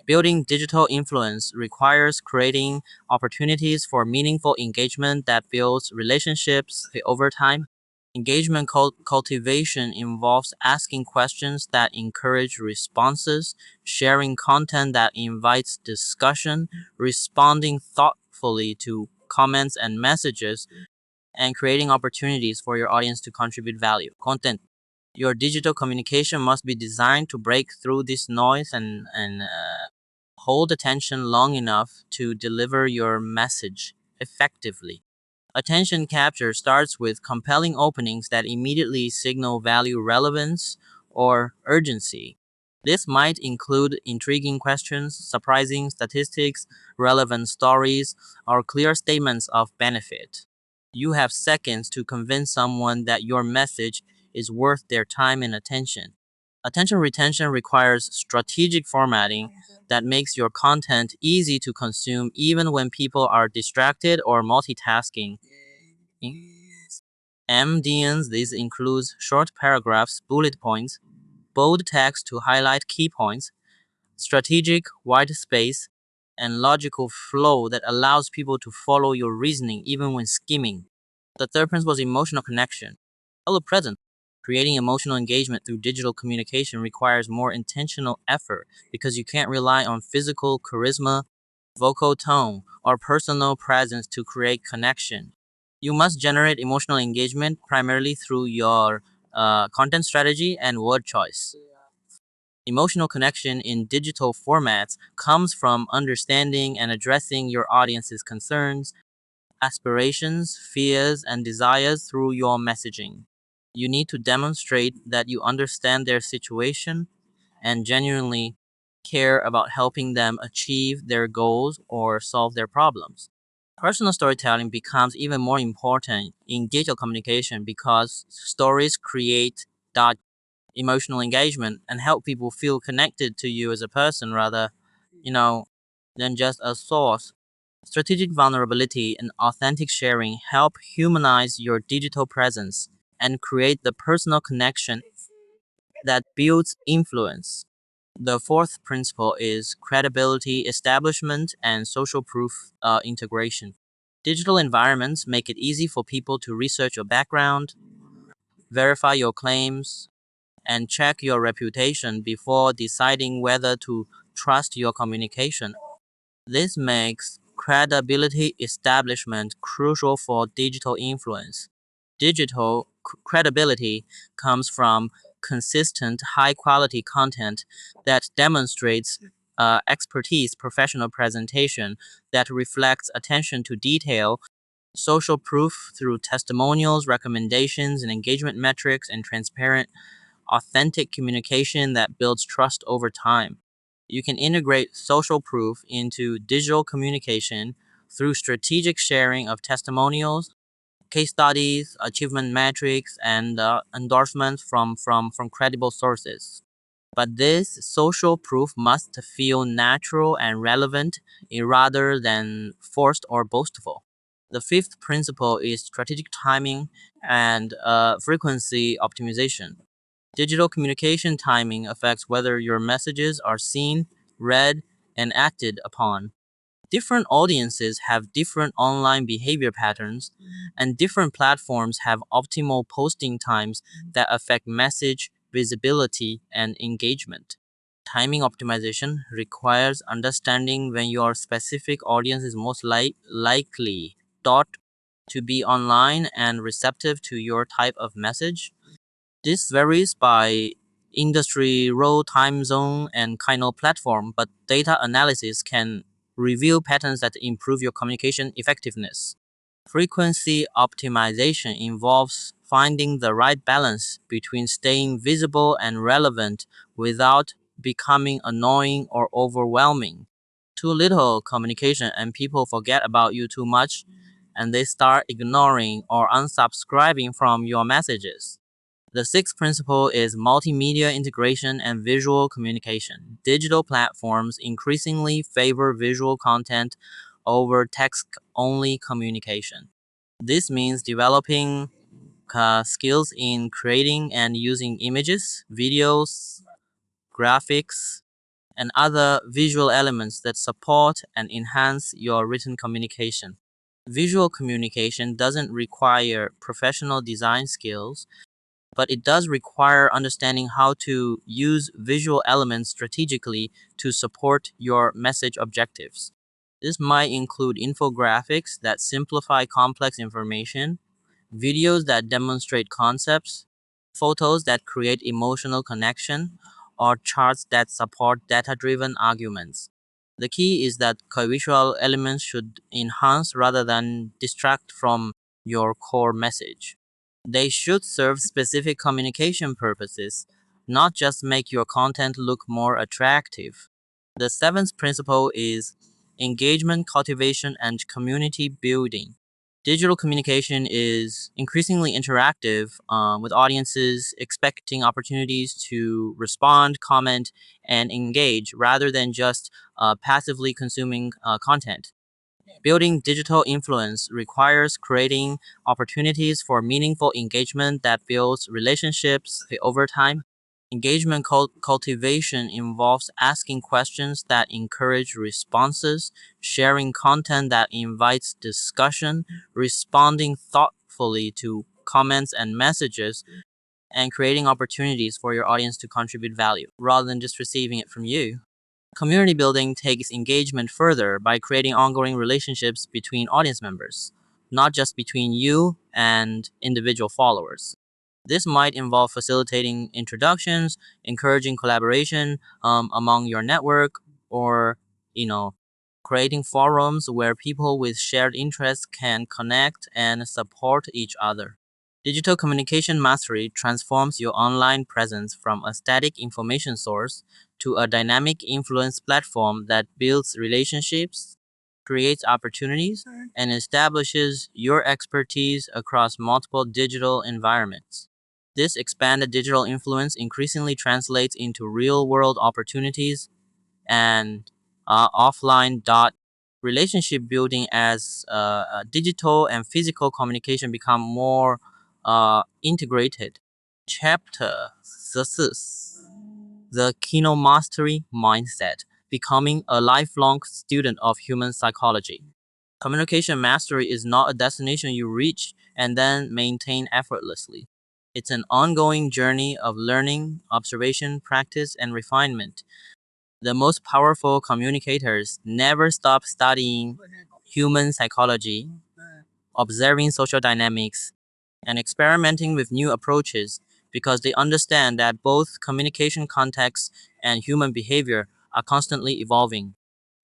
Building digital influence requires creating opportunities for meaningful engagement that builds relationships over time. Engagement cultivation involves asking questions that encourage responses, sharing content that invites discussion, responding thoughtfully to comments and messages, and creating opportunities for your audience to contribute value. Content. Your digital communication must be designed to break through this noise and hold attention long enough to deliver your message effectively. Attention capture starts with compelling openings that immediately signal value, relevance, or urgency. This might include intriguing questions, surprising statistics, relevant stories, or clear statements of benefit. You have seconds to convince someone that your message is worth their time and attention. Attention retention requires strategic formatting that makes your content easy to consume even when people are distracted or multitasking. MDNs, this includes short paragraphs, bullet points, bold text to highlight key points, strategic white space, and logical flow that allows people to follow your reasoning even when skimming. The third principle is emotional connection. Hello, present. Creating emotional engagement through digital communication requires more intentional effort because you can't rely on physical charisma, vocal tone, or personal presence to create connection. You must generate emotional engagement primarily through your content strategy and word choice. Emotional connection in digital formats comes from understanding and addressing your audience's concerns, aspirations, fears, and desires through your messaging. You need to demonstrate that you understand their situation and genuinely care about helping them achieve their goals or solve their problems. Personal storytelling becomes even more important in digital communication because stories create that emotional engagement and help people feel connected to you as a person rather, than just a source. Strategic vulnerability and authentic sharing help humanize your digital presence and create the personal connection that builds influence. The fourth principle is credibility establishment and social proof integration. Digital environments make it easy for people to research your background, verify your claims, and check your reputation before deciding whether to trust your communication. This makes credibility establishment crucial for digital influence. Digital credibility comes from consistent, high quality content that demonstrates expertise, professional presentation that reflects attention to detail, social proof through testimonials, recommendations, and engagement metrics, and transparent, authentic communication that builds trust over time. You can integrate social proof into digital communication through strategic sharing of testimonials, case studies, achievement metrics, and endorsements from credible sources. But this social proof must feel natural and relevant rather than forced or boastful. The fifth principle is strategic timing and frequency optimization. Digital communication timing affects whether your messages are seen, read, and acted upon. Different audiences have different online behavior patterns, and different platforms have optimal posting times that affect message visibility and engagement. Timing optimization requires understanding when your specific audience is most likely thought to be online and receptive to your type of message. This varies by industry, role, time zone, and kind of platform, but data analysis can reveal patterns that improve your communication effectiveness. Frequency optimization involves finding the right balance between staying visible and relevant without becoming annoying or overwhelming. Too little communication and people forget about you too much, and they start ignoring or unsubscribing from your messages. The sixth principle is multimedia integration and visual communication. Digital platforms increasingly favor visual content over text-only communication. This means developing skills in creating and using images, videos, graphics, and other visual elements that support and enhance your written communication. Visual communication doesn't require professional design skills, but it does require understanding how to use visual elements strategically to support your message objectives. This might include infographics that simplify complex information, videos that demonstrate concepts, photos that create emotional connection, or charts that support data-driven arguments. The key is that visual elements should enhance rather than distract from your core message. They should serve specific communication purposes, not just make your content look more attractive. The seventh principle is engagement cultivation and community building. Digital communication is increasingly interactive, with audiences expecting opportunities to respond, comment, and engage rather than just passively consuming content. Building digital influence requires creating opportunities for meaningful engagement that builds relationships over time. Engagement cultivation involves asking questions that encourage responses, sharing content that invites discussion, responding thoughtfully to comments and messages, and creating opportunities for your audience to contribute value rather than just receiving it from you. Community building takes engagement further by creating ongoing relationships between audience members, not just between you and individual followers. This might involve facilitating introductions, encouraging collaboration among your network, or creating forums where people with shared interests can connect and support each other. Digital communication mastery transforms your online presence from a static information source to a dynamic influence platform that builds relationships, creates opportunities, and establishes your expertise across multiple digital environments. This expanded digital influence increasingly translates into real-world opportunities and offline relationship building as digital and physical communication become more integrated. Chapter 14: The Kino Mastery Mindset, Becoming a Lifelong Student of Human Psychology. Communication mastery is not a destination you reach and then maintain effortlessly. It's an ongoing journey of learning, observation, practice, and refinement. The most powerful communicators never stop studying human psychology, observing social dynamics, and experimenting with new approaches because they understand that both communication contexts and human behavior are constantly evolving.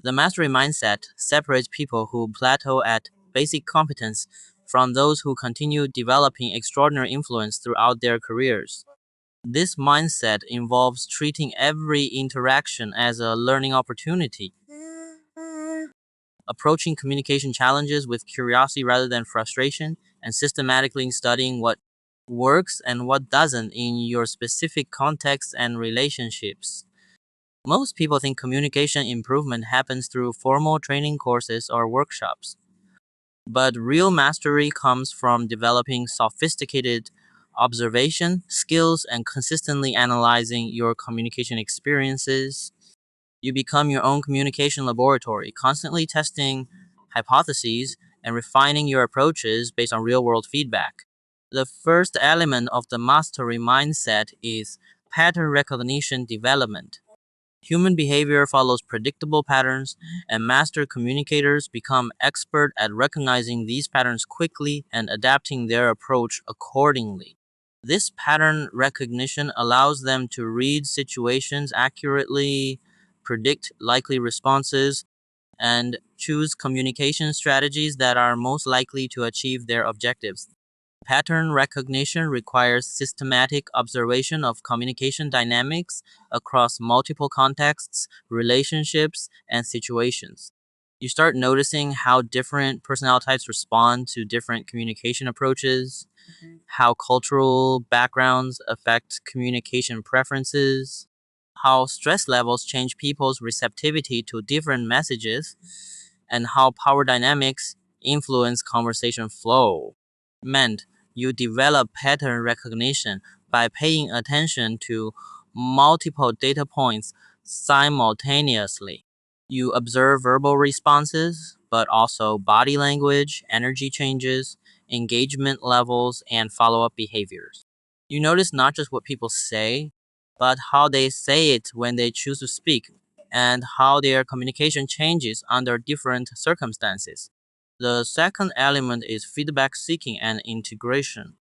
The mastery mindset separates people who plateau at basic competence from those who continue developing extraordinary influence throughout their careers. This mindset involves treating every interaction as a learning opportunity, approaching communication challenges with curiosity rather than frustration, and systematically studying what works and what doesn't in your specific context and relationships. Most people think communication improvement happens through formal training courses or workshops, but real mastery comes from developing sophisticated observation skills and consistently analyzing your communication experiences. You become your own communication laboratory, constantly testing hypotheses and refining your approaches based on real-world feedback. The first element of the mastery mindset is pattern recognition development. Human behavior follows predictable patterns, and master communicators become expert at recognizing these patterns quickly and adapting their approach accordingly. This pattern recognition allows them to read situations accurately, predict likely responses, and choose communication strategies that are most likely to achieve their objectives. Pattern recognition requires systematic observation of communication dynamics across multiple contexts, relationships, and situations. You start noticing how different personality types respond to different communication approaches, how cultural backgrounds affect communication preferences, how stress levels change people's receptivity to different messages, and how power dynamics influence conversation flow. Meant you develop pattern recognition by paying attention to multiple data points simultaneously. You observe verbal responses, but also body language, energy changes, engagement levels, and follow-up behaviors. You notice not just what people say, but how they say it when they choose to speak, and how their communication changes under different circumstances. The second element is feedback seeking and integration.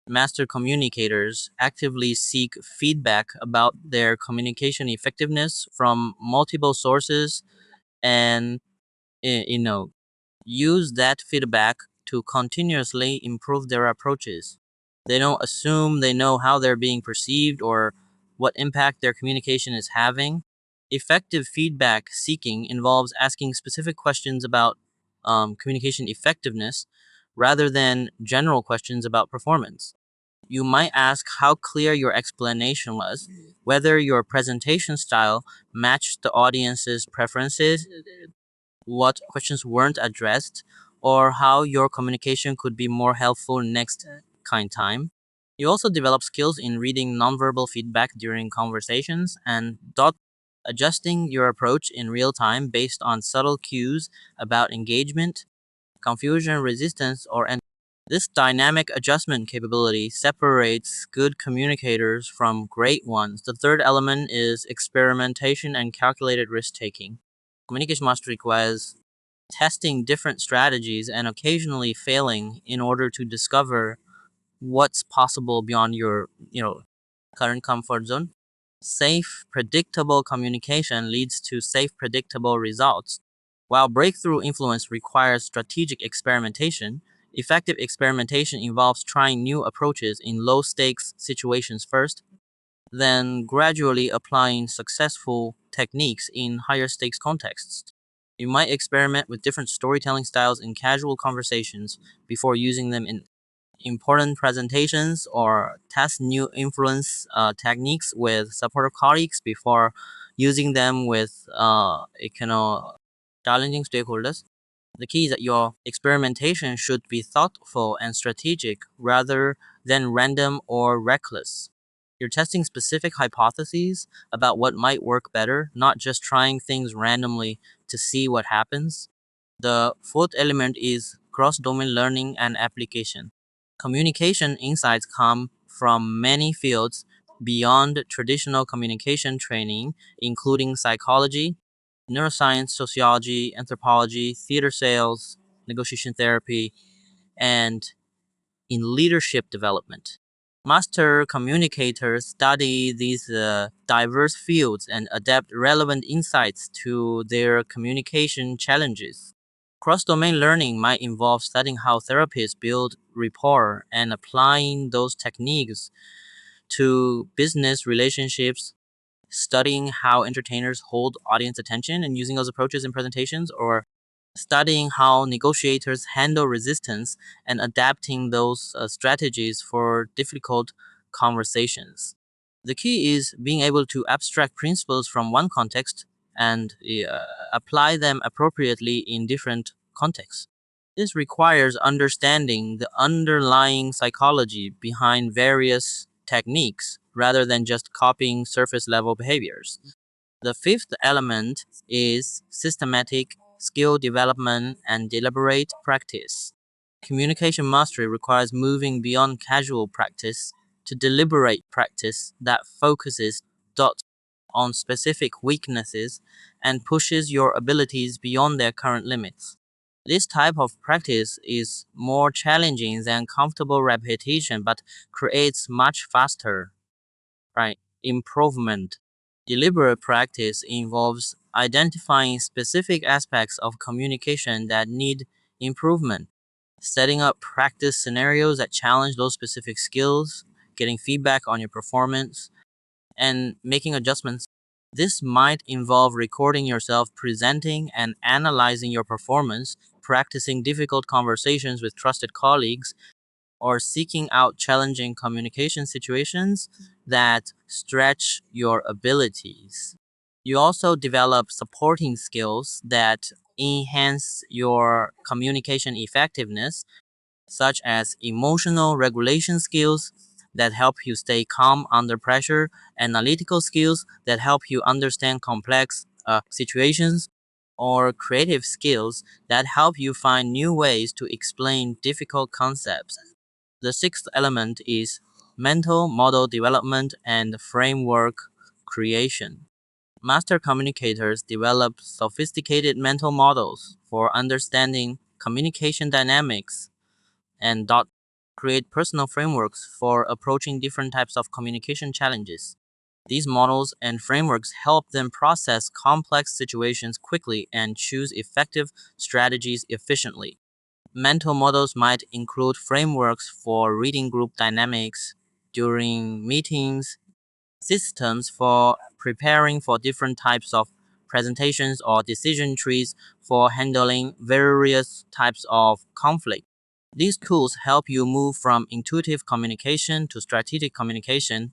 Master communicators actively seek feedback about their communication effectiveness from multiple sources and use that feedback to continuously improve their approaches. They don't assume they know how they're being perceived or what impact their communication is having. Effective feedback seeking involves asking specific questions about communication effectiveness rather than general questions about performance. You might ask how clear your explanation was, whether your presentation style matched the audience's preferences, what questions weren't addressed, or how your communication could be more helpful next time. You also develop skills in reading nonverbal feedback during conversations and adjusting your approach in real time based on subtle cues about engagement, confusion, resistance, or this dynamic adjustment capability separates good communicators from great ones. The third element is experimentation and calculated risk taking. Communication mastery requires testing different strategies and occasionally failing in order to discover what's possible beyond your current comfort zone. Safe, predictable communication leads to safe, predictable results. While breakthrough influence requires strategic experimentation, effective experimentation involves trying new approaches in low-stakes situations first, then gradually applying successful techniques in higher-stakes contexts. You might experiment with different storytelling styles in casual conversations before using them in important presentations, or test new influence techniques with supportive colleagues before using them with challenging stakeholders. The key is that your experimentation should be thoughtful and strategic rather than random or reckless. You're testing specific hypotheses about what might work better, not just trying things randomly to see what happens. The fourth element is cross-domain learning and application. Communication insights come from many fields beyond traditional communication training, including psychology, neuroscience, sociology, anthropology, theater sales, negotiation therapy, and in leadership development. Master communicators study these diverse fields and adapt relevant insights to their communication challenges. Cross-domain learning might involve studying how therapists build rapport and applying those techniques to business relationships, studying how entertainers hold audience attention and using those approaches in presentations, or studying how negotiators handle resistance and adapting those strategies for difficult conversations. The key is being able to abstract principles from one context and apply them appropriately in different contexts. This requires understanding the underlying psychology behind various techniques rather than just copying surface level behaviors. The fifth element is systematic skill development and deliberate practice. Communication mastery requires moving beyond casual practice to deliberate practice that focuses on specific weaknesses and pushes your abilities beyond their current limits. This type of practice is more challenging than comfortable repetition but creates much faster improvement. Deliberate practice involves identifying specific aspects of communication that need improvement, setting up practice scenarios that challenge those specific skills, getting feedback on your performance, and making adjustments. This might involve recording yourself presenting and analyzing your performance, practicing difficult conversations with trusted colleagues, or seeking out challenging communication situations that stretch your abilities. You also develop supporting skills that enhance your communication effectiveness, such as emotional regulation skills that help you stay calm under pressure, analytical skills that help you understand complex situations, or creative skills that help you find new ways to explain difficult concepts. The sixth element is mental model development and framework creation. Master communicators develop sophisticated mental models for understanding communication dynamics and create personal frameworks for approaching different types of communication challenges. These models and frameworks help them process complex situations quickly and choose effective strategies efficiently. Mental models might include frameworks for reading group dynamics during meetings, systems for preparing for different types of presentations, or decision trees for handling various types of conflict. These tools help you move from intuitive communication to strategic communication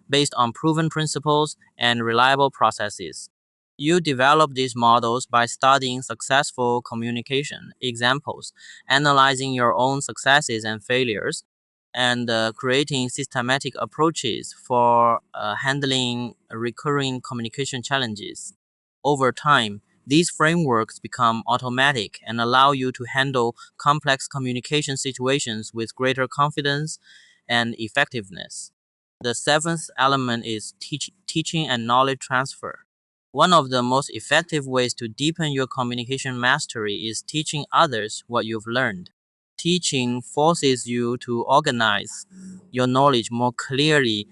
based on proven principles and reliable processes. You develop these models by studying successful communication examples, analyzing your own successes and failures, and creating systematic approaches for handling recurring communication challenges. Over time, these frameworks become automatic and allow you to handle complex communication situations with greater confidence and effectiveness. The seventh element is teaching and knowledge transfer. One of the most effective ways to deepen your communication mastery is teaching others what you've learned. Teaching forces you to organize your knowledge more clearly,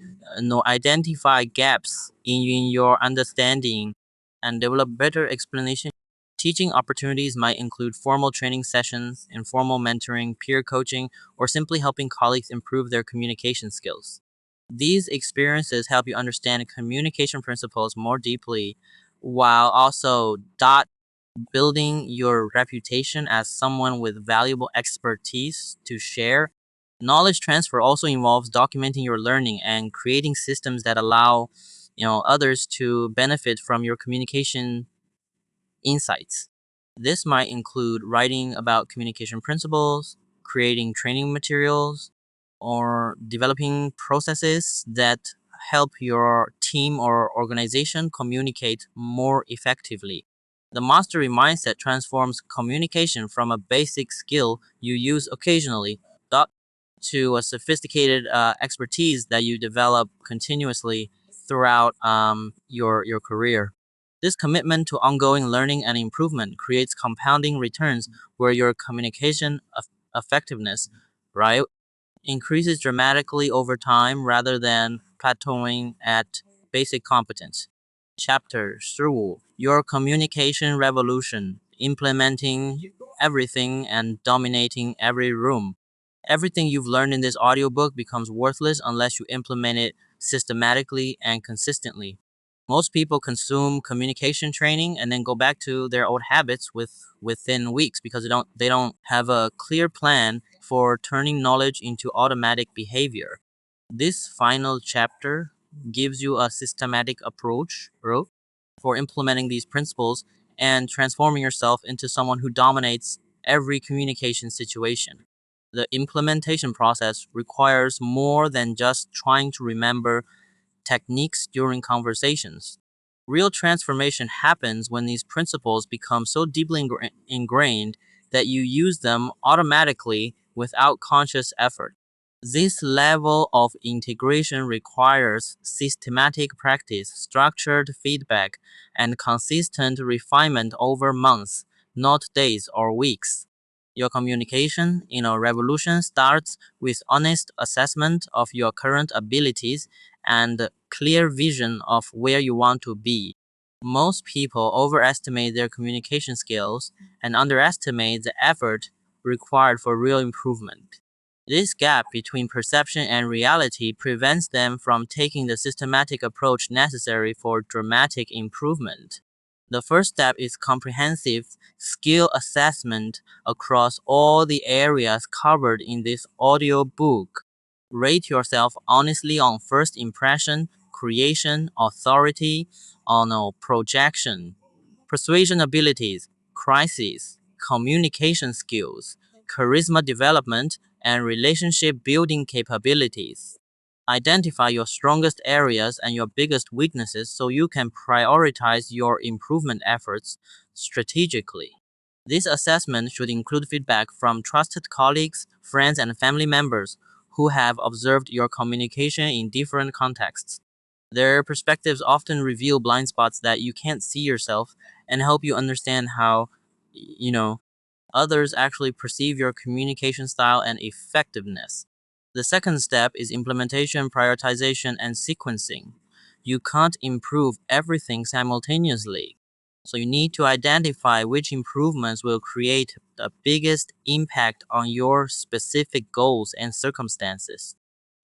identify gaps in your understanding, and develop better explanation. Teaching opportunities might include formal training sessions, informal mentoring, peer coaching, or simply helping colleagues improve their communication skills. These experiences help you understand communication principles more deeply while also building your reputation as someone with valuable expertise to share. Knowledge transfer also involves documenting your learning and creating systems that allow others to benefit from your communication insights. This might include writing about communication principles, creating training materials, or developing processes that help your team or organization communicate more effectively. The mastery mindset transforms communication from a basic skill you use occasionally to a sophisticated expertise that you develop continuously throughout your career. This commitment to ongoing learning and improvement creates compounding returns where your communication effectiveness, right, increases dramatically over time rather than plateauing at basic competence. Chapter 3: Your Communication Revolution: Implementing Everything and Dominating Every Room. Everything you've learned in this audiobook becomes worthless unless you implement it systematically and consistently. Most people consume communication training and then go back to their old habits within weeks because they don't have a clear plan for turning knowledge into automatic behavior. This final chapter gives you a systematic approach for implementing these principles and transforming yourself into someone who dominates every communication situation. The implementation process requires more than just trying to remember techniques during conversations. Real transformation happens when these principles become so deeply ingrained that you use them automatically without conscious effort. This level of integration requires systematic practice, structured feedback, and consistent refinement over months, not days or weeks. Your communication revolution starts with honest assessment of your current abilities and clear vision of where you want to be. Most people overestimate their communication skills and underestimate the effort required for real improvement. This gap between perception and reality prevents them from taking the systematic approach necessary for dramatic improvement. The first step is comprehensive skill assessment across all the areas covered in this audiobook. Rate yourself honestly on first impression, creation, authority, projection, persuasion abilities, crisis, communication skills, charisma development, and relationship building capabilities. Identify your strongest areas and your biggest weaknesses so you can prioritize your improvement efforts strategically. This assessment should include feedback from trusted colleagues, friends, and family members who have observed your communication in different contexts. Their perspectives often reveal blind spots that you can't see yourself and help you understand how, others actually perceive your communication style and effectiveness. The second step is implementation, prioritization, and sequencing. You can't improve everything simultaneously. So you need to identify which improvements will create the biggest impact on your specific goals and circumstances.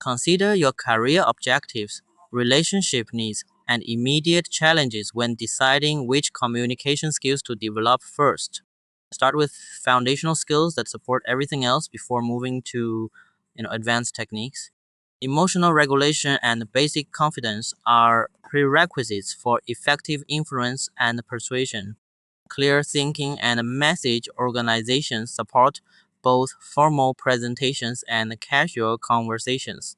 Consider your career objectives, relationship needs, and immediate challenges when deciding which communication skills to develop first. Start with foundational skills that support everything else before moving to advanced techniques. Emotional regulation and basic confidence are prerequisites for effective influence and persuasion. Clear thinking and message organization support both formal presentations and casual conversations.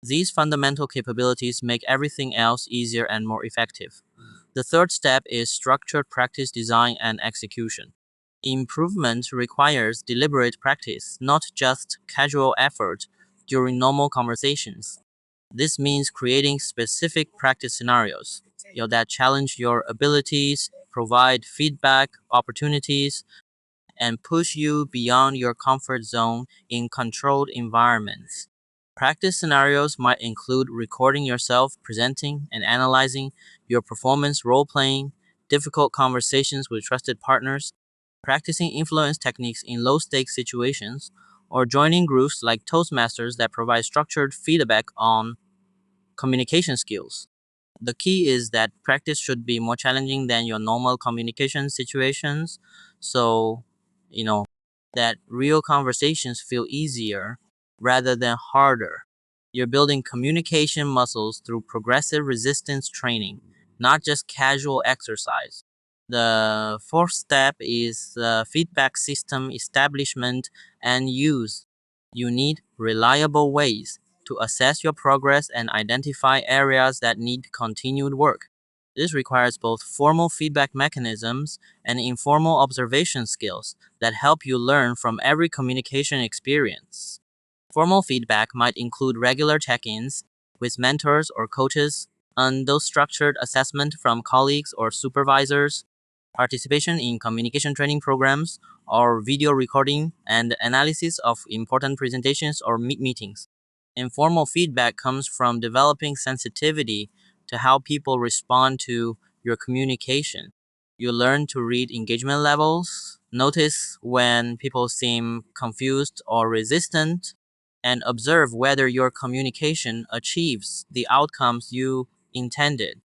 These fundamental capabilities make everything else easier and more effective. The third step is structured practice design and execution. Improvement requires deliberate practice, not just casual effort during normal conversations. This means creating specific practice scenarios that challenge your abilities, provide feedback opportunities, and push you beyond your comfort zone in controlled environments. Practice scenarios might include recording yourself presenting and analyzing your performance role playing, difficult conversations with trusted partners, practicing influence techniques in low stakes situations, or joining groups like Toastmasters that provide structured feedback on communication skills. The key is that practice should be more challenging than your normal communication situations, so you know that real conversations feel easier rather than harder. You're building communication muscles through progressive resistance training, not just casual exercise. The fourth step is feedback system establishment and use. You need reliable ways to assess your progress and identify areas that need continued work. This requires both formal feedback mechanisms and informal observation skills that help you learn from every communication experience. Formal feedback might include regular check-ins with mentors or coaches, and those structured assessment from colleagues or supervisors, participation in communication training programs, or video recording and analysis of important presentations or meetings. Informal feedback comes from developing sensitivity to how people respond to your communication. You learn to read engagement levels, notice when people seem confused or resistant, and observe whether your communication achieves the outcomes you intended.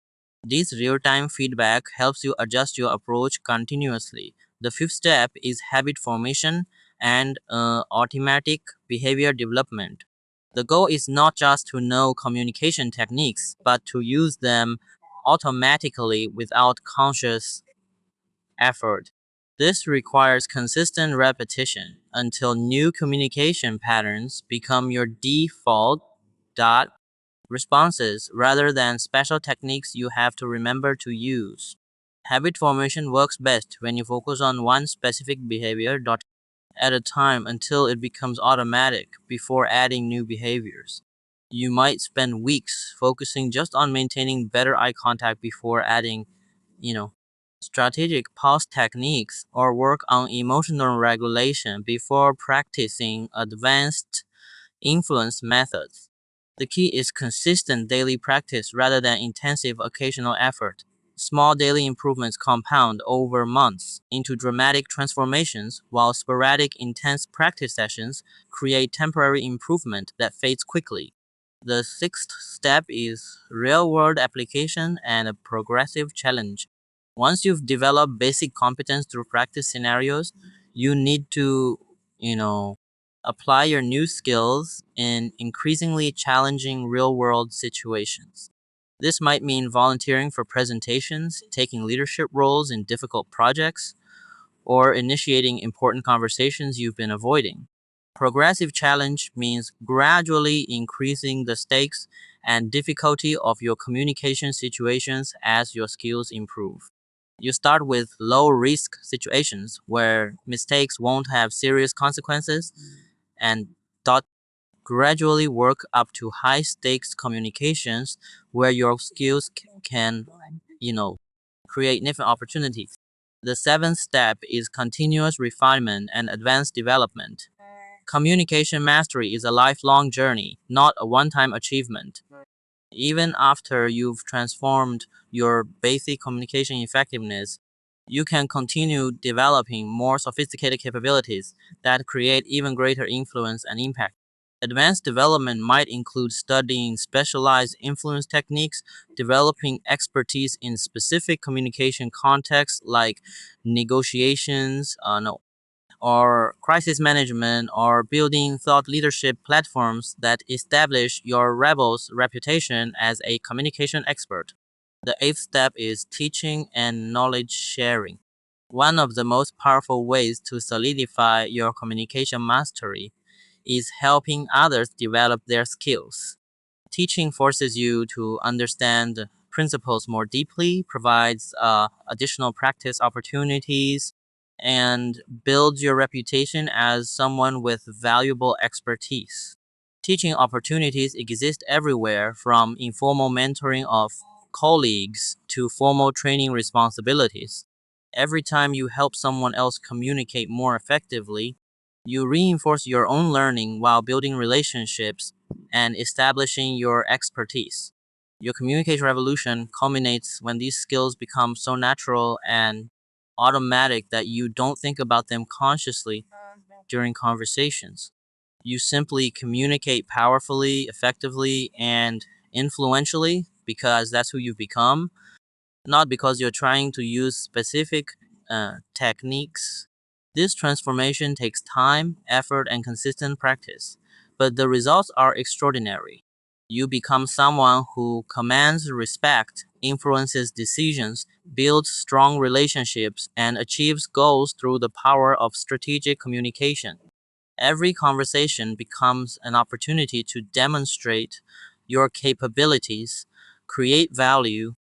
This real-time feedback helps you adjust your approach continuously. The fifth step is habit formation and automatic behavior development. The goal is not just to know communication techniques, but to use them automatically without conscious effort. This requires consistent repetition until new communication patterns become your default dot responses rather than special techniques you have to remember to use. Habit formation works best when you focus on one specific behavior dot at a time until it becomes automatic before adding new behaviors. You might spend weeks focusing just on maintaining better eye contact before adding, you know, strategic pause techniques or work on emotional regulation before practicing advanced influence methods. The key is consistent daily practice rather than intensive occasional effort. Small daily improvements compound over months into dramatic transformations, while sporadic intense practice sessions create temporary improvement that fades quickly. The sixth step is real-world application and a progressive challenge. Once you've developed basic competence through practice scenarios, you need to, apply your new skills in increasingly challenging real-world situations. This might mean volunteering for presentations, taking leadership roles in difficult projects, or initiating important conversations you've been avoiding. Progressive challenge means gradually increasing the stakes and difficulty of your communication situations as your skills improve. You start with low-risk situations where mistakes won't have serious consequences and gradually work up to high-stakes communications where your skills can, create different opportunities. The seventh step is continuous refinement and advanced development. Communication mastery is a lifelong journey, not a one-time achievement. Even after you've transformed your basic communication effectiveness, you can continue developing more sophisticated capabilities that create even greater influence and impact. Advanced development might include studying specialized influence techniques, developing expertise in specific communication contexts like negotiations, or crisis management, or building thought leadership platforms that establish your rebel's reputation as a communication expert. The eighth step is teaching and knowledge sharing. One of the most powerful ways to solidify your communication mastery is helping others develop their skills. Teaching forces you to understand principles more deeply, provides additional practice opportunities, and builds your reputation as someone with valuable expertise. Teaching opportunities exist everywhere, from informal mentoring of colleagues to formal training responsibilities. Every time you help someone else communicate more effectively, you reinforce your own learning while building relationships and establishing your expertise. Your communication revolution culminates when these skills become so natural and automatic that you don't think about them consciously during conversations. You simply communicate powerfully, effectively, and influentially because that's who you've become, not because you're trying to use specific techniques. This transformation takes time, effort, and consistent practice, but the results are extraordinary. You become someone who commands respect, influences decisions, builds strong relationships, and achieves goals through the power of strategic communication. Every conversation becomes an opportunity to demonstrate your capabilities, create value,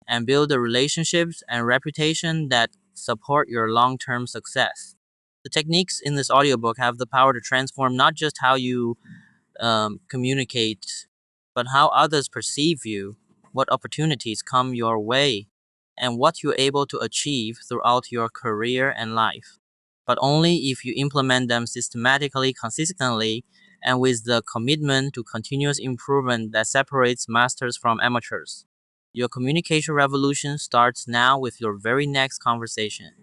and build the relationships and reputation that support your long-term success. The techniques in this audiobook have the power to transform not just how you communicate, but how others perceive you, what opportunities come your way, and what you're able to achieve throughout your career and life. But only if you implement them systematically, consistently, and with the commitment to continuous improvement that separates masters from amateurs. Your communication revolution starts now with your very next conversation.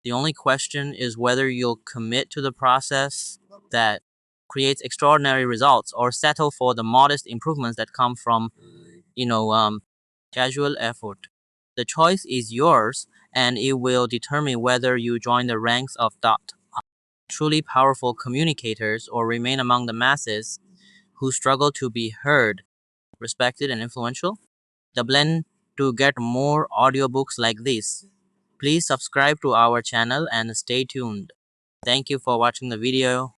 The only question is whether you'll commit to the process that creates extraordinary results or settle for the modest improvements that come from, casual effort. The choice is yours, and it will determine whether you join the ranks of truly powerful communicators or remain among the masses who struggle to be heard, respected, and influential. The blend to get more audiobooks like this. Please subscribe to our channel and stay tuned. Thank you for watching the video.